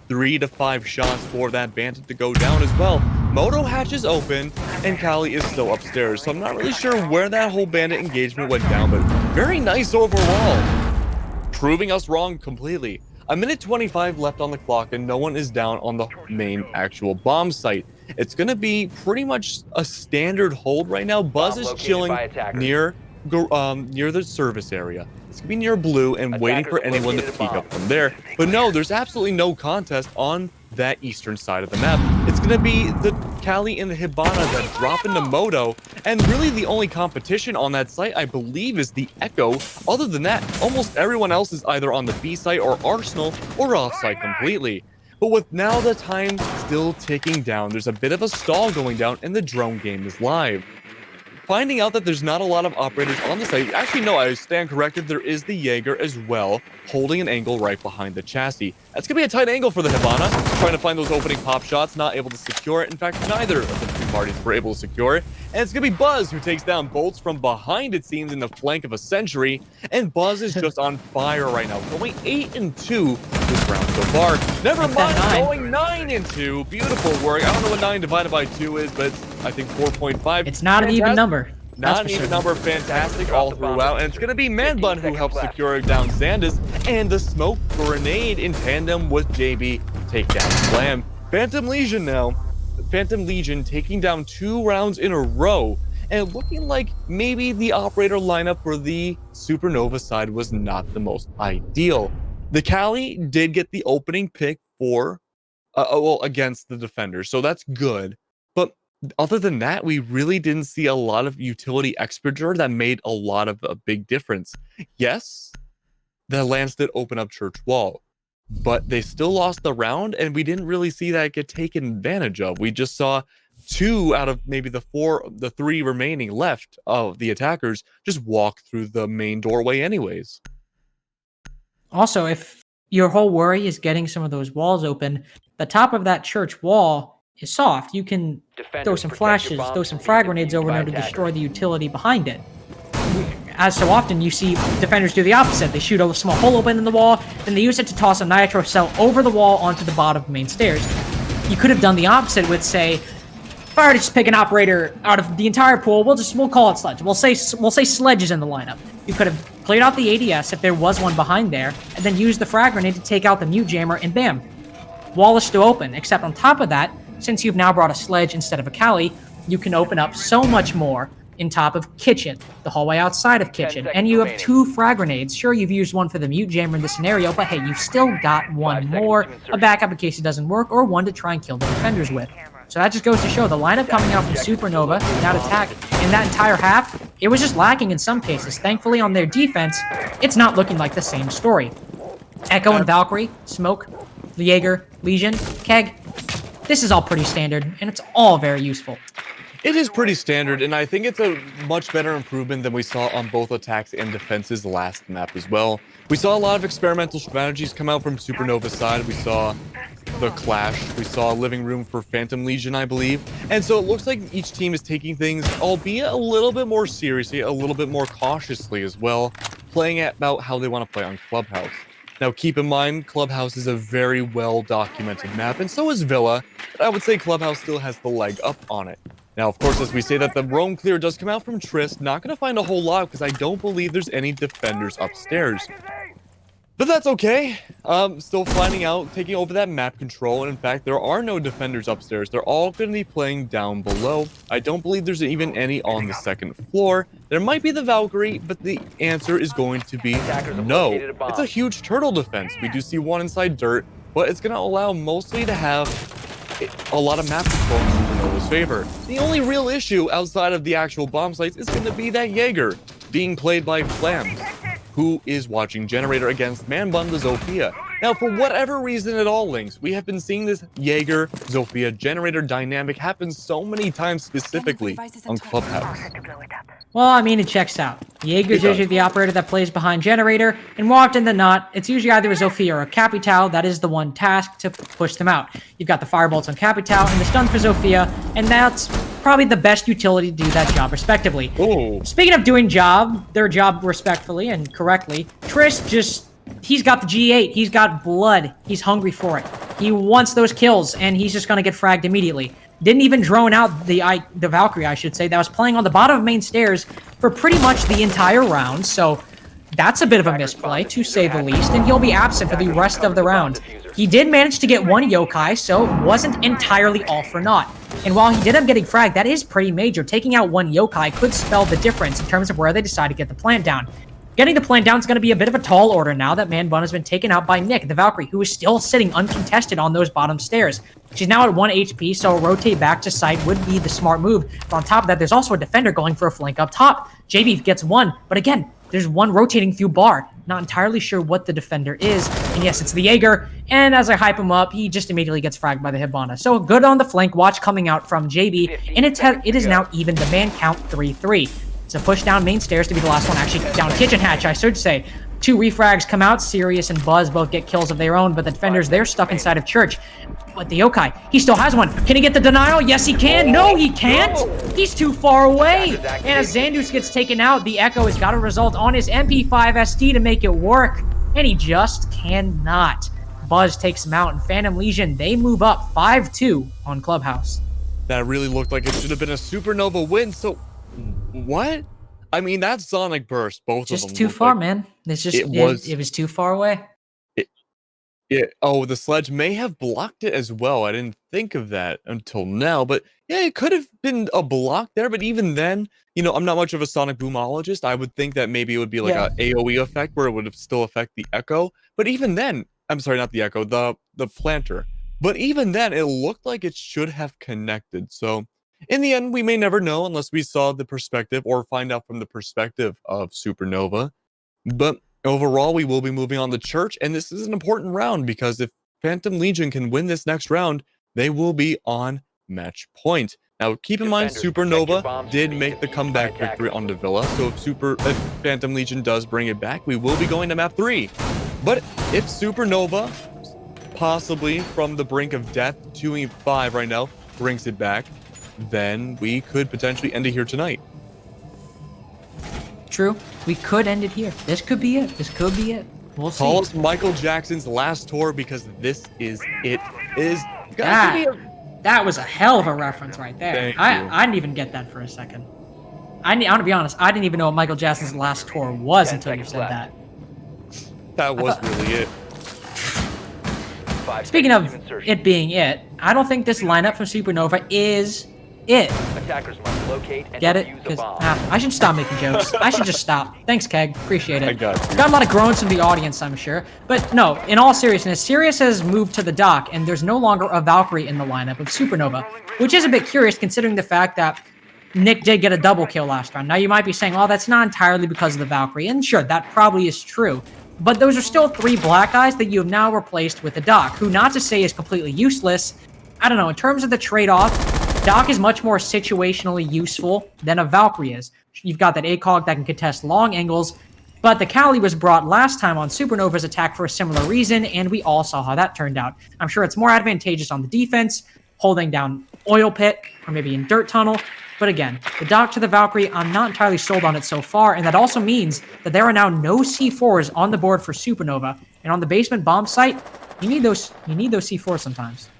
3 to 5 shots for that bandit to go down as well. Moto hatch is open, and Callie is still upstairs, so I'm not really sure where that whole bandit engagement went down, but very nice overall. Proving us wrong completely. A minute 25 left on the clock, and no one is down on the main actual bomb site. It's going to be pretty much a standard hold right now. Buzz is chilling near the service area. It's going to be near blue and waiting for anyone to peek up from there. But no, there's absolutely no contest on that eastern side of the map. It's going to be the Callie and the Hibana that drop into Moto, and really the only competition on that site, I believe, is the Echo. Other than that, almost everyone else is either on the B site or Arsenal or off site completely. But with now the time still ticking down, there's a bit of a stall going down, and the drone game is live. Finding out that there's not a lot of operators on the site. Actually, no, I stand corrected. There is the Jaeger as well, holding an angle right behind the chassis. That's going to be a tight angle for the Hibana, trying to find those opening pop shots, not able to secure it. In fact, neither of the two parties were able to secure it. And it's going to be Buzz who takes down Bolts from behind, it seems, in the flank of a Sentry. And Buzz is just on fire right now, going 8-2 this round so far. Never mind, going 9-2. Beautiful work. I don't know what 9 divided by 2 is, but it's, I think, 4.5. It's not an even number. Not an even number, fantastic all throughout, and it's going to be Man-Bun who helps secure down Xandus, and the smoke grenade in tandem with JB take down Slam. Phantom Legion now. Phantom Legion taking down 2 rounds in a row, and looking like maybe the operator lineup for the Supernova side was not the most ideal. The Callie did get the opening pick for, against the defenders, so that's good, but other than that, we really didn't see a lot of utility expenditure that made a lot of a big difference. Yes, the Lance did open up Church Wall, but they still lost the round, and we didn't really see that get taken advantage of. We just saw 2 out of maybe the 3 remaining left of the attackers just walk through the main doorway anyways. Also, if your whole worry is getting some of those walls open, the top of that church wall is soft. You can throw some flashes, throw some frag grenades over there to destroy the utility behind it. As so often, you see defenders do the opposite. They shoot a small hole open in the wall, then they use it to toss a nitro cell over the wall onto the bottom of the main stairs. You could have done the opposite with, say, if I were to just pick an operator out of the entire pool, we'll call it Sledge. We'll say Sledge is in the lineup. You could have cleared out the ADS if there was one behind there, and then used the frag grenade to take out the mute jammer, and bam, wall is still open. Except on top of that, since you've now brought a Sledge instead of a Callie, you can open up so much more in top of Kitchen, the hallway outside of Kitchen, and you have 2 frag grenades. Sure, you've used one for the mute jammer in this scenario, but hey, you've still got one more, a backup in case it doesn't work, or one to try and kill the defenders with. So that just goes to show the lineup coming out from Supernova, that attack, in that entire half, it was just lacking in some cases. Thankfully, on their defense, it's not looking like the same story. Echo and Valkyrie, Smoke, Jaeger, Legion, Keg, this is all pretty standard, and it's all very useful. It is pretty standard, and I think it's a much better improvement than we saw on both attacks and defenses last map as well. We saw a lot of experimental strategies come out from Supernova's side. We saw the Clash. We saw a living room for Phantom Legion, I believe. And so it looks like each team is taking things, albeit a little bit more seriously, a little bit more cautiously as well, playing about how they want to play on Clubhouse. Now, keep in mind, Clubhouse is a very well-documented map, and so is Villa, but I would say Clubhouse still has the leg up on it. Now, of course, as we say that the roam clear does come out from Trist, not going to find a whole lot because I don't believe there's any defenders upstairs. But that's okay. Still finding out, taking over that map control, and in fact, there are no defenders upstairs. They're all going to be playing down below. I don't believe there's even any on the second floor. There might be the Valkyrie, but the answer is going to be no. It's a huge turtle defense. We do see one inside dirt, but it's going to allow mostly to have a lot of map control in Supernova's favor. The only real issue outside of the actual bomb sites is going to be that Jaeger being played by Flams, who is watching Generator against Man-Bun the Zofia. Now, for whatever reason at all, Links, we have been seeing this Jaeger-Zofia Generator dynamic happen so many times specifically on Clubhouse. Well, I mean, it checks out. Jaeger's usually the operator that plays behind Generator, and more often than not, it's usually either a Zofia or a Capital that is the one tasked to push them out. You've got the Firebolts on Capital and the stuns for Zofia, and that's probably the best utility to do that job respectively. Oh. Speaking of doing their job respectfully and correctly, Triss he's got the G8, he's got blood, he's hungry for it. He wants those kills, and he's just gonna get fragged immediately. Didn't even drone out the Valkyrie, I should say, that was playing on the bottom of main stairs for pretty much the entire round, so that's a bit of a misplay, to say the least, and he'll be absent for the rest of the round. He did manage to get one yokai, so it wasn't entirely all for naught. And while he did end up getting fragged, that is pretty major. Taking out one yokai could spell the difference in terms of where they decide to get the plant down. Getting the plant down is going to be a bit of a tall order now that Man Bun has been taken out by Nick, the Valkyrie, who is still sitting uncontested on those bottom stairs. She's now at 1 HP, so a rotate back to site would be the smart move. But on top of that, there's also a defender going for a flank up top. JB gets one, but again, there's one rotating through bar. Not entirely sure what the defender is. And yes, it's the Jaeger. And as I hype him up, he just immediately gets fragged by the Hibana. So good on the flank watch coming out from JB. And it is now even the man count 3-3. It's a push down main stairs to be the last one. Actually, down kitchen hatch, I should say. 2 refrags come out. Sirius and Buzz both get kills of their own, but the defenders, they're stuck inside of church. But the yokai, he still has one. Can he get the denial? Yes, he can. No, he can't. He's too far away. And as Xandus gets taken out, the Echo has got a result on his MP5 SD to make it work. And he just cannot. Buzz takes him out, and Phantom Legion, they move up 5-2 on Clubhouse. That really looked like it should have been a Supernova win, so what? I mean, that Sonic Burst, both just of them. Just too far, like, man. It's just, it was too far away. Oh, the sledge may have blocked it as well. I didn't think of that until now, but yeah, it could have been a block there. But even then, you know, I'm not much of a Sonic Boomologist. I would think that maybe it would be like a AoE effect where it would have still affect the Echo. But even then, I'm sorry, not the Echo, the planter. But even then, it looked like it should have connected. So in the end, we may never know unless we saw the perspective or find out from the perspective of Supernova. But overall, we will be moving on to Church, and this is an important round because if Phantom Legion can win this next round, they will be on match point. Now, keep in mind, Supernova did make the comeback victory on the Villa, so if Phantom Legion does bring it back, we will be going to map 3. But if Supernova, possibly from the brink of death, 2E5 right now, brings it back, then we could potentially end it here tonight. True. We could end it here. This could be it. This could be it. We'll see. Call us Michael Jackson's last tour because this is it. That was a hell of a reference right there. I didn't even get that for a second. I'm gonna be honest. I didn't even know what Michael Jackson's last tour was until you said that. That was really it. Speaking of it being it, I don't think this lineup from Supernova is it. Attackers must locate and get it? defuse a Because bomb. I should stop making jokes. I should just stop. Thanks, Keg. Appreciate it. I got you. Got a lot of groans from the audience, I'm sure. But no, in all seriousness, Sirius has moved to the dock, and there's no longer a Valkyrie in the lineup of Supernova, which is a bit curious considering the fact that Nick did get a double kill last round. Now, you might be saying, oh, that's not entirely because of the Valkyrie. And sure, that probably is true. But those are still 3 black guys that you have now replaced with a Doc, who, not to say is completely useless. I don't know, in terms of the trade-off, Doc is much more situationally useful than a Valkyrie is. You've got that ACOG that can contest long angles, but the Kali was brought last time on Supernova's attack for a similar reason, and we all saw how that turned out. I'm sure it's more advantageous on the defense, holding down Oil Pit, or maybe in Dirt Tunnel. But again, the Doc to the Valkyrie, I'm not entirely sold on it so far, and that also means that there are now no C4s on the board for Supernova. And on the basement bomb site, you need those C4s sometimes.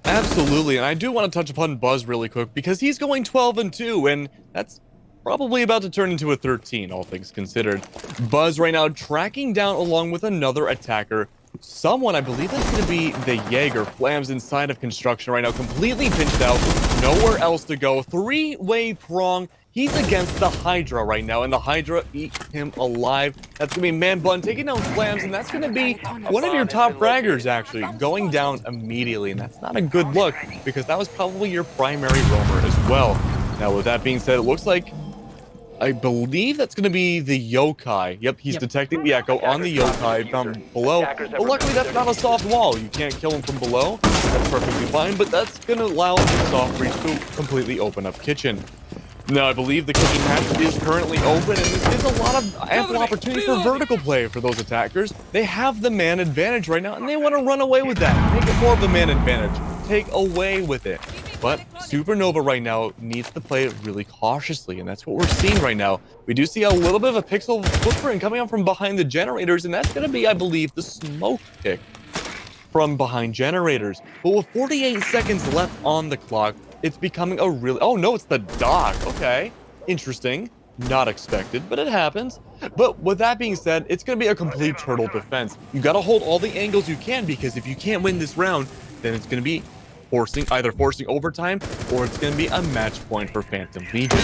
Absolutely, and I do want to touch upon Buzz really quick because he's going 12-2, and that's probably about to turn into a 13, all things considered. Buzz right now tracking down along with another attacker. Someone, I believe that's going to be the Jaeger. Flams inside of construction right now, completely pinched out, nowhere else to go. 3-way prong. He's against the Hydra right now, and the Hydra eat him alive. That's going to be Man Bun taking down Flams, and that's going to be one of your top fraggers, actually, going down immediately. And that's not a good look, because that was probably your primary roamer as well. Now, with that being said, it looks like, I believe that's going to be the Yokai. Yep, he's detecting the Echo on the Yokai from below. But luckily, that's not a soft wall. You can't kill him from below. That's perfectly fine, but that's going to allow the soft breach to completely open up kitchen. Now, I believe the kitchen hatch is currently open, and this is a lot of ample opportunity for vertical play for those attackers. They have the man advantage right now, and they want to run away with that. Make it more of a man advantage. Take away with it. But Supernova right now needs to play it really cautiously, and that's what we're seeing right now. We do see a little bit of a pixel footprint coming up from behind the generators, and that's going to be, I believe, the smoke pick from behind generators. But with 48 seconds left on the clock, it's becoming a really... Oh, no, it's the dock. Okay. Interesting. Not expected, but it happens. But with that being said, it's going to be a complete turtle defense. You got to hold all the angles you can, because if you can't win this round, then it's going to be either forcing overtime, or it's going to be a match point for Phantom Legion.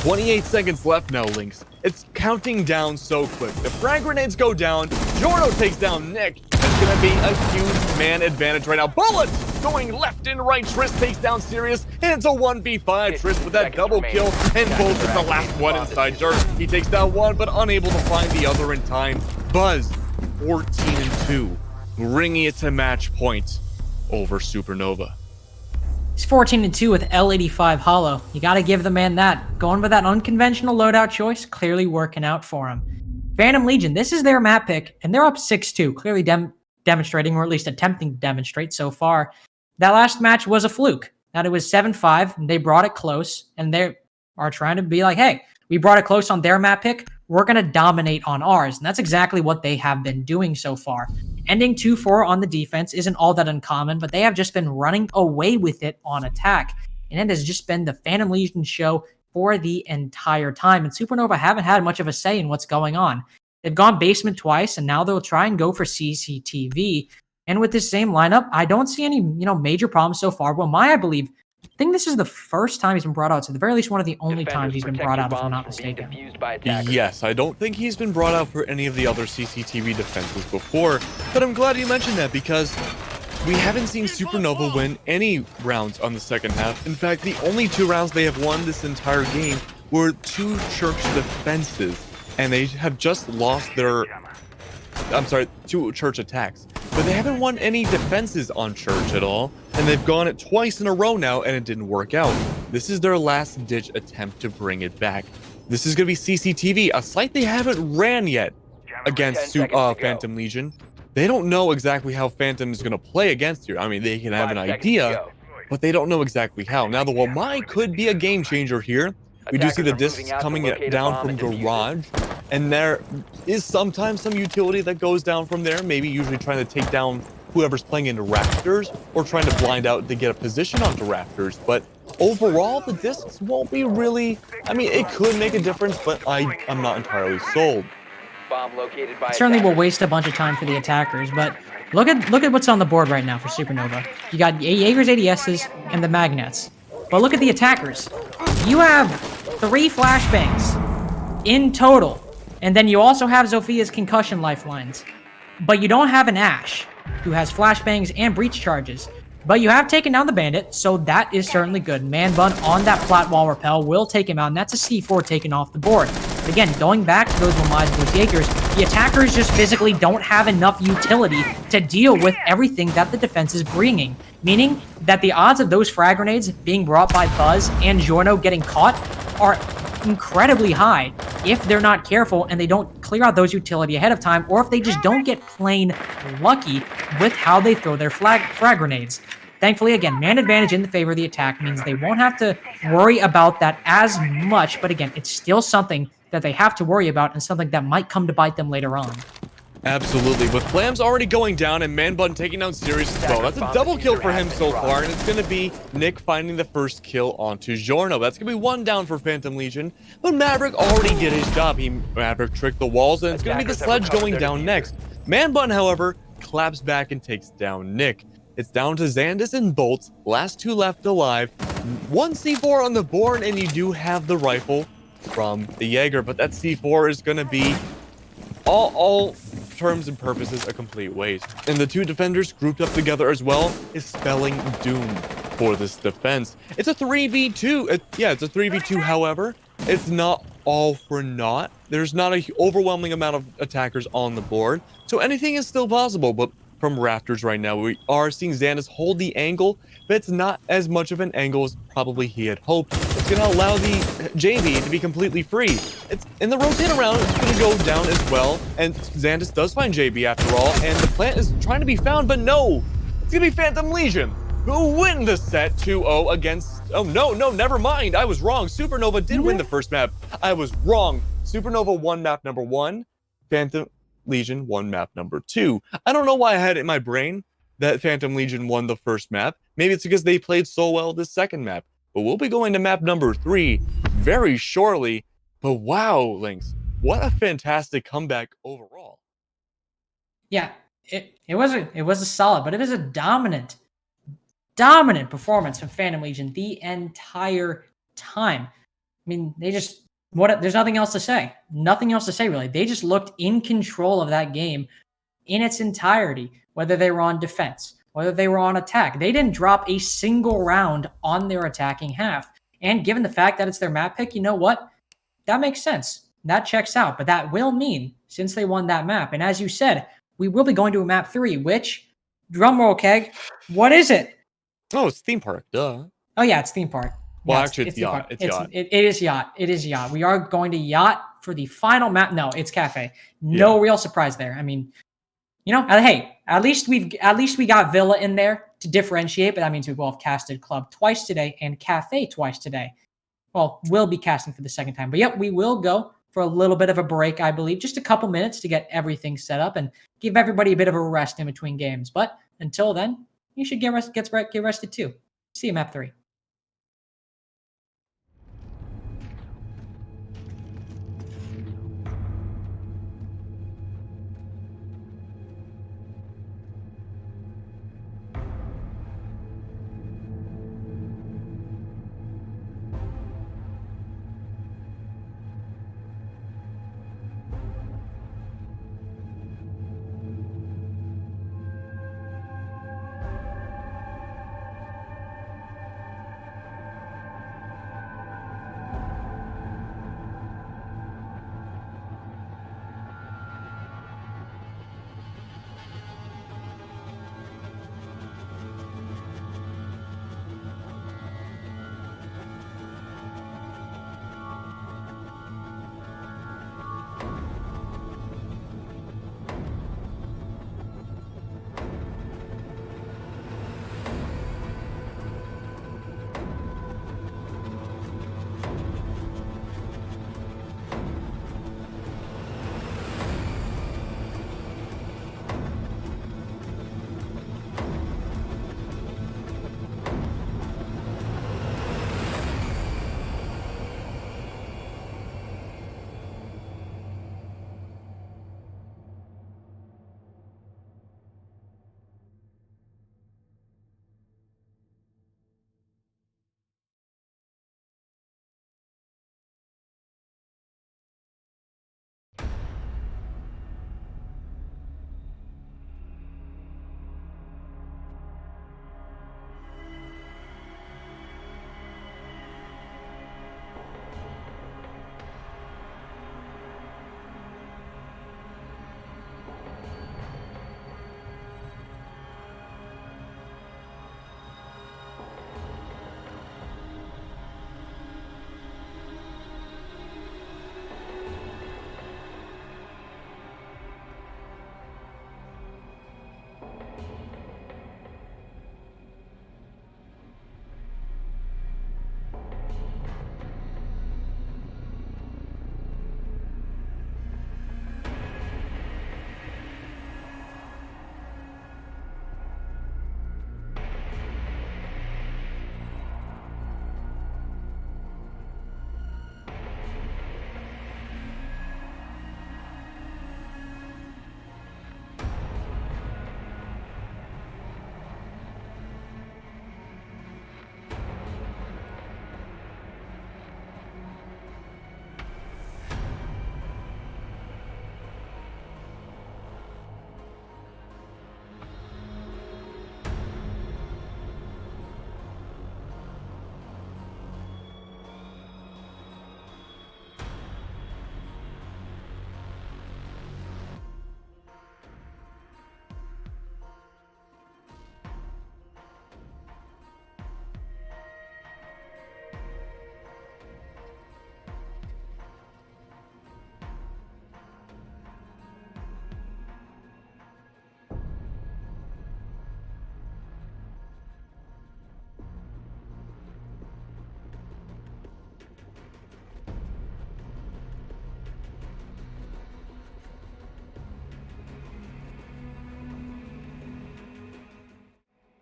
28 seconds left now, Lynx. It's counting down so quick. The frag grenades go down. Jorno takes down Nick. It's going to be a huge man advantage right now. Bullets going left and right. Triss takes down Sirius, and it's a 1v5. Triss with that double kill, and Bolt is the last one inside dirt. He takes down one, but unable to find the other in time. Buzz, 14-2, bringing it to match point over Supernova. He's 14-2 with L85 Hollow. You got to give the man that. Going with that unconventional loadout choice, clearly working out for him. Phantom Legion, this is their map pick, and they're up 6-2, clearly demonstrating, or at least attempting to demonstrate so far. That last match was a fluke. That it was 7-5, and they brought it close, and they are trying to be like, hey, we brought it close on their map pick, we're going to dominate on ours. And that's exactly what they have been doing so far. Ending 2-4 on the defense isn't all that uncommon, but they have just been running away with it on attack. And it has just been the Phantom Legion show for the entire time. And Supernova haven't had much of a say in what's going on. They've gone basement twice, and now they'll try and go for CCTV. And with this same lineup, I don't see any, major problems so far. Well, I think this is the first time he's been brought out. So at the very least, one of the only times he's been brought out, if I'm not mistaken. Yes, I don't think he's been brought out for any of the other CCTV defenses before, but I'm glad you mentioned that, because we haven't seen Supernova win any rounds on the second half. In fact, the only 2 rounds they have won this entire game were 2 Church defenses, and they have just lost their... 2 Church attacks. But they haven't won any defenses on Church at all, and they've gone it twice in a row now, and it didn't work out. This is their last-ditch attempt to bring it back. This is going to be CCTV, a site they haven't ran yet against Phantom Legion. They don't know exactly how Phantom is going to play against you. I mean, they can have an idea, but they don't know exactly how. Now, the Wamai could be a game changer here. We do see the discs coming down from Garage, and there is sometimes some utility that goes down from there, maybe usually trying to take down whoever's playing into Rafters, or trying to blind out to get a position onto Rafters. But overall, the discs won't be really... I mean, it could make a difference, but I'm not entirely sold. It certainly will waste a bunch of time for the attackers, but look at what's on the board right now for Supernova. You got Jaeger's ADSs and the Magnets. But look at the attackers. You have 3 flashbangs in total. And then you also have Zophia's concussion lifelines. But you don't have an Ash, who has flashbangs and breach charges. But you have taken down the Bandit, so that is certainly good. Man Bun on that flat wall repel will take him out, and that's a C4 taken off the board. But again, going back to those Wamais and those Jaegers, the attackers just physically don't have enough utility to deal with everything that the defense is bringing. Meaning that the odds of those frag grenades being brought by Buzz and Jorno getting caught are incredibly high if they're not careful and they don't clear out those utility ahead of time, or if they just don't get plain lucky with how they throw their frag grenades. Thankfully, again, man advantage in the favor of the attack means they won't have to worry about that as much, but again, it's still something that they have to worry about and something that might come to bite them later on. Absolutely. With Flams already going down and Man Bun taking down Sirius as well. That's a double kill for him so far, and it's going to be Nick finding the first kill onto Jorno. That's going to be 1 down for Phantom Legion, but Maverick already did his job. Maverick tricked the walls, and it's going to be the Sledge going down next. Man Bun, however, claps back and takes down Nick. It's down to Xandus and Bolts, last 2 left alive. 1 C4 on the board, and you do have the rifle from the Jaeger, but that C4 is going to be all terms and purposes a complete waste. And the 2 defenders grouped up together as well is spelling doom for this defense. It's a 3v2. Yeah, it's a 3v2. However, it's not all for naught. There's not an overwhelming amount of attackers on the board, so anything is still possible. But from Rafters right now, we are seeing Xandus hold the angle, but it's not as much of an angle as probably he had hoped. It's going to allow the JB to be completely free. It's in the rotate around, it's going to go down as well, and Xandus does find JB after all, and the plant is trying to be found, but no! It's going to be Phantom Legion, who win the set 2-0 against... Oh, no, never mind. I was wrong. Supernova did win the first map. I was wrong. Supernova won map number 1. Phantom Legion won map number 2. I don't know why I had it in my brain that Phantom Legion won the first map. Maybe it's because they played so well this second map. But we'll be going to map number 3 very shortly. But wow, Lynx, what a fantastic comeback overall. Yeah, it was a solid, but it was a dominant performance from Phantom Legion the entire time. I mean, there's nothing else to say. Nothing else to say, really. They just looked in control of that game in its entirety, whether they were on defense, whether they were on attack. They didn't drop a single round on their attacking half. And given the fact that it's their map pick, you know what? That makes sense. That checks out. But that will mean, since they won that map, and as you said, we will be going to a map 3, which, drumroll, Keg, what is it? Oh, it's theme park. Duh. Oh, yeah, it's theme park. Well, Yeah, actually, it's yacht. It's yacht. It is yacht. It is yacht. We are going to yacht for the final map. No, it's cafe. No real surprise there. I mean, you know, hey, at least we got Villa in there to differentiate, but that means we will have casted Club twice today and Cafe twice today. Well, we'll be casting for the second time. But yep, we will go for a little bit of a break, I believe. Just a couple minutes to get everything set up and give everybody a bit of a rest in between games. But until then, you should get rested too. See you map 3.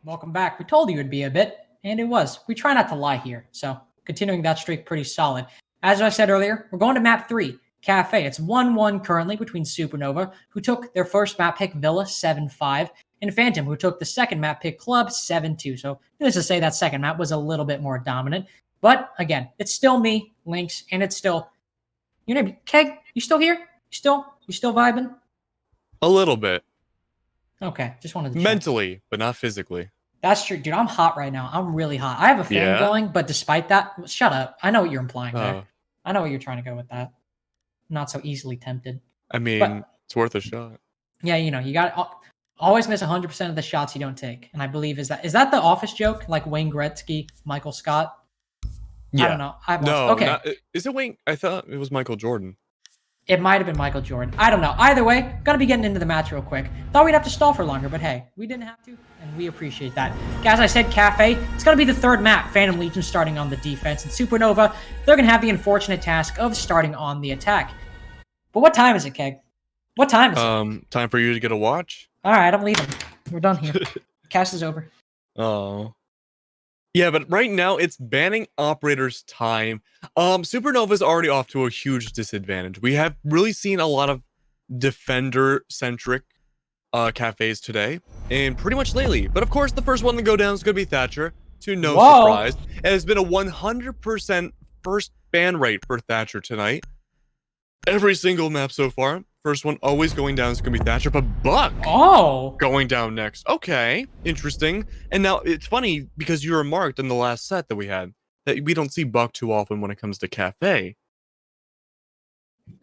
Welcome back. We told you it'd be a bit, and it was. We try not to lie here, so continuing that streak pretty solid. As I said earlier, we're going to map 3, Cafe. It's 1-1 currently between Supernova, who took their first map pick, Villa, 7-5, and Phantom, who took the second map pick, Club, 7-2. So needless to say, that second map was a little bit more dominant. But again, it's still me, Lynx, and it's still... Your name, Keg, you still here? You still vibing? A little bit. Okay, just wanted to check. Mentally, but not physically. That's true, dude. I'm hot right now. I'm really hot. I have a fan going, but despite that, shut up. I know what you're implying there. I know what you're trying to go with that. I'm not so easily tempted. I mean, it's worth a shot. Yeah, you know, you got always miss 100% of the shots you don't take. And I believe is that the Office joke, like Wayne Gretzky, Michael Scott? Yeah. I don't know. No, is it Wayne? I thought it was Michael Jordan. It might have been Michael Jordan. I don't know. Either way, gonna be getting into the match real quick. Thought we'd have to stall for longer, but hey, we didn't have to, and we appreciate that. As I said, Cafe, it's gonna be the third map. Phantom Legion starting on the defense, and Supernova, they're gonna have the unfortunate task of starting on the attack. But what time is it, Keg? What time is it? Time for you to get a watch? Alright, I'm leaving. We're done here. Cast is over. Oh. Yeah, but right now it's banning operators time. Supernova's already off to a huge disadvantage. We have really seen a lot of defender-centric cafes today, and pretty much lately. But of course, the first one to go down is going to be Thatcher, to no surprise. And it's been a 100% first ban rate for Thatcher tonight. Every single map so far. First one always going down is going to be Thatcher, but Buck going down next. Okay, interesting. And now it's funny because you remarked in the last set that we had that we don't see Buck too often when it comes to Cafe.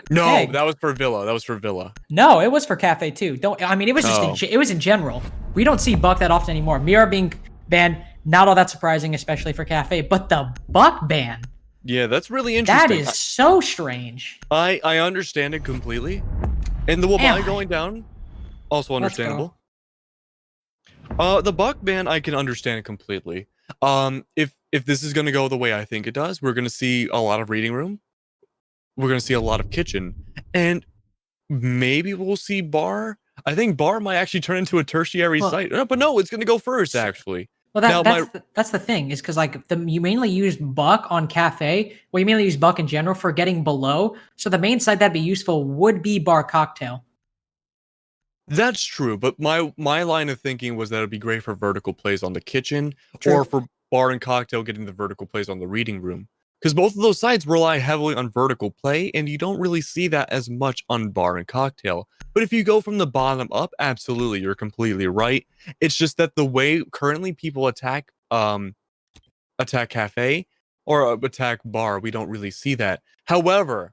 No, that was for Villa. No, it was for Cafe too. It was just it was in general. We don't see Buck that often anymore. Mira being banned, not all that surprising, especially for Cafe, but the Buck ban. Yeah, that's really interesting. That is so strange. I understand it completely. And the Wamai going down, also understandable. The Buck ban, I can understand it completely. If this is going to go the way I think it does, we're going to see a lot of reading room. We're going to see a lot of kitchen. And maybe we'll see bar. I think bar might actually turn into a tertiary site. No, but no, it's going to go first, actually. Well, that's the thing, is because like you mainly use Buck on Cafe, well, you mainly use Buck in general for getting below. So the main site that'd be useful would be Bar Cocktail. That's true, but my line of thinking was that it'd be great for vertical plays on the kitchen, True. or for Bar and Cocktail getting the vertical plays on the reading room. Because both of those sites rely heavily on vertical play, and you don't really see that as much on Bar and Cocktail. But if you go from the bottom up, absolutely, you're completely right. It's just that the way currently people attack Cafe or attack Bar, we don't really see that. However,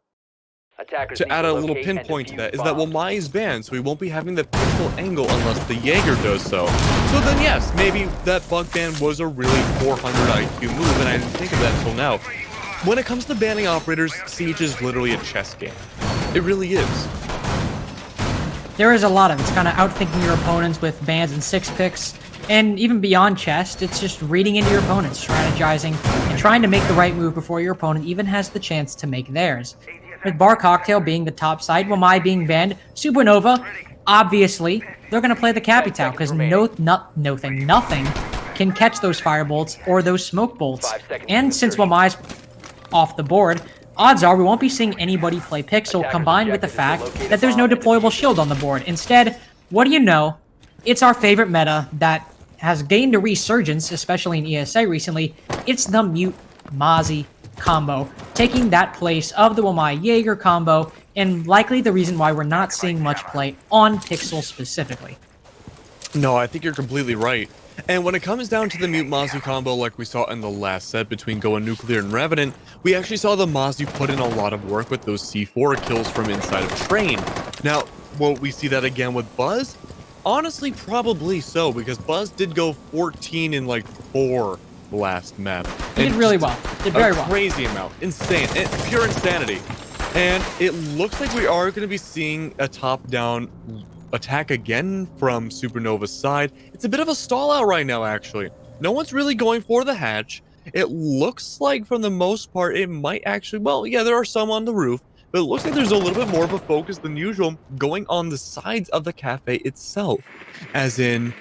to add a little pinpoint to that is that Wamai is banned, so we won't be having the pixel angle unless the Jaeger does so. So then yes, maybe that bug ban was a really 400 IQ move, and I didn't think of that until now. When it comes to banning operators, Siege is literally a chess game. It really is. There is a lot of it. It's kind of outthinking your opponents with bans and 6 picks. And even beyond chess, it's just reading into your opponents, strategizing, and trying to make the right move before your opponent even has the chance to make theirs. With Bar Cocktail being the top side, Wamai being banned, Supernova, obviously, they're going to play the Capital because nothing can catch those firebolts or those smoke bolts. And since Wamai's off the board, odds are we won't be seeing anybody play Pixel, combined with the fact that there's no deployable shield on the board. Instead, what do you know? It's our favorite meta that has gained a resurgence, especially in ESA recently. It's the Mute Mozzie combo, taking that place of the Wamai Jaeger combo, and likely the reason why we're not seeing much play on Pixel specifically. No, I think you're completely right. And when it comes down to the Mute Mozzie combo like we saw in the last set between Going Nuclear and Revenant, we actually saw the Mozzie put in a lot of work with those C4 kills from inside of Train. Now, will we see that again with Buzz? Honestly, probably so, because Buzz did go 14 in like 4 last map. He did really well. Did very well. Crazy amount. Insane. Pure insanity. And it looks like we are going to be seeing a top-down attack again from Supernova's side. It's a bit of a stall out right now, actually. No one's really going for the hatch. It looks like, for the most part, it might actually... Well, yeah, there are some on the roof, but it looks like there's a little bit more of a focus than usual going on the sides of the cafe itself. As in,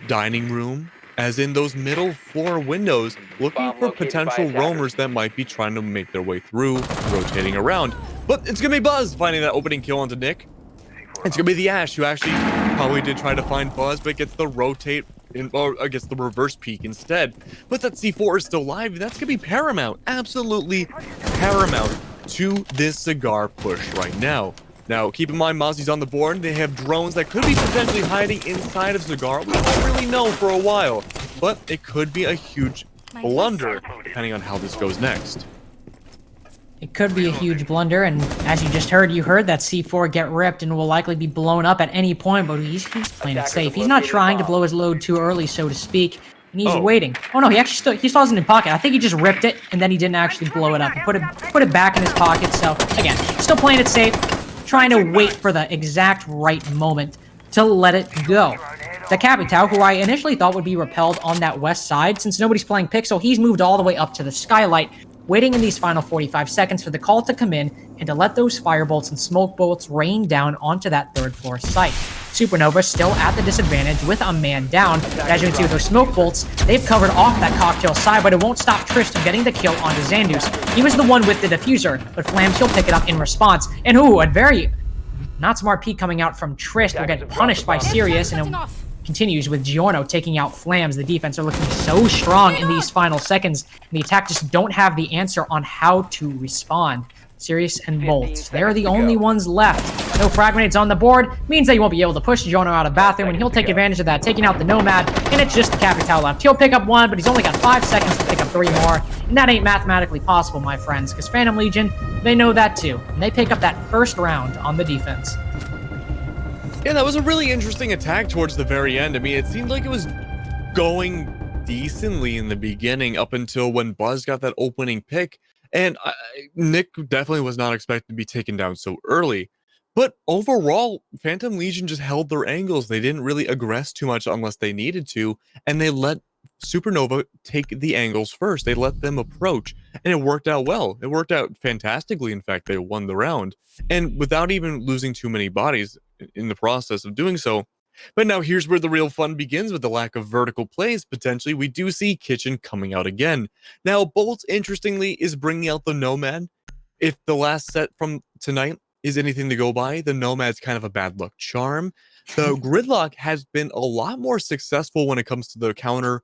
dining room, as in those middle floor windows, looking Bomb for located by potential attackers. roamers that might be trying to make their way through, rotating around. But it's gonna be Buzz finding that opening kill onto Nick. It's gonna be the Ash who actually probably did try to find Buzz, but gets the rotate or I guess the reverse peek instead. But that C4 is still live, and that's gonna be paramount, absolutely paramount to this cigar push right now. Now, keep in mind, Mozzie's on the board. They have drones that could be potentially hiding inside of Cigar. We don't really know for a while, but it could be a huge blunder depending on how this goes next. It could be a huge blunder, and as you just heard, that C4 get ripped and will likely be blown up at any point, but he's playing it safe. He's not trying to blow his load too early, so to speak, and he's waiting. Oh no, he still has it in pocket. I think he just ripped it, and then he didn't actually blow it up. He put it back in his pocket, so again, still playing it safe, trying to wait for the exact right moment to let it go. The Capitao, who I initially thought would be repelled on that west side, since nobody's playing Pixel, he's moved all the way up to the skylight, waiting in these final 45 seconds for the call to come in and to let those firebolts and smoke bolts rain down onto that third floor site. Supernova still at the disadvantage with a man down. But as you can see with those smoke bolts, they've covered off that cocktail side, but it won't stop Trish from getting the kill onto Xandus. He was the one with the diffuser, but Flams, he'll pick it up in response. And a very not smart peek coming out from Trish. They'll get punished by Sirius, and it continues with Giorno taking out Flams. The defense are looking so strong in these final seconds, and the attack just don't have the answer on how to respond. Sirius and Bolts, they're the only ones left. No frag grenades on the board, means that you won't be able to push Giorno out of bathroom, and he'll take advantage of that, taking out the Nomad, and it's just the Capitao left. He'll pick up one, but he's only got 5 seconds to pick up 3 more, and that ain't mathematically possible, my friends, because Phantom Legion, they know that too, and they pick up that first round on the defense. Yeah, that was a really interesting attack towards the very end. I mean, it seemed like it was going decently in the beginning up until when Buzz got that opening pick. And Nick definitely was not expected to be taken down so early. But overall, Phantom Legion just held their angles. They didn't really aggress too much unless they needed to. And they let Supernova take the angles first. They let them approach. And it worked out well. It worked out fantastically. In fact, they won the round. And without even losing too many bodies in the process of doing so. But now here's where the real fun begins with the lack of vertical plays. Potentially, we do see Kitchen coming out again. Now, Bolts, interestingly, is bringing out the Nomad. If the last set from tonight is anything to go by, the Nomad's kind of a bad luck charm. The Gridlock has been a lot more successful when it comes to the counter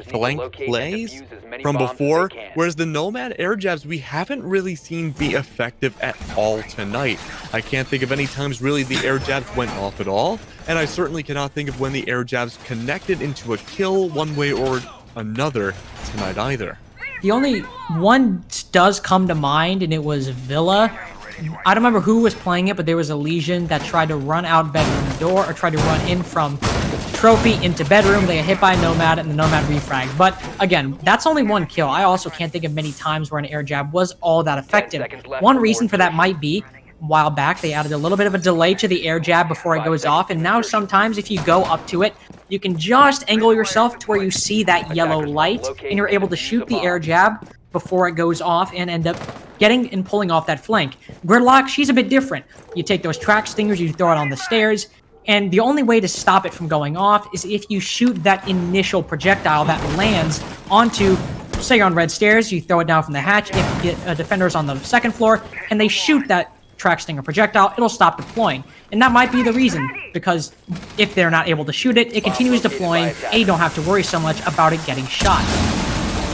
flank plays from before, whereas the Nomad air jabs we haven't really seen be effective at all tonight. I can't think of any times really the air jabs went off at all, and I certainly cannot think of when the air jabs connected into a kill one way or another tonight either. The only one does come to mind, and it was Villa. I don't remember who was playing it, but there was a Legion that tried to run out bedroom door, or tried to run in from Trophy into bedroom. They got hit by a Nomad, and the Nomad refragged. But again, that's only one kill. I also can't think of many times where an air jab was all that effective. One reason for that might be, a while back, they added a little bit of a delay to the air jab before it goes off, and now sometimes if you go up to it, you can just angle yourself to where you see that yellow light, and you're able to shoot the air jab before it goes off and end up getting and pulling off that flank. Gridlock, she's a bit different. You take those track stingers, you throw it on the stairs, and the only way to stop it from going off is if you shoot that initial projectile that lands onto, say you're on red stairs, you throw it down from the hatch. If a defender's on the second floor and they shoot that track stinger projectile, it'll stop deploying. And that might be the reason, because if they're not able to shoot it, it continues deploying, and you don't have to worry so much about it getting shot.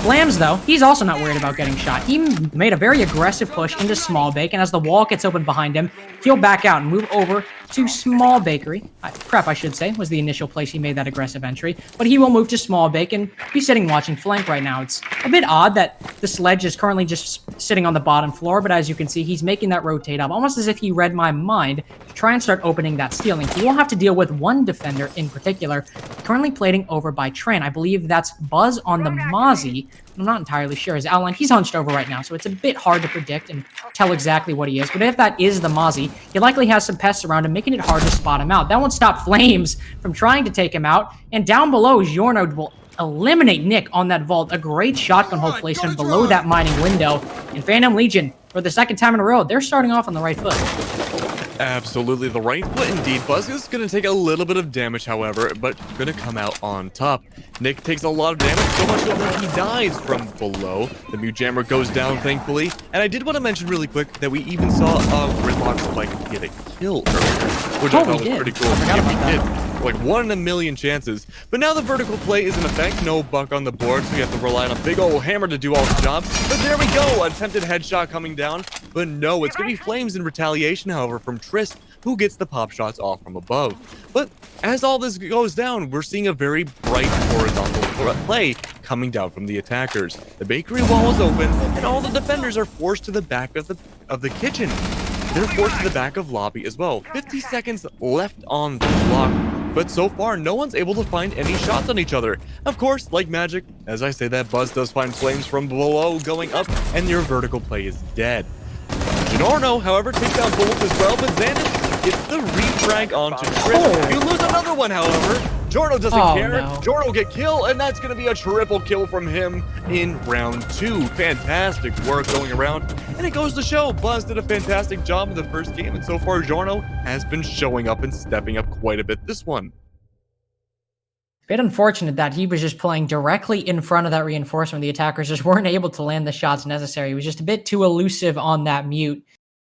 Lambs, though, he's also not worried about getting shot. He made a very aggressive push into Small Bake, and as the wall gets open behind him, he'll back out and move over to Small Bakery. Prep, I should say, was the initial place he made that aggressive entry. But he will move to Small Bake and be sitting watching flank right now. It's a bit odd that the sledge is currently just sitting on the bottom floor, but as you can see, he's making that rotate up, almost as if he read my mind to try and start opening that stealing. He will have to deal with one defender in particular, currently plating over by Tran. I believe that's Buzz on the Mozzie. I'm not entirely sure. His outline, he's hunched over right now, so it's a bit hard to predict and tell exactly what he is. But if that is the Mozzie, he likely has some pests around him, making it hard to spot him out. That won't stop Flames from trying to take him out. And down below, Giorno will eliminate Nick on that vault. A great shotgun hole placement below that mining window. And Phantom Legion, for the second time in a row, they're starting off on the right foot. Absolutely the right foot indeed. Buzz is going to take a little bit of damage, however, but going to come out on top. Nick takes a lot of damage, so much so that he dies from below. The mute jammer goes down, thankfully. And I did want to mention really quick that we even saw a Gridlock Spike get a kill earlier, which I thought was pretty cool. Like 1 in a million chances. But now the vertical play is in effect. No buck on the board, so you have to rely on a big old hammer to do all the job. But there we go. Attempted headshot coming down. But no, it's going to be Flames in retaliation, however, from Trist, who gets the pop shots off from above. But as all this goes down, we're seeing a very bright horizontal play coming down from the attackers. The bakery wall is open, and all the defenders are forced to the back of the kitchen. They're forced to the back of lobby as well. 50 seconds left on the clock. But so far, no one's able to find any shots on each other. Of course, like magic, as I say that, Buzz does find Flames from below going up, and your vertical play is dead. Ginorno, however, takes down Bolt as well, but Xandus gets the refrag onto Trist. You lose another one, however. Giorno doesn't care. No. Giorno get kill, and that's going to be a triple kill from him in round 2. Fantastic work going around. And it goes to show Buzz did a fantastic job in the first game, and so far Giorno has been showing up and stepping up quite a bit this one. Bit unfortunate that he was just playing directly in front of that reinforcement. The attackers just weren't able to land the shots necessary. He was just a bit too elusive on that mute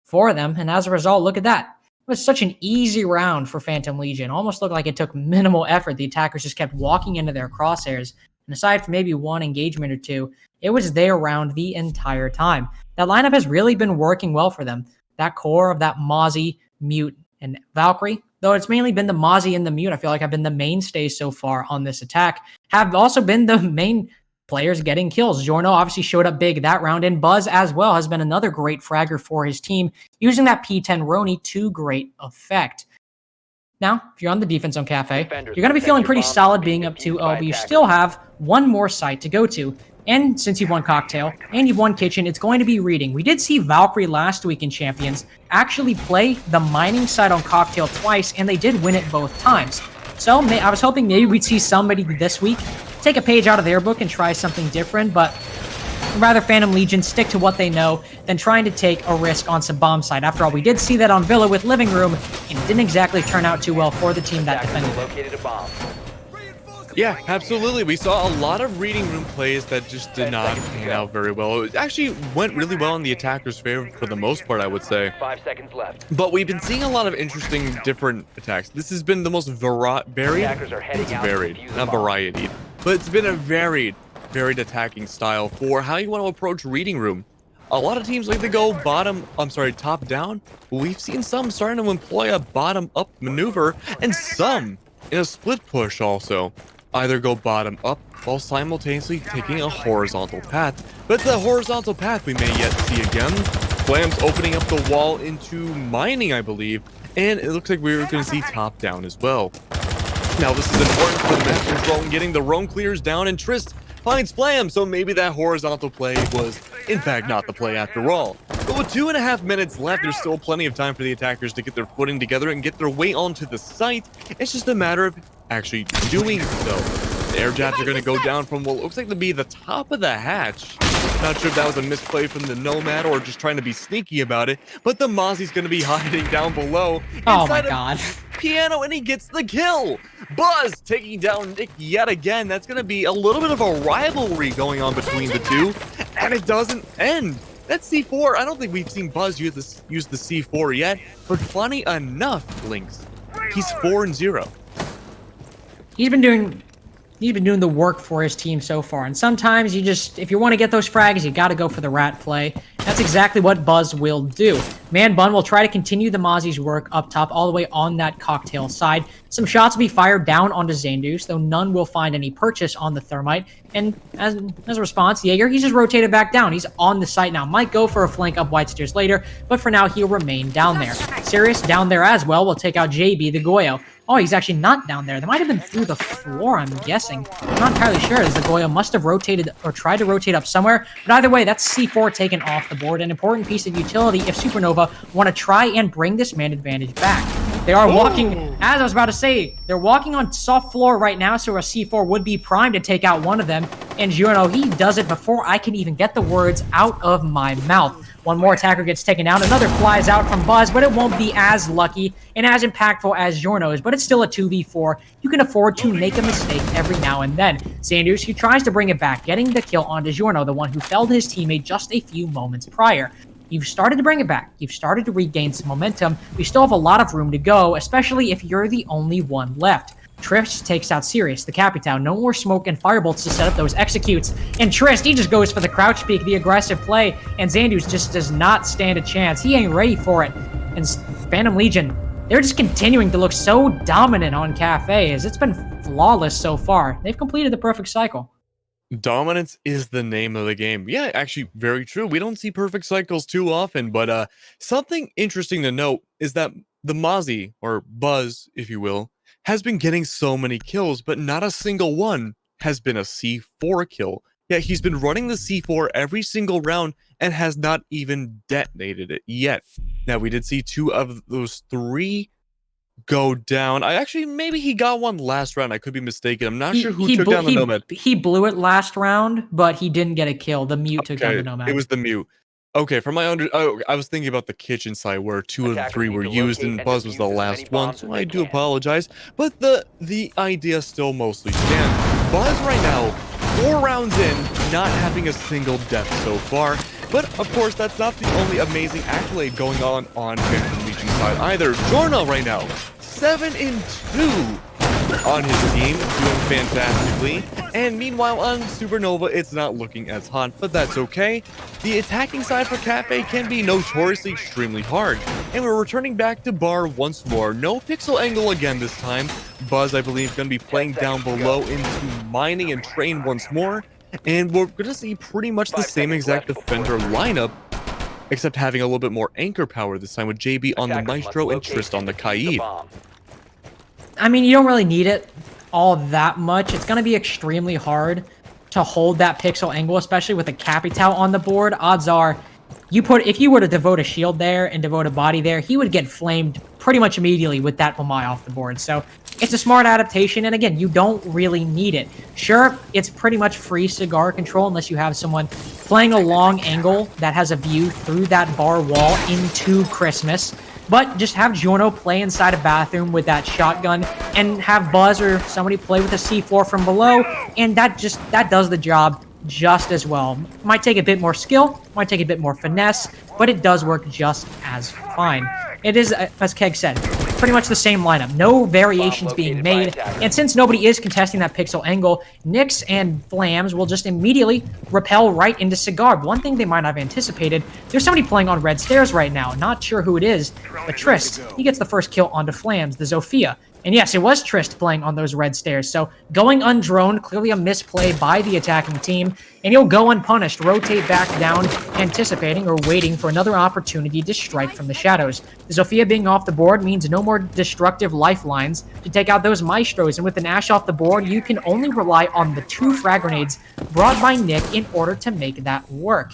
for them. And as a result, look at that. It was such an easy round for Phantom Legion. Almost looked like it took minimal effort. The attackers just kept walking into their crosshairs. And aside from maybe one engagement or two, it was their round the entire time. That lineup has really been working well for them. That core of that Mozzie, Mute, and Valkyrie, though it's mainly been the Mozzie and the Mute, I feel like have been the mainstays so far on this attack, have also been the main players getting kills. Giorno obviously showed up big that round, and Buzz as well has been another great fragger for his team, using that P10 Roni to great effect. Now, if you're on the defense on Cafe, you're going to be feeling pretty solid being up 2-0, but you still have one more site to go to. And since you've won Cocktail and you've won Kitchen, it's going to be Reading. We did see Valkyrie last week in Champions actually play the mining side on Cocktail twice, and they did win it both times. So I was hoping maybe we'd see somebody this week take a page out of their book and try something different, but rather Phantom Legion stick to what they know than trying to take a risk on some bomb side. After all, we did see that on Villa with Living Room, and it didn't exactly turn out too well for the team that defended it. Located a bomb. Yeah, absolutely. We saw a lot of reading room plays that just did not pan out very well. It actually went really well in the attacker's favor for the most part, I would say. 5 seconds left. But we've been seeing a lot of interesting different attacks. This has been the most varied. Attackers are heading It's out to varied, defuse the not bomb. variety. But it's been a varied attacking style for how you want to approach reading room. A lot of teams like to go top down. But we've seen some starting to employ a bottom up maneuver, and some in a split push also. Either go bottom up while simultaneously taking a horizontal path. But it's the horizontal path we may yet see again. Flam's opening up the wall into mining, I believe. And it looks like we're going to see top down as well. Now this is important for the map control and getting the roam clears down, and Trist finds Flam, so maybe that horizontal play was in fact not the play after all. But with 2.5 minutes left, there's still plenty of time for the attackers to get their footing together and get their way onto the site. It's just a matter of actually doing so. The air jabs are going to go down from what looks like to be the top of the hatch. Not sure if that was a misplay from the Nomad or just trying to be sneaky about it, but the Mozzie's going to be hiding down below. Oh my god. Piano, and he gets the kill. Buzz taking down Nick yet again. That's going to be a little bit of a rivalry going on between the two, and it doesn't end. That's C4. I don't think we've seen Buzz use the C4 yet, but funny enough, Lynx, he's 4-0. He's been doing the work for his team so far, and sometimes if you want to get those frags, you got to go for the rat play. That's exactly what Buzz will do. Man Bun will try to continue the Mozzie's work up top all the way on that Cocktail side. Some shots will be fired down onto Xandus, though none will find any purchase on the Thermite. And as a response, Jaeger, he's just rotated back down. He's on the site now. Might go for a flank up White Stairs later, but for now, he'll remain down there. Sirius down there as well will take out JB, the Goyo. Oh, he's actually not down there. They might have been through the floor, I'm guessing. I'm not entirely sure, as the Goyo must have rotated or tried to rotate up somewhere. But either way, that's C4 taken off the board. An important piece of utility if Supernova want to try and bring this man advantage back. They are walking, as I was about to say, they're walking on soft floor right now, so a C4 would be primed to take out one of them. And Giorno, he does it before I can even get the words out of my mouth. One more attacker gets taken down. Another flies out from Buzz, but it won't be as lucky and as impactful as Jorno's, but it's still a 2v4. You can afford to make a mistake every now and then. Sanders, he tries to bring it back, getting the kill on DiGiorno, the one who felled his teammate just a few moments prior. You've started to bring it back. You've started to regain some momentum. You still have a lot of room to go, especially if you're the only one left. Trist takes out Sirius, the Capitan. No more smoke and firebolts to set up those executes. And Trist, he just goes for the crouch peek, the aggressive play. And Xandus just does not stand a chance. He ain't ready for it. And Phantom Legion, they're just continuing to look so dominant on Cafe, as it's been flawless so far. They've completed the perfect cycle. Dominance is the name of the game. Yeah, actually, very true. We don't see perfect cycles too often, but something interesting to note is that the Mozzie, or Buzz, if you will, has been getting so many kills, but not a single one has been a C4 kill. Yeah, he's been running the C4 every single round and has not even detonated it yet. Now, we did see 2 of those 3 go down. Maybe he got one last round. I could be mistaken. I'm not sure who took down the Nomad. He blew it last round, but he didn't get a kill. The Mute took down the Nomad. It was the Mute. Okay, from my I was thinking about the kitchen side where 2 of the 3 were used and Buzz was the last one, so I do apologize. But the idea still mostly stands. Buzz right now, 4 rounds in, not having a single death so far. But of course, that's not the only amazing accolade going on Phantom Legion side either. Jorno right now, 7-2 on his team, doing fantastically. And meanwhile, on Supernova, it's not looking as hot, but that's okay. The attacking side for Cafe can be notoriously extremely hard. And we're returning back to Bar once more. No pixel angle again this time. Buzz, I believe, going to be playing down below into mining and train once more. And we're going to see pretty much the same exact defender lineup, except having a little bit more anchor power this time with JB on the Maestro and Trist on the Kaid. I mean, you don't really need it all that much. It's going to be extremely hard to hold that pixel angle, especially with a Capital on the board. Odds are, if you were to devote a shield there and devote a body there, he would get flamed pretty much immediately with that Pomai off the board. So it's a smart adaptation, and again, you don't really need it. Sure, it's pretty much free cigar control unless you have someone playing a long angle that has a view through that bar wall into Christmas. But just have Giorno play inside a bathroom with that shotgun and have Buzz or somebody play with a C4 from below, and that does the job just as well. Might take a bit more skill, might take a bit more finesse, but it does work just as fine. It is, as Keg said, pretty much the same lineup. No variations being made. And since nobody is contesting that pixel angle, Nyx and Flams will just immediately repel right into Cigar. One thing they might not have anticipated, there's somebody playing on red stairs right now. Not sure who it is, but Trist, he gets the first kill onto Flams, the Zofia. And yes, it was Trist playing on those red stairs. So going undroned, clearly a misplay by the attacking team. And he'll go unpunished, rotate back down, anticipating or waiting for another opportunity to strike from the shadows. The Zofia being off the board means no more destructive lifelines to take out those Maestros. And with an Ash off the board, you can only rely on the 2 frag grenades brought by Nick in order to make that work.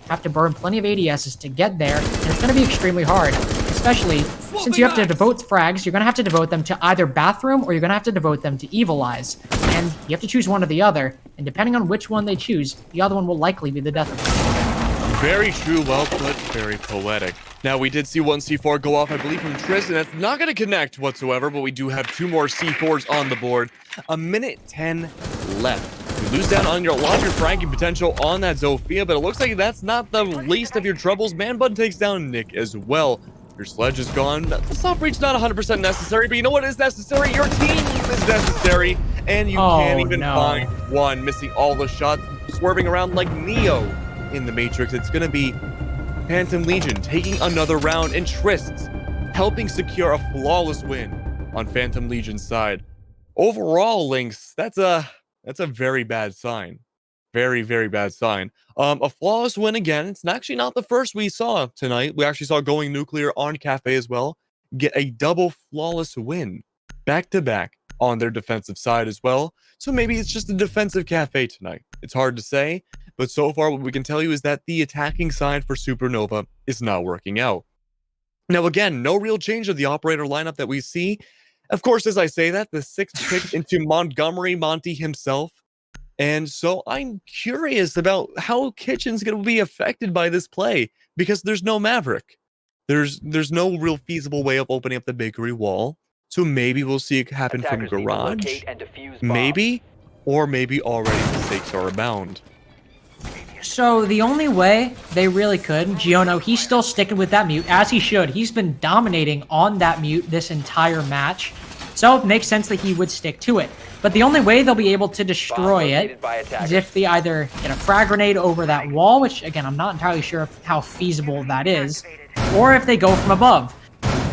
Have to burn plenty of ADSs to get there, and it's going to be extremely hard, especially since you have to devote frags. You're going to have to devote them to either Bathroom or you're going to have to devote them to Evil Eyes, and you have to choose one or the other, and depending on which one they choose, the other one will likely be the death of them. Very true, well put, very poetic. Now, we did see one C4 go off, I believe, from Tris, and that's not going to connect whatsoever, but we do have 2 more C4s on the board. 1:10 left. You lose down on a lot of your fragging potential on that Zofia, but it looks like that's not the least of your troubles. Man Bun takes down Nick as well. Your sledge is gone. The soft breach not 100% necessary, but you know what is necessary? Your team is necessary, and you can't even find one, missing all the shots, swerving around like Neo in the Matrix. It's going to be Phantom Legion taking another round, and Trist helping secure a flawless win on Phantom Legion's side. Overall, Lynx, that's a very bad sign. Very, very bad sign. A flawless win again. It's actually not the first we saw tonight. We actually saw Going Nuclear on Cafe as well get a double flawless win back-to-back on their defensive side as well. So maybe it's just a defensive Cafe tonight. It's hard to say, but so far what we can tell you is that the attacking side for Supernova is not working out. Now again, no real change of the operator lineup that we see. Of course, as I say that, the 6th pick into Montgomery Monty himself And so I'm curious about how Kitchen's going to be affected by this play because there's no Maverick. There's no real feasible way of opening up the bakery wall. So maybe we'll see it happen from Attackers need to garage. locate and defuse bombs. Maybe. Or maybe already the stakes are abound. So the only way they really could, Giono, he's still sticking with that mute, as he should. He's been dominating on that mute this entire match. So it makes sense that he would stick to it. But the only way they'll be able to destroy it is if they either get a frag grenade over that wall, which, again, I'm not entirely sure how feasible that is, or if they go from above.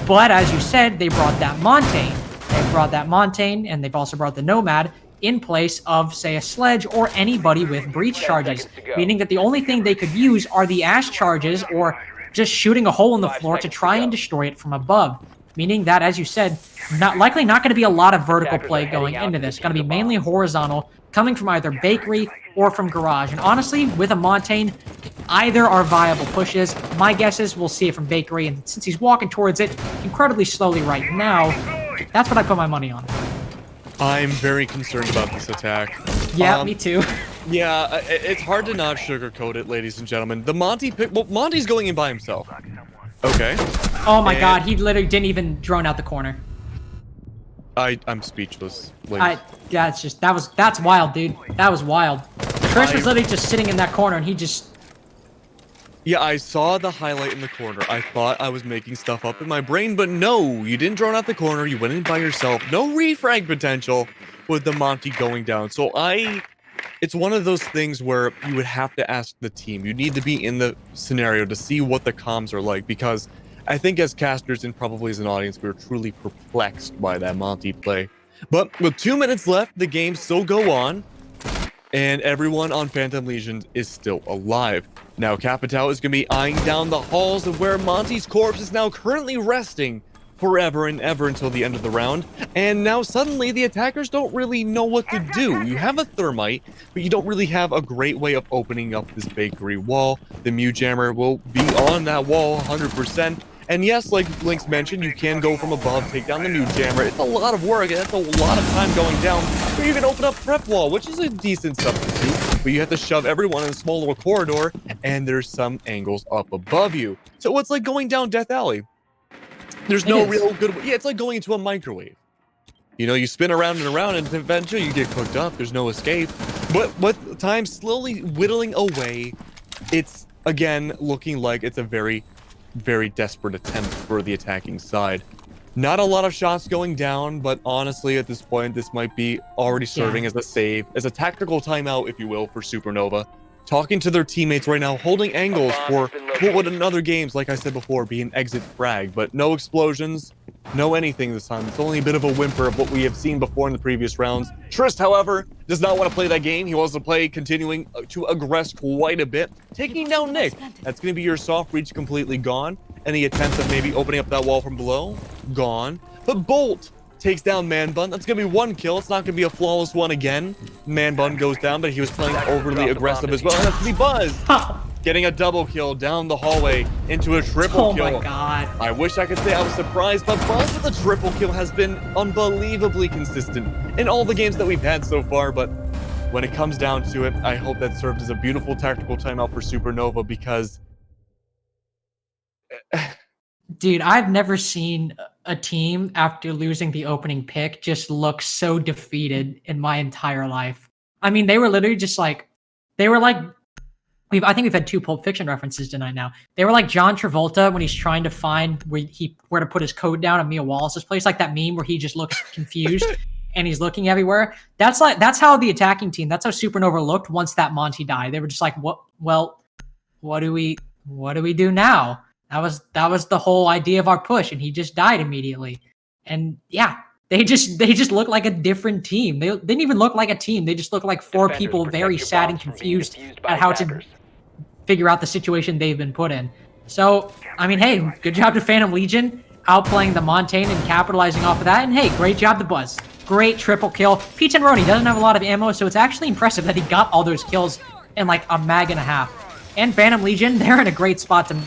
But as you said, they brought that Montaigne. They brought that Montaigne, and they've also brought the Nomad in place of, say, a Sledge or anybody with breach charges, meaning that the only thing they could use are the Ash charges or just shooting a hole in the floor to try and destroy it from above. Meaning that, as you said, likely not going to be a lot of vertical play going into this. Going to be mainly horizontal, coming from either bakery or from garage. And honestly, with a Montaigne, either are viable pushes. My guess is we'll see it from bakery, and since he's walking towards it incredibly slowly right now, that's what I put my money on. I'm very concerned about this attack. Yeah, me too. Yeah, it's hard to not sugarcoat it, ladies and gentlemen. The Monty pick. Well, Monty's going in by himself. Okay. Oh my god, he literally didn't even drone out the corner. I'm speechless. Ladies. That's wild, dude. That was wild. Chris was literally just sitting in that corner, and he just... Yeah, I saw the highlight in the corner. I thought I was making stuff up in my brain, but no, you didn't drone out the corner. You went in by yourself. No refrag potential with the Monty going down. So it's one of those things where you would have to ask the team. You need to be in the scenario to see what the comms are like, because I think as casters and probably as an audience, we were truly perplexed by that Monty play. But with 2 minutes left, the game still go on, and everyone on Phantom Legion is still alive. Now, Capitao is going to be eyeing down the halls of where Monty's corpse is now currently resting forever and ever until the end of the round. And now suddenly the attackers don't really know what to do. You have a thermite, but you don't really have a great way of opening up this bakery wall. The Mew Jammer will be on that wall 100%. And yes, like Lynx mentioned, you can go from above, take down the Mew Jammer. It's a lot of work, and that's a lot of time going down. Or you can open up Prep Wall, which is a decent substitute, but you have to shove everyone in a small little corridor, and there's some angles up above you. So it's like going down Death Alley. There's no real good... Yeah, it's like going into a microwave. You know, you spin around and around, and eventually you get cooked up. There's no escape. But with time slowly whittling away, it's, again, looking like it's a very desperate attempt for the attacking side. Not a lot of shots going down, but honestly, at this point, this might be already serving as a save, as a tactical timeout, if you will, for Supernova. Talking to their teammates right now, holding angles for what would in other games, like I said before, be an exit frag, but no explosions, no anything this time. It's only a bit of a whimper of what we have seen before in the previous rounds. Trist, however, does not want to play that game. He wants to play, continuing to aggress quite a bit, taking down Nick. That's going to be your soft breach completely gone. Any attempts of maybe opening up that wall from below, gone. But Bolt takes down Man Bun. That's going to be one kill. It's not going to be a flawless one again. Man Bun goes down, but he was playing overly aggressive as well. And that's going to be Buzz. Getting a double kill down the hallway into a triple kill. Oh my god. I wish I could say I was surprised, but Buzz with a triple kill has been unbelievably consistent in all the games that we've had so far. But when it comes down to it, I hope that served as a beautiful tactical timeout for Supernova, because... Dude, I've never seen a team after losing the opening pick just look so defeated in my entire life. I mean, they were literally just like, I think we've had 2 Pulp Fiction references tonight now. They were like John Travolta when he's trying to find where to put his coat down at Mia Wallace's place, like that meme where he just looks confused and he's looking everywhere. That's how the attacking team, that's how Supernova looked once that Monty died. They were just like, what do we do now? That was the whole idea of our push, and he just died immediately. And yeah, they just look like a different team. They didn't even look like a team. They just look like 4 people very sad and confused at how to figure out the situation they've been put in. So, I mean, hey, good job to Phantom Legion, outplaying the Montaigne and capitalizing off of that. And hey, great job to Buzz. Great triple kill. Peach and Roni doesn't have a lot of ammo, so it's actually impressive that he got all those kills in like a mag and a half. And Phantom Legion, they're in a great spot to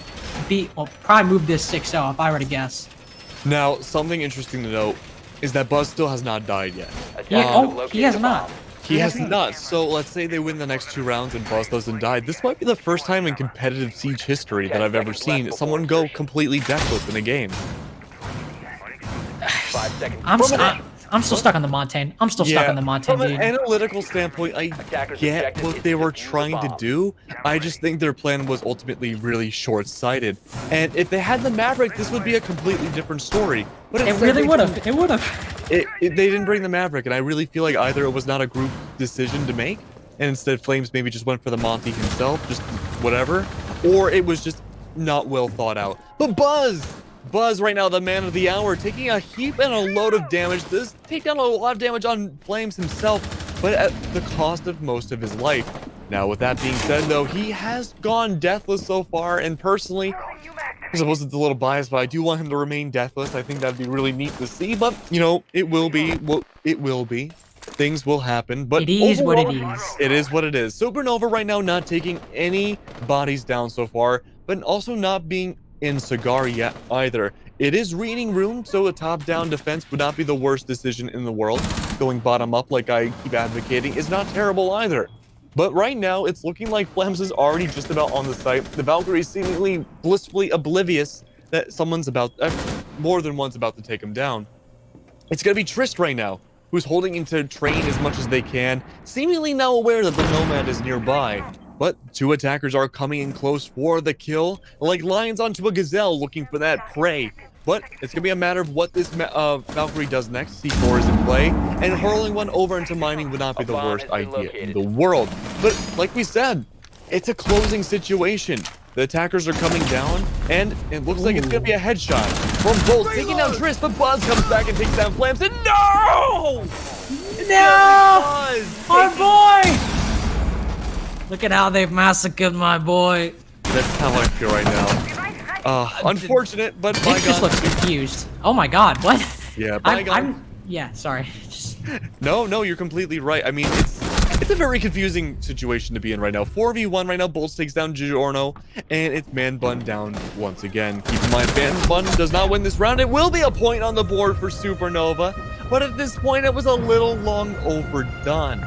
probably move this 6-0 if I were to guess. Now, something interesting to note is that Buzz still has not died yet. He has not. He has not. So let's say they win the next 2 rounds and Buzz doesn't die. This might be the first time in competitive Siege history that I've ever seen someone go completely deathless in a game. 5 seconds. I'm still stuck on the Montaigne. I'm still stuck on the Montaigne, From dude. an analytical standpoint, I get what they were trying to do. I just think their plan was ultimately really short-sighted. And if they had the Maverick, this would be a completely different story. But It really would have. It would have. They didn't bring the Maverick, and I really feel like either it was not a group decision to make, and instead Flames maybe just went for the Monty himself, just whatever, or it was just not well thought out. But Buzz right now, the man of the hour, taking a heap and a load of damage. This take down a lot of damage on Flames himself, but at the cost of most of his life. Now, with that being said, though, he has gone deathless so far, and personally, I suppose it's a little biased, but I do want him to remain deathless. I think that'd be really neat to see, but, you know, it will be what it will be. Things will happen, but it is overall, what it is. It is what it is. Supernova right now not taking any bodies down so far, but also not being in Cigar yet either. It is reading room, so a top-down defense would not be the worst decision in the world. Going bottom up, like I keep advocating, is not terrible either. But right now, it's looking like Flames is already just about on the site. The Valkyrie is seemingly blissfully oblivious that someone's about, more than one's about to take him down. It's gonna be Trist right now, who's holding into train as much as they can, seemingly now aware that the Nomad is nearby. But 2 attackers are coming in close for the kill, like lions onto a gazelle looking for that prey. But it's going to be a matter of what this Valkyrie does next. C4 is in play, and hurling one over into mining would not be the worst idea in the world. But like we said, it's a closing situation. The attackers are coming down, and it looks like it's going to be a headshot from Bolt, taking down Trist, but Buzz comes back and takes down Flames, and no! No! My boy! Look at how they've massacred my boy. That's how I feel right now. Unfortunate, but He just looks confused. Oh my god, what? Yeah, yeah, sorry. Just... No, you're completely right. I mean, it's a very confusing situation to be in right now. 4v1 right now, Bolts takes down Giorno, and it's Man Bun down once again. Keep in mind, Man Bun does not win this round. It will be a point on the board for Supernova, but at this point, it was a little long overdone.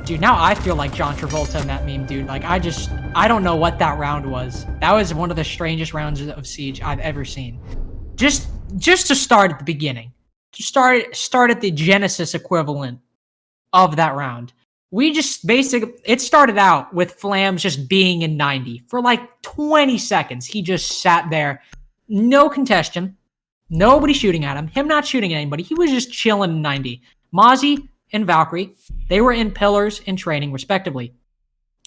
Dude, now I feel like John Travolta in that meme, dude. Like, I don't know what that round was. That was one of the strangest rounds of Siege I've ever seen. Just to start at the beginning. To start at the Genesis equivalent of that round. We just it started out with Flams just being in 90. For like 20 seconds, he just sat there. No contention. Nobody shooting at him not shooting at anybody. He was just chilling in 90. Mozzie and Valkyrie, they were in pillars and training respectively.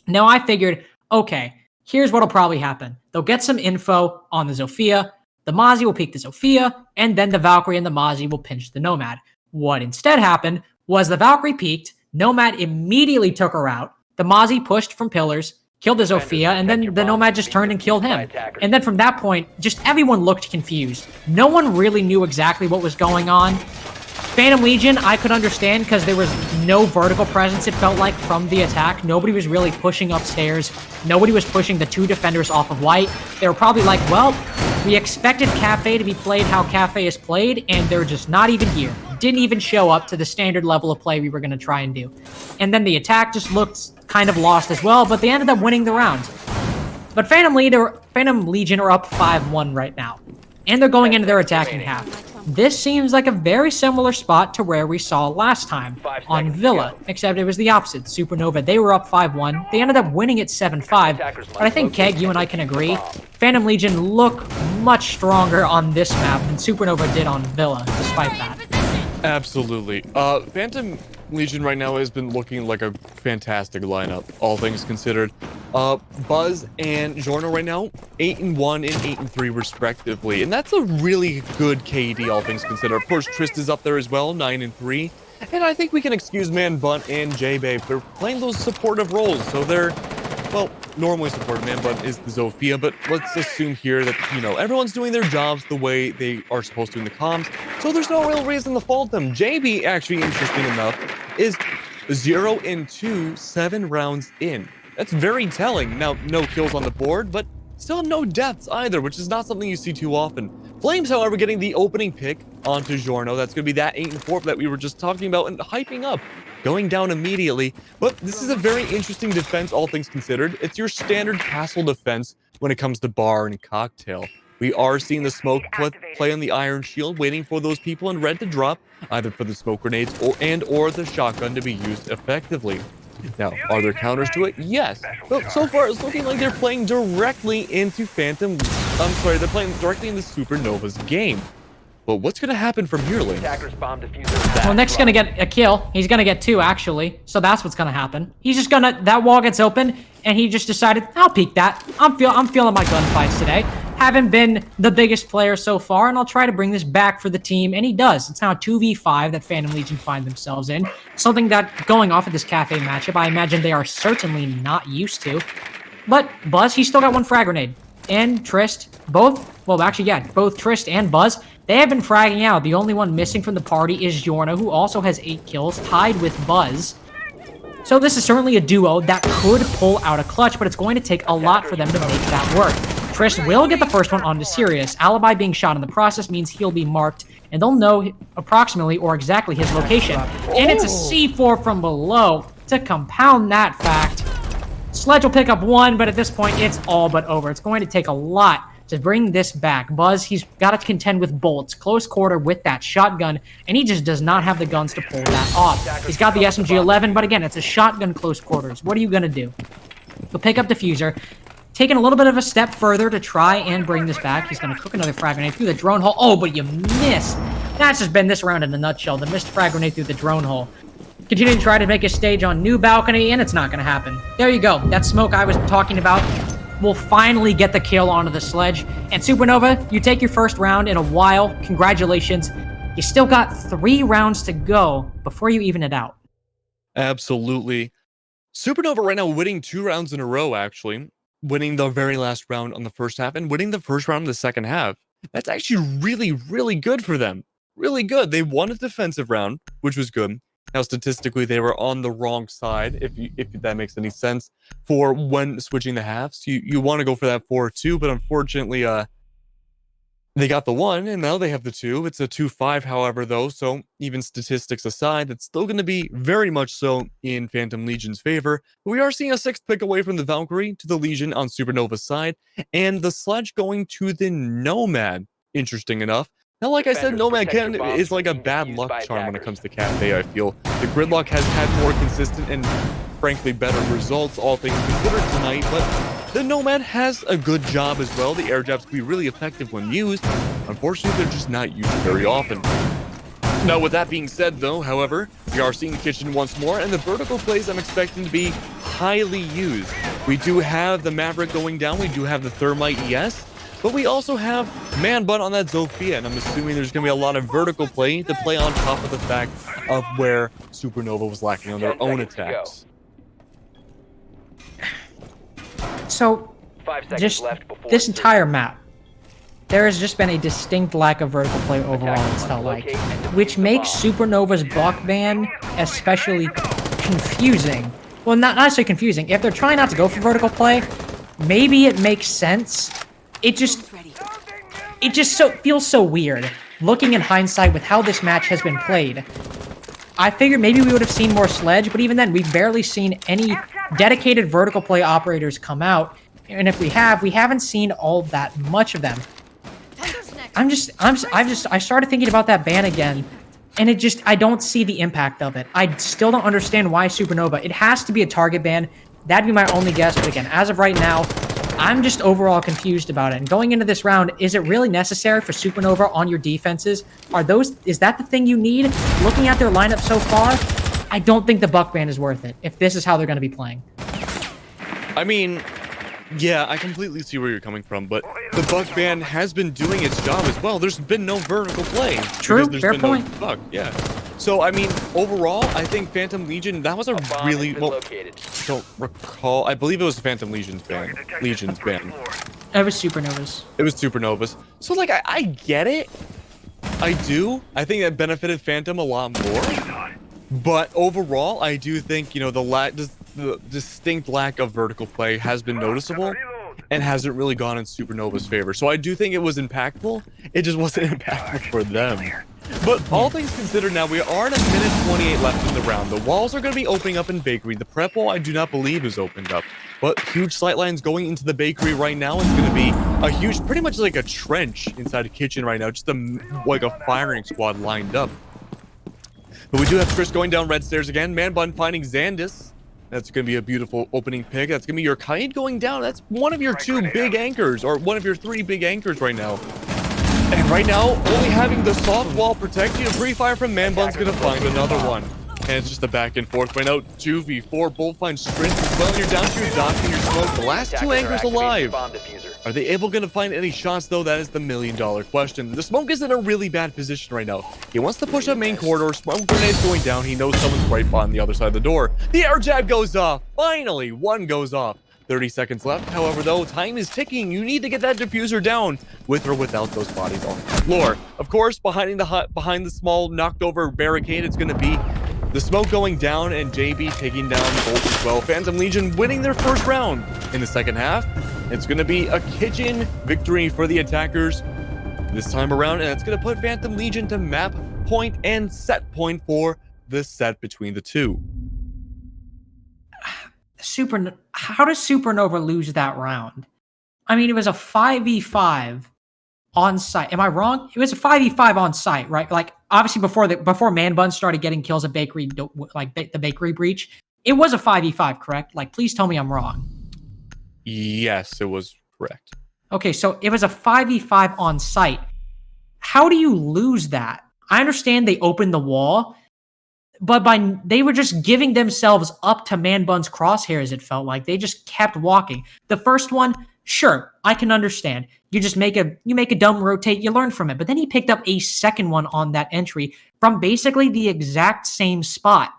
Now I figured, okay, here's what'll probably happen. They'll get some info on the Zofia, the Mozzie will peek the Zofia, and then the Valkyrie and the Mozzie will pinch the Nomad. What instead happened was the Valkyrie peeked, Nomad immediately took her out, the Mozzie pushed from pillars, killed the Zofia, and then the Nomad just turned and killed him. And then from that point, just everyone looked confused. No one really knew exactly what was going on. Phantom Legion, I could understand because there was no vertical presence, it felt like, from the attack. Nobody was really pushing upstairs. Nobody was pushing the 2 defenders off of white. They were probably like, well, we expected Cafe to be played how Cafe is played, and they're just not even here. Didn't even show up to the standard level of play we were going to try and do. And then the attack just looked kind of lost as well, but they ended up winning the round. But Phantom Legion are up 5-1 right now. And they're going into their attacking half. This seems like a very similar spot to where we saw last time on Villa, except it was the opposite. Supernova, they were up 5-1. They ended up winning it 7-5. But I think, Keg, you and I can agree, Phantom Legion look much stronger on this map than Supernova did on Villa, despite that. Absolutely. Phantom Legion right now has been looking like a fantastic lineup, all things considered. Buzz and Giorno right now, 8-1 and 8-3 respectively, and that's a really good KD, all things considered. Of course, Trist is up there as well, 9-3, and I think we can excuse Man Bunt and J-Babe. They're playing those supportive roles, so they're, well, normally supportive. Man Bunt is the Zofia, but let's assume here that, you know, everyone's doing their jobs the way they are supposed to in the comms, so there's no real reason to fault them. JB, actually, interesting enough, is 0-2, 7 rounds in. That's very telling. Now, no kills on the board, but still no deaths either, which is not something you see too often. Flames, however, getting the opening pick onto Giorno. That's going to be that 8-4 that we were just talking about and hyping up. going down immediately. But this is a very interesting defense, all things considered. It's your standard castle defense when it comes to bar and cocktail. We are seeing the smoke play on the iron shield, waiting for those people in red to drop, either for the smoke grenades or the shotgun to be used effectively. Now, are there counters to it? Yes. But so far, it's looking like they're playing directly into they're playing directly into Supernova's game. But what's going to happen from here, Link? Attackers bomb diffuser. Well, Nick's gonna get a kill. He's gonna get 2, actually. So that's what's gonna happen. He's just gonna... That wall gets open, and he just decided, I'll peek that. I'm feeling my gunfights today. Haven't been the biggest player so far, and I'll try to bring this back for the team, and he does. It's now a 2v5 that Phantom Legion find themselves in. Something that, going off of this Cafe matchup, I imagine they are certainly not used to. But Buzz, he's still got 1 frag grenade. And Trist, both Trist and Buzz, they have been fragging out. The only one missing from the party is Yorna, who also has 8 kills, tied with Buzz. So this is certainly a duo that could pull out a clutch, but it's going to take a lot for them to make that work. Trist will get the first one onto Sirius. Alibi being shot in the process means he'll be marked, and they'll know approximately or exactly his location. And it's a C4 from below to compound that fact. Sledge will pick up 1, but at this point, it's all but over. It's going to take a lot to bring this back. Buzz, he's got to contend with bolts, close quarter with that shotgun, and he just does not have the guns to pull that off. He's got the SMG-11, but again, it's a shotgun close quarters. What are you going to do? He'll pick up Diffuser, taking a little bit of a step further to try and bring this back. He's going to cook another frag grenade through the drone hole. Oh, but you miss. That's just been this round in a nutshell. The missed frag grenade through the drone hole. Continue to try to make a stage on new balcony, and it's not going to happen. There you go. That smoke I was talking about will finally get the kill onto the sledge. And Supernova, you take your first round in a while. Congratulations. You still got 3 rounds to go before you even it out. Absolutely. Supernova right now winning 2 rounds in a row, actually. Winning the very last round on the first half and winning the first round of the second half. That's actually really, really good for them. Really good. They won a defensive round, which was good. Now, statistically, they were on the wrong side, if that makes any sense, for when switching the halves. You want to go for that 4-2, but unfortunately, they got the 1, and now they have the 2. It's a 2-5, however, though, so even statistics aside, it's still going to be very much so in Phantom Legion's favor. But we are seeing a 6th pick away from the Valkyrie to the Legion on Supernova's side, and the Sledge going to the Nomad, interesting enough. Now, like I said, Nomad is like a bad luck charm when it comes to Cafe, I feel. The Gridlock has had more consistent and, frankly, better results, all things considered tonight, but the Nomad has a good job as well. The air jabs can be really effective when used. Unfortunately, they're just not used very often. Now, with that being said, though, however, we are seeing the kitchen once more, and the vertical plays I'm expecting to be highly used. We do have the Maverick going down, we do have the Thermite ES, but we also have Man Bun on that Zofia, and I'm assuming there's going to be a lot of vertical play to play on top of the fact of where Supernova was lacking on their own attacks. So, just this entire map, there has just been a distinct lack of vertical play overall, it's felt like, which makes Supernova's buck ban especially confusing. Well, not necessarily confusing. If they're trying not to go for vertical play, maybe it makes sense. It just feels so weird, looking in hindsight with how this match has been played. I figured maybe we would have seen more Sledge, but even then, we've barely seen any dedicated vertical play operators come out. And if we have, we haven't seen all that much of them. I started thinking about that ban again, and I don't see the impact of it. I still don't understand why Supernova. It has to be a target ban. That'd be my only guess, but again, as of right now, I'm just overall confused about it. And going into this round, is it really necessary for Supernova on your defenses? Is that the thing you need? Looking at their lineup so far, I don't think the buck ban is worth it, if this is how they're going to be playing. I mean, yeah, I completely see where you're coming from, but the buck ban has been doing its job as well. There's been no vertical play. True, fair point. No buck, yeah. So, I mean, overall, I think Phantom Legion, that was a really... Well, I don't recall. I believe it was Phantom Legion's ban. It was Supernova's. It was Supernova's. So, like, I get it. I do. I think that benefited Phantom a lot more. But overall, I do think, you know, the distinct lack of vertical play has been noticeable and hasn't really gone in Supernova's favor. So I do think it was impactful. It just wasn't impactful for them. But But all things considered now, we are at a minute 28 left in the round. The walls are going to be opening up in Bakery. The prep wall, I do not believe, is opened up. But huge sight lines going into the Bakery right now is going to be a huge, pretty much like a trench inside a kitchen right now. Just like a firing squad lined up. But we do have Trish going down red stairs again. Man Bun finding Xandis. That's going to be a beautiful opening pick. That's going to be your Kite going down. That's one of your two big anchors, or one of your three big anchors right now. And right now, only having the soft wall protect you, pre-fire from Man Bun's going to find another one. And it's just a back and forth right now. 2v4, both find strength as well. You're down to your dock and your smoke. The last two anchors alive. Are they able to find any shots, though? That is the million-dollar question. The smoke is in a really bad position right now. He wants to push up main corridor. Smoke grenades going down. He knows someone's right on the other side of the door. The air jab goes off. Finally, one goes off. 30 seconds left. However, though, time is ticking. You need to get that diffuser down with or without those bodies on the floor. Of course, behind the small knocked over barricade, it's going to be the smoke going down and JB taking down Bolt as well. Phantom Legion winning their first round. In the second half, it's going to be a kitchen victory for the attackers this time around, and it's going to put Phantom Legion to map point and set point for the set between the two. How does Supernova lose that round? I mean, it was a 5v5 on site. Am I wrong? It was a 5v5 on site, right? Like, obviously before Man Bun started getting kills at Bakery, like the Bakery breach, it was a 5v5, correct? Like, please tell me I'm wrong. Yes, it was correct. Okay, so it was a 5v5 on site. How do you lose that? I understand they opened the wall, but they were just giving themselves up to Man Bun's crosshairs, it felt like. They just kept walking. The first one, sure, I can understand. You just make a dumb rotate, you learn from it. But then he picked up a second one on that entry from basically the exact same spot.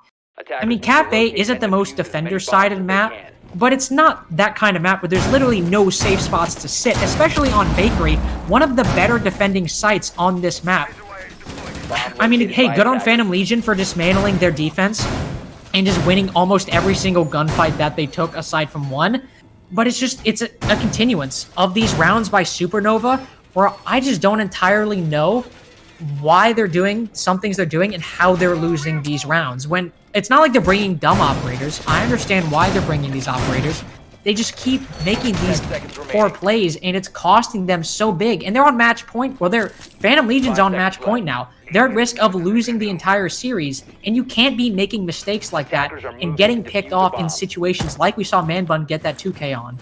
I mean, Cafe isn't the most defender-sided map, but it's not that kind of map where there's literally no safe spots to sit, especially on Bakery, one of the better defending sites on this map. I mean, hey, good on Phantom Legion for dismantling their defense and just winning almost every single gunfight that they took aside from one. But it's a continuance of these rounds by Supernova where I just don't entirely know why they're doing some things they're doing and how they're losing these rounds. When it's not like they're bringing dumb operators. I understand why they're bringing these operators. They just keep making these poor plays, and it's costing them so big. And they're on match point. Well, Phantom Legion's on match point now. They're at risk of losing the entire series, and you can't be making mistakes like that and getting picked off in situations like we saw Man Bun get that 2K on.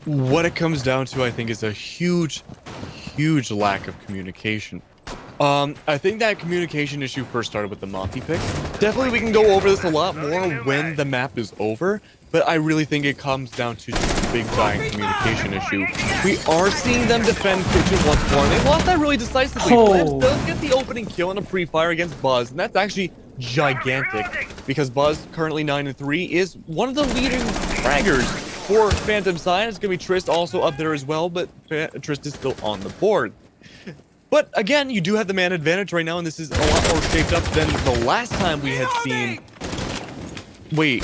What it comes down to, I think, is a huge lack of communication. I think that communication issue first started with the Monty pick. Definitely we can go over this a lot more when the map is over, but I really think it comes down to just a big giant communication issue. We are seeing them defend Kitchen once more, and they lost that really decisively. Flames does get the opening kill in a pre-fire against Buzz, and that's actually gigantic, because Buzz, currently 9-3, is one of the leading fraggers for Phantom side. It's going to be Trist also up there as well, but Trist is still on the board. But again, you do have the man advantage right now, and this is a lot more shaped up than the last time we had seen. Wait,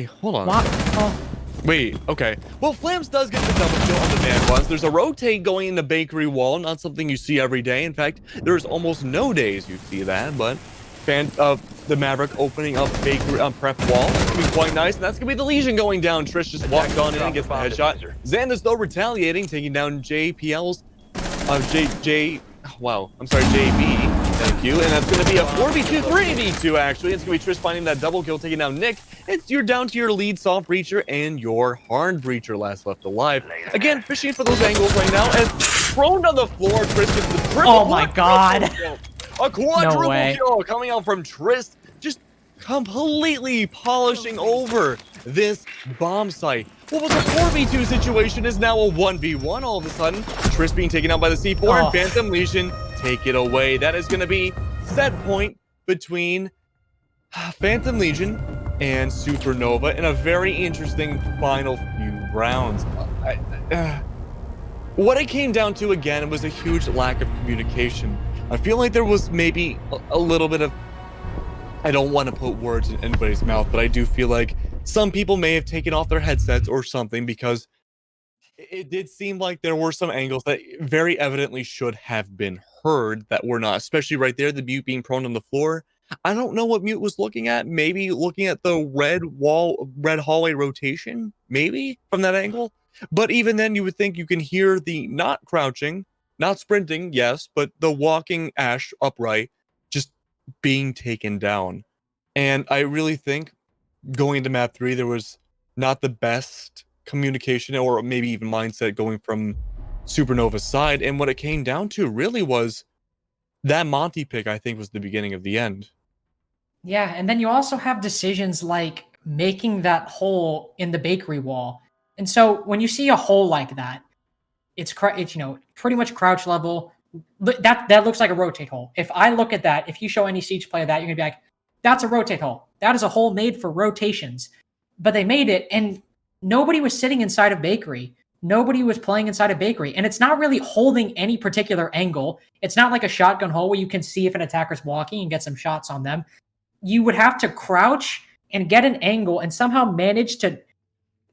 hold on. What? Wait, okay. Well, Flams does get the double kill on the man runs. There's a rotate going in the Bakery wall, not something you see every day. In fact, there's almost no days you see that, but the Maverick opening up Bakery prep wall. That's gonna be quite nice, and that's gonna be the Legion going down. Trish just walked on in and gets the headshot. Xandis, though, retaliating, taking down JPL's JB. Thank you. And that's going to be a 4v2, 3v2, actually. It's going to be Trish finding that double kill, taking down Nick. You're down to your lead soft breacher and your hard breacher last left alive. Again, fishing for those angles right now. As thrown on the floor, Trish gets the triple. Oh my god. A quadruple kill coming out from Trish. Just completely polishing over this bomb site. What was a 4v2 situation is now a 1v1 all of a sudden. Triss being taken out by the C4 and Phantom Legion take it away. That is going to be set point between Phantom Legion and Supernova in a very interesting final few rounds. What it came down to again was a huge lack of communication. I feel like there was maybe a little bit of, I don't want to put words in anybody's mouth, but I do feel like some people may have taken off their headsets or something, because it did seem like there were some angles that very evidently should have been heard that were not, especially right there, the Mute being prone on the floor. I don't know what Mute was looking at. Maybe looking at the red hallway rotation, maybe from that angle. But even then, you would think you can hear the not crouching, not sprinting, yes, but the walking Ash upright just being taken down. And I really think going into map 3, there was not the best communication or maybe even mindset going from Supernova's side. And what it came down to really was that Monty pick, I think, was the beginning of the end. Yeah, and then you also have decisions like making that hole in the bakery wall. And so when you see a hole like that, it's pretty much crouch level. That looks like a rotate hole. If I look at that, if you show any Siege player that, you're gonna be like, that's a rotate hole. That is a hole made for rotations. But they made it, and nobody was sitting inside of bakery. Nobody was playing inside a bakery, and it's not really holding any particular angle. It's not like a shotgun hole where you can see if an attacker's walking and get some shots on them. You would have to crouch and get an angle and somehow manage to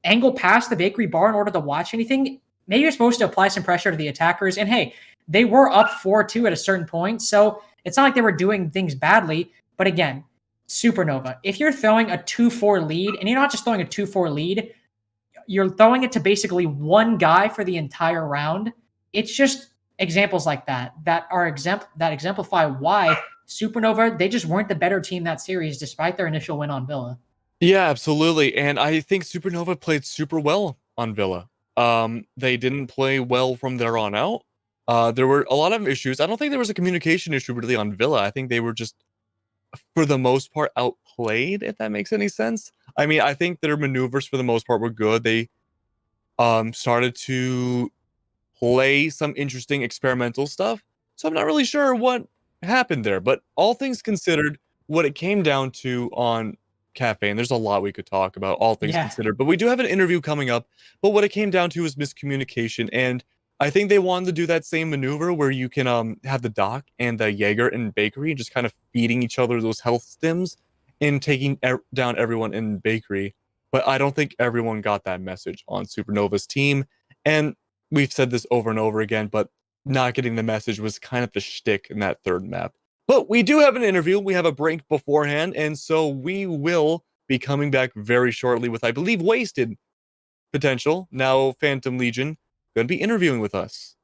angle past the bakery bar in order to watch anything. Maybe you're supposed to apply some pressure to the attackers. And hey, they were up 4-2 at a certain point. So it's not like they were doing things badly. But again, Supernova, if you're throwing a 2-4 lead, and you're not just throwing a 2-4 lead, you're throwing it to basically one guy for the entire round. It's just examples like that that exemplify why Supernova, they just weren't the better team that series despite their initial win on Villa. Yeah, absolutely. And I think Supernova played super well on Villa. They didn't play well from there on out. There were a lot of issues. I don't think there was a communication issue really on Villa. I think they were just, for the most part, outplayed, if that makes any sense. I mean, I think their maneuvers for the most part were good. They started to play some interesting experimental stuff. So I'm not really sure what happened there. But all things considered, what it came down to on Cafe, and there's a lot we could talk about, all things considered. But we do have an interview coming up. But what it came down to is miscommunication. And I think they wanted to do that same maneuver where you can have the Doc and the Jaeger and Bakery just kind of feeding each other those health stims and taking down everyone in Bakery. But I don't think everyone got that message on Supernova's team. And we've said this over and over again, but not getting the message was kind of the shtick in that third map. But we do have an interview. We have a break beforehand, and so we will be coming back very shortly with, I believe, Wasted potential. Now Phantom Legion going to be interviewing with us.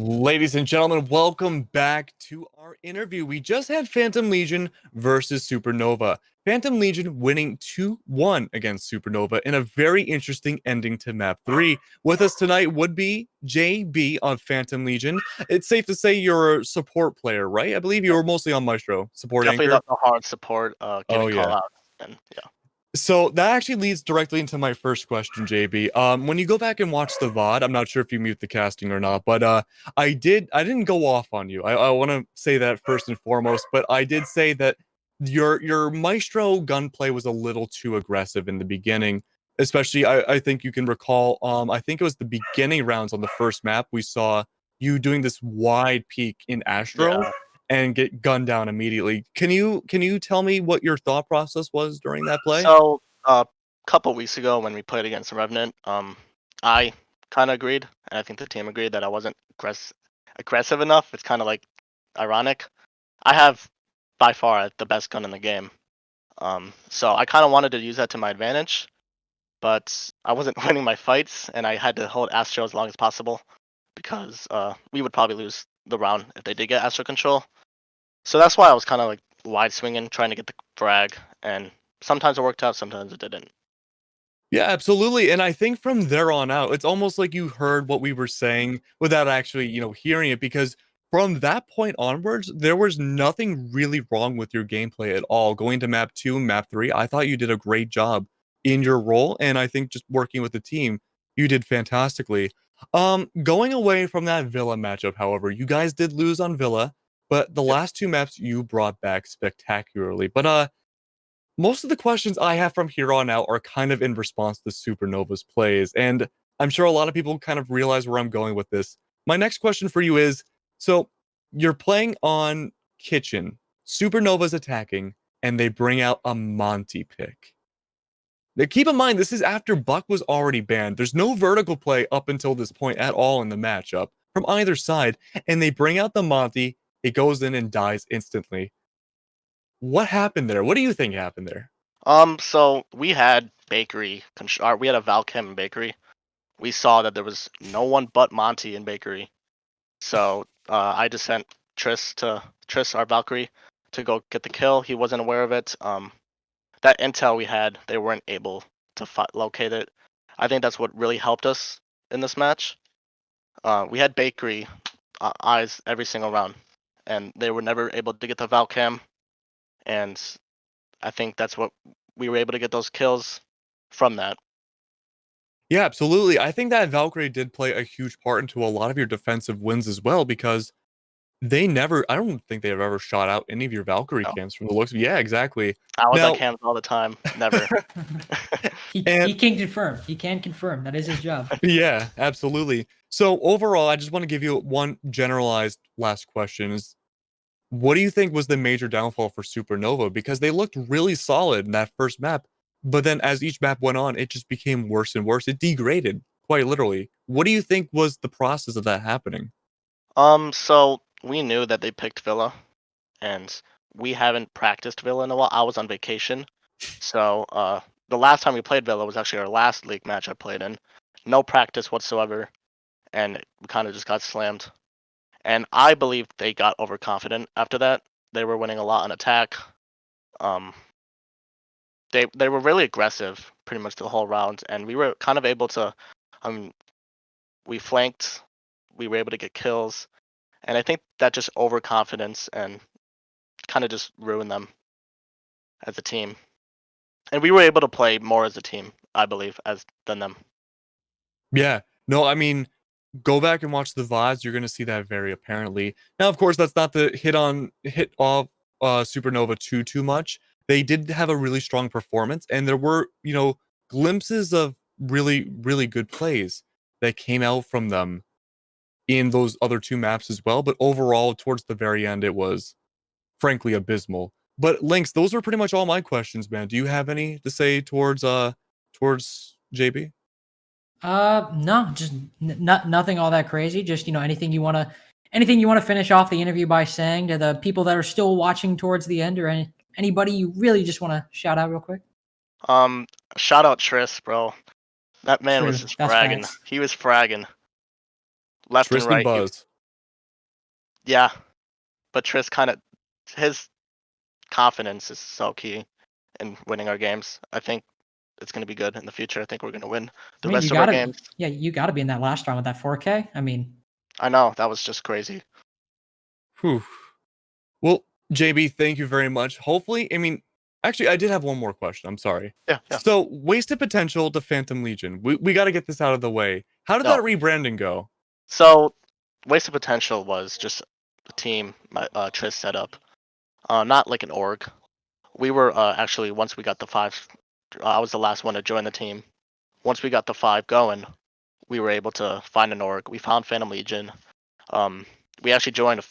Ladies and gentlemen, welcome back to our interview. We just had Phantom Legion versus Supernova. Phantom Legion winning 2-1 against Supernova in a very interesting ending to map 3. With us tonight would be JB on Phantom Legion. It's safe to say you're a support player, right? I believe you were mostly on Maestro, support Definitely anchor. the hard support, giving call outs, and yeah. So that actually leads directly into my first question, JB. When you go back and watch the VOD, I'm not sure if you mute the casting or not, but I didn't go off on you. I want to say that first and foremost, but I did say that your Maestro gunplay was a little too aggressive in the beginning. Especially, I think you can recall. I think it was the beginning rounds on the first map we saw you doing this wide peek in Astro Yeah. and get gunned down immediately. Can you tell me what your thought process was during that play? So a couple weeks ago when we played against the Revenant, I kind of agreed, and I think the team agreed that I wasn't aggressive enough. It's kind of like ironic. I have by far the best gun in the game. So I kind of wanted to use that to my advantage, but I wasn't winning my fights, and I had to hold Astro as long as possible because we would probably lose the round if they did get Astro control. So that's why I was kind of like wide swinging, trying to get the frag, and sometimes it worked out, sometimes it didn't. Yeah, absolutely. And I think from there on out, it's almost like you heard what we were saying without actually, hearing it because from that point onwards, there was nothing really wrong with your gameplay at all. Going to map 2, map 3, I thought you did a great job in your role and I think just working with the team, you did fantastically. Going away from that Villa matchup, however, you guys did lose on Villa, but the Yep. last two maps you brought back spectacularly. But most of the questions I have from here on out are kind of in response to Supernova's plays, and I'm sure a lot of people kind of realize where I'm going with this. My next question for you is so you're playing on Kitchen, Supernova's attacking, and they bring out a Monty pick. Now, keep in mind, this is after Buck was already banned. There's no vertical play up until this point at all in the matchup from either side, and they bring out the Monty. It goes in and dies instantly. What happened there? What do you think happened there? So we had bakery, we had a Valchem in bakery. We saw that there was no one but Monty in bakery. So I just sent Triss, our Valkyrie, to go get the kill. He wasn't aware of it. That intel we had, they weren't able to locate it. I think that's what really helped us in this match. We had bakery eyes every single round, and they were never able to get the Valcam. And I think that's what we were able to get those kills from that. Yeah, absolutely. I think that Valkyrie did play a huge part into a lot of your defensive wins as well because I don't think they have ever shot out any of your Valkyrie No, camps from the looks of Yeah, exactly. I was on Now, cams all the time. Never. He and can confirm. He can confirm. That is his job. yeah, absolutely. So overall, I just want to give you one generalized last question is what do you think was the major downfall for Supernova? Because they looked really solid in that first map, but then as each map went on, it just became worse and worse. It degraded, quite literally. What do you think was the process of that happening? So we knew that they picked Villa, and we haven't practiced Villa in a while. I was on vacation, so the last time we played Villa was actually our last league match I played in. No practice whatsoever, and we kind of just got slammed. And I believe they got overconfident after that. They were winning a lot on attack. Um, they were really aggressive pretty much the whole round, and we were kind of able to. Um, we flanked. We were able to get kills, and I think that just overconfidence and kind of just ruined them as a team. And we were able to play more as a team, I believe, as than them. Yeah. No, I mean, go back and watch the VODs. You're going to see that very apparently. Now, of course, that's not the hit off Supernova too much. They did have a really strong performance, and there were glimpses of really good plays that came out from them in those other two maps as well. But overall, towards the very end, it was frankly abysmal. But Lynx, those were pretty much all my questions, man. Do you have any to say towards JB? No, just nothing all that crazy. Just anything you wanna finish off the interview by saying to the people that are still watching towards the end, or anybody you really just want to shout out real quick. Um, Shout out Triss, bro. That man was True, just that's fragging. facts. He was fragging left and Tristan right. Buzz. Yeah, but Triss kind of his confidence is so key in winning our games. I think it's going to be good in the future. I think we're going to win I the mean, rest of our games. you gotta be in that last round with that 4K. I mean, I know that was just crazy. Whew. Well, JB, thank you very much. Hopefully, I mean, Actually, I did have one more question. I'm sorry. Yeah, yeah. So, Wasted Potential to Phantom Legion. We got to get this out of the way. How did No. that rebranding go? So, Wasted Potential was just a team Tris set up. Not like an org. We were actually, once we got the 5, I was the last one to join the team. Once we got the 5 going, we were able to find an org. We found Phantom Legion. We actually joined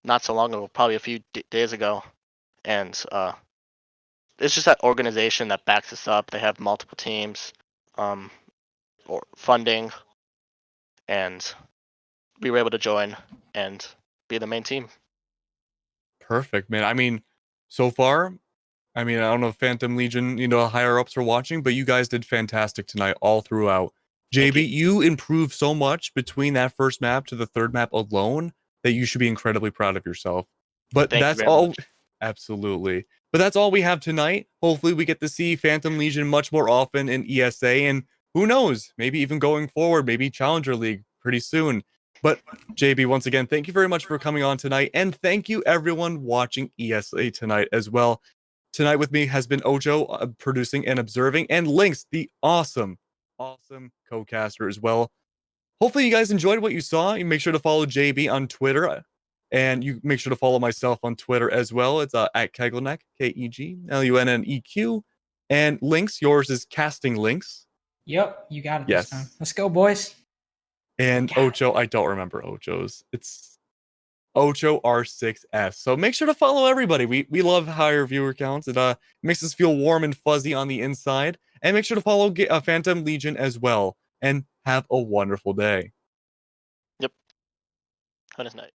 not so long ago, probably a few days ago, and it's just that organization that backs us up. They have multiple teams, or funding, and we were able to join and be the main team. Perfect, man. I mean, so far, I mean, I don't know if Phantom Legion, higher ups are watching, but you guys did fantastic tonight all throughout. Thank JB, you improved so much between that first map to the third map alone that you should be incredibly proud of yourself. But Thank you that's very all. much. Absolutely. But that's all we have tonight. Hopefully, we get to see Phantom Legion much more often in ESA. And who knows, maybe even going forward, maybe Challenger League pretty soon. But JB, once again, thank you very much for coming on tonight. And thank you, everyone watching ESA tonight as well. Tonight with me has been Ojo, producing and observing, and Lynx, the awesome co-caster as well. Hopefully you guys enjoyed what you saw. You make sure to follow JB on Twitter, and you make sure to follow myself on Twitter as well. It's at Kegleneck, KEGLUNNEQ. And Lynx, yours is Casting Lynx. Yep, you got it this time. Yes. Let's go, boys. And Ocho, I don't remember Ocho's. It's Ocho R6S. So make sure to follow everybody. We love higher viewer counts. It makes us feel warm and fuzzy on the inside. And make sure to follow Phantom Legion as well. And have a wonderful day. Yep. Have a nice night.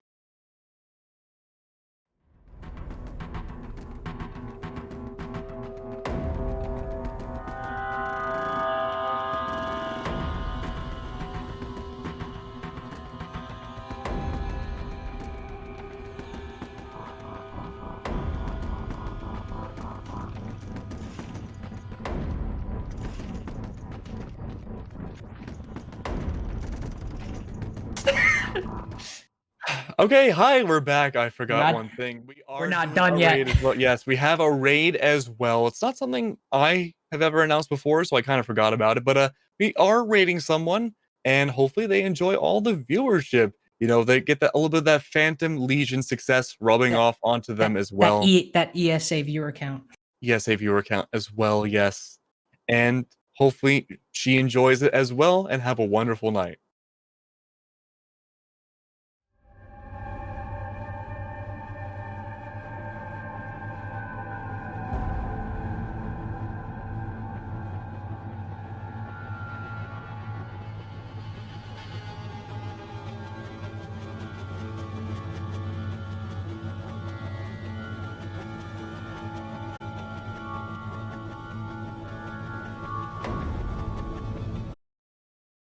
Okay, hi, we're back. I forgot not- one thing. we're not doing done a yet. raid as well. Yes, we have a raid as well. It's not something I have ever announced before, so I kind of forgot about it. But we are raiding someone, and hopefully they enjoy all the viewership. They get a little bit of that Phantom Legion success rubbing off onto them as well. That ESA viewer count. ESA viewer count as well, yes. And hopefully she enjoys it as well, and have a wonderful night.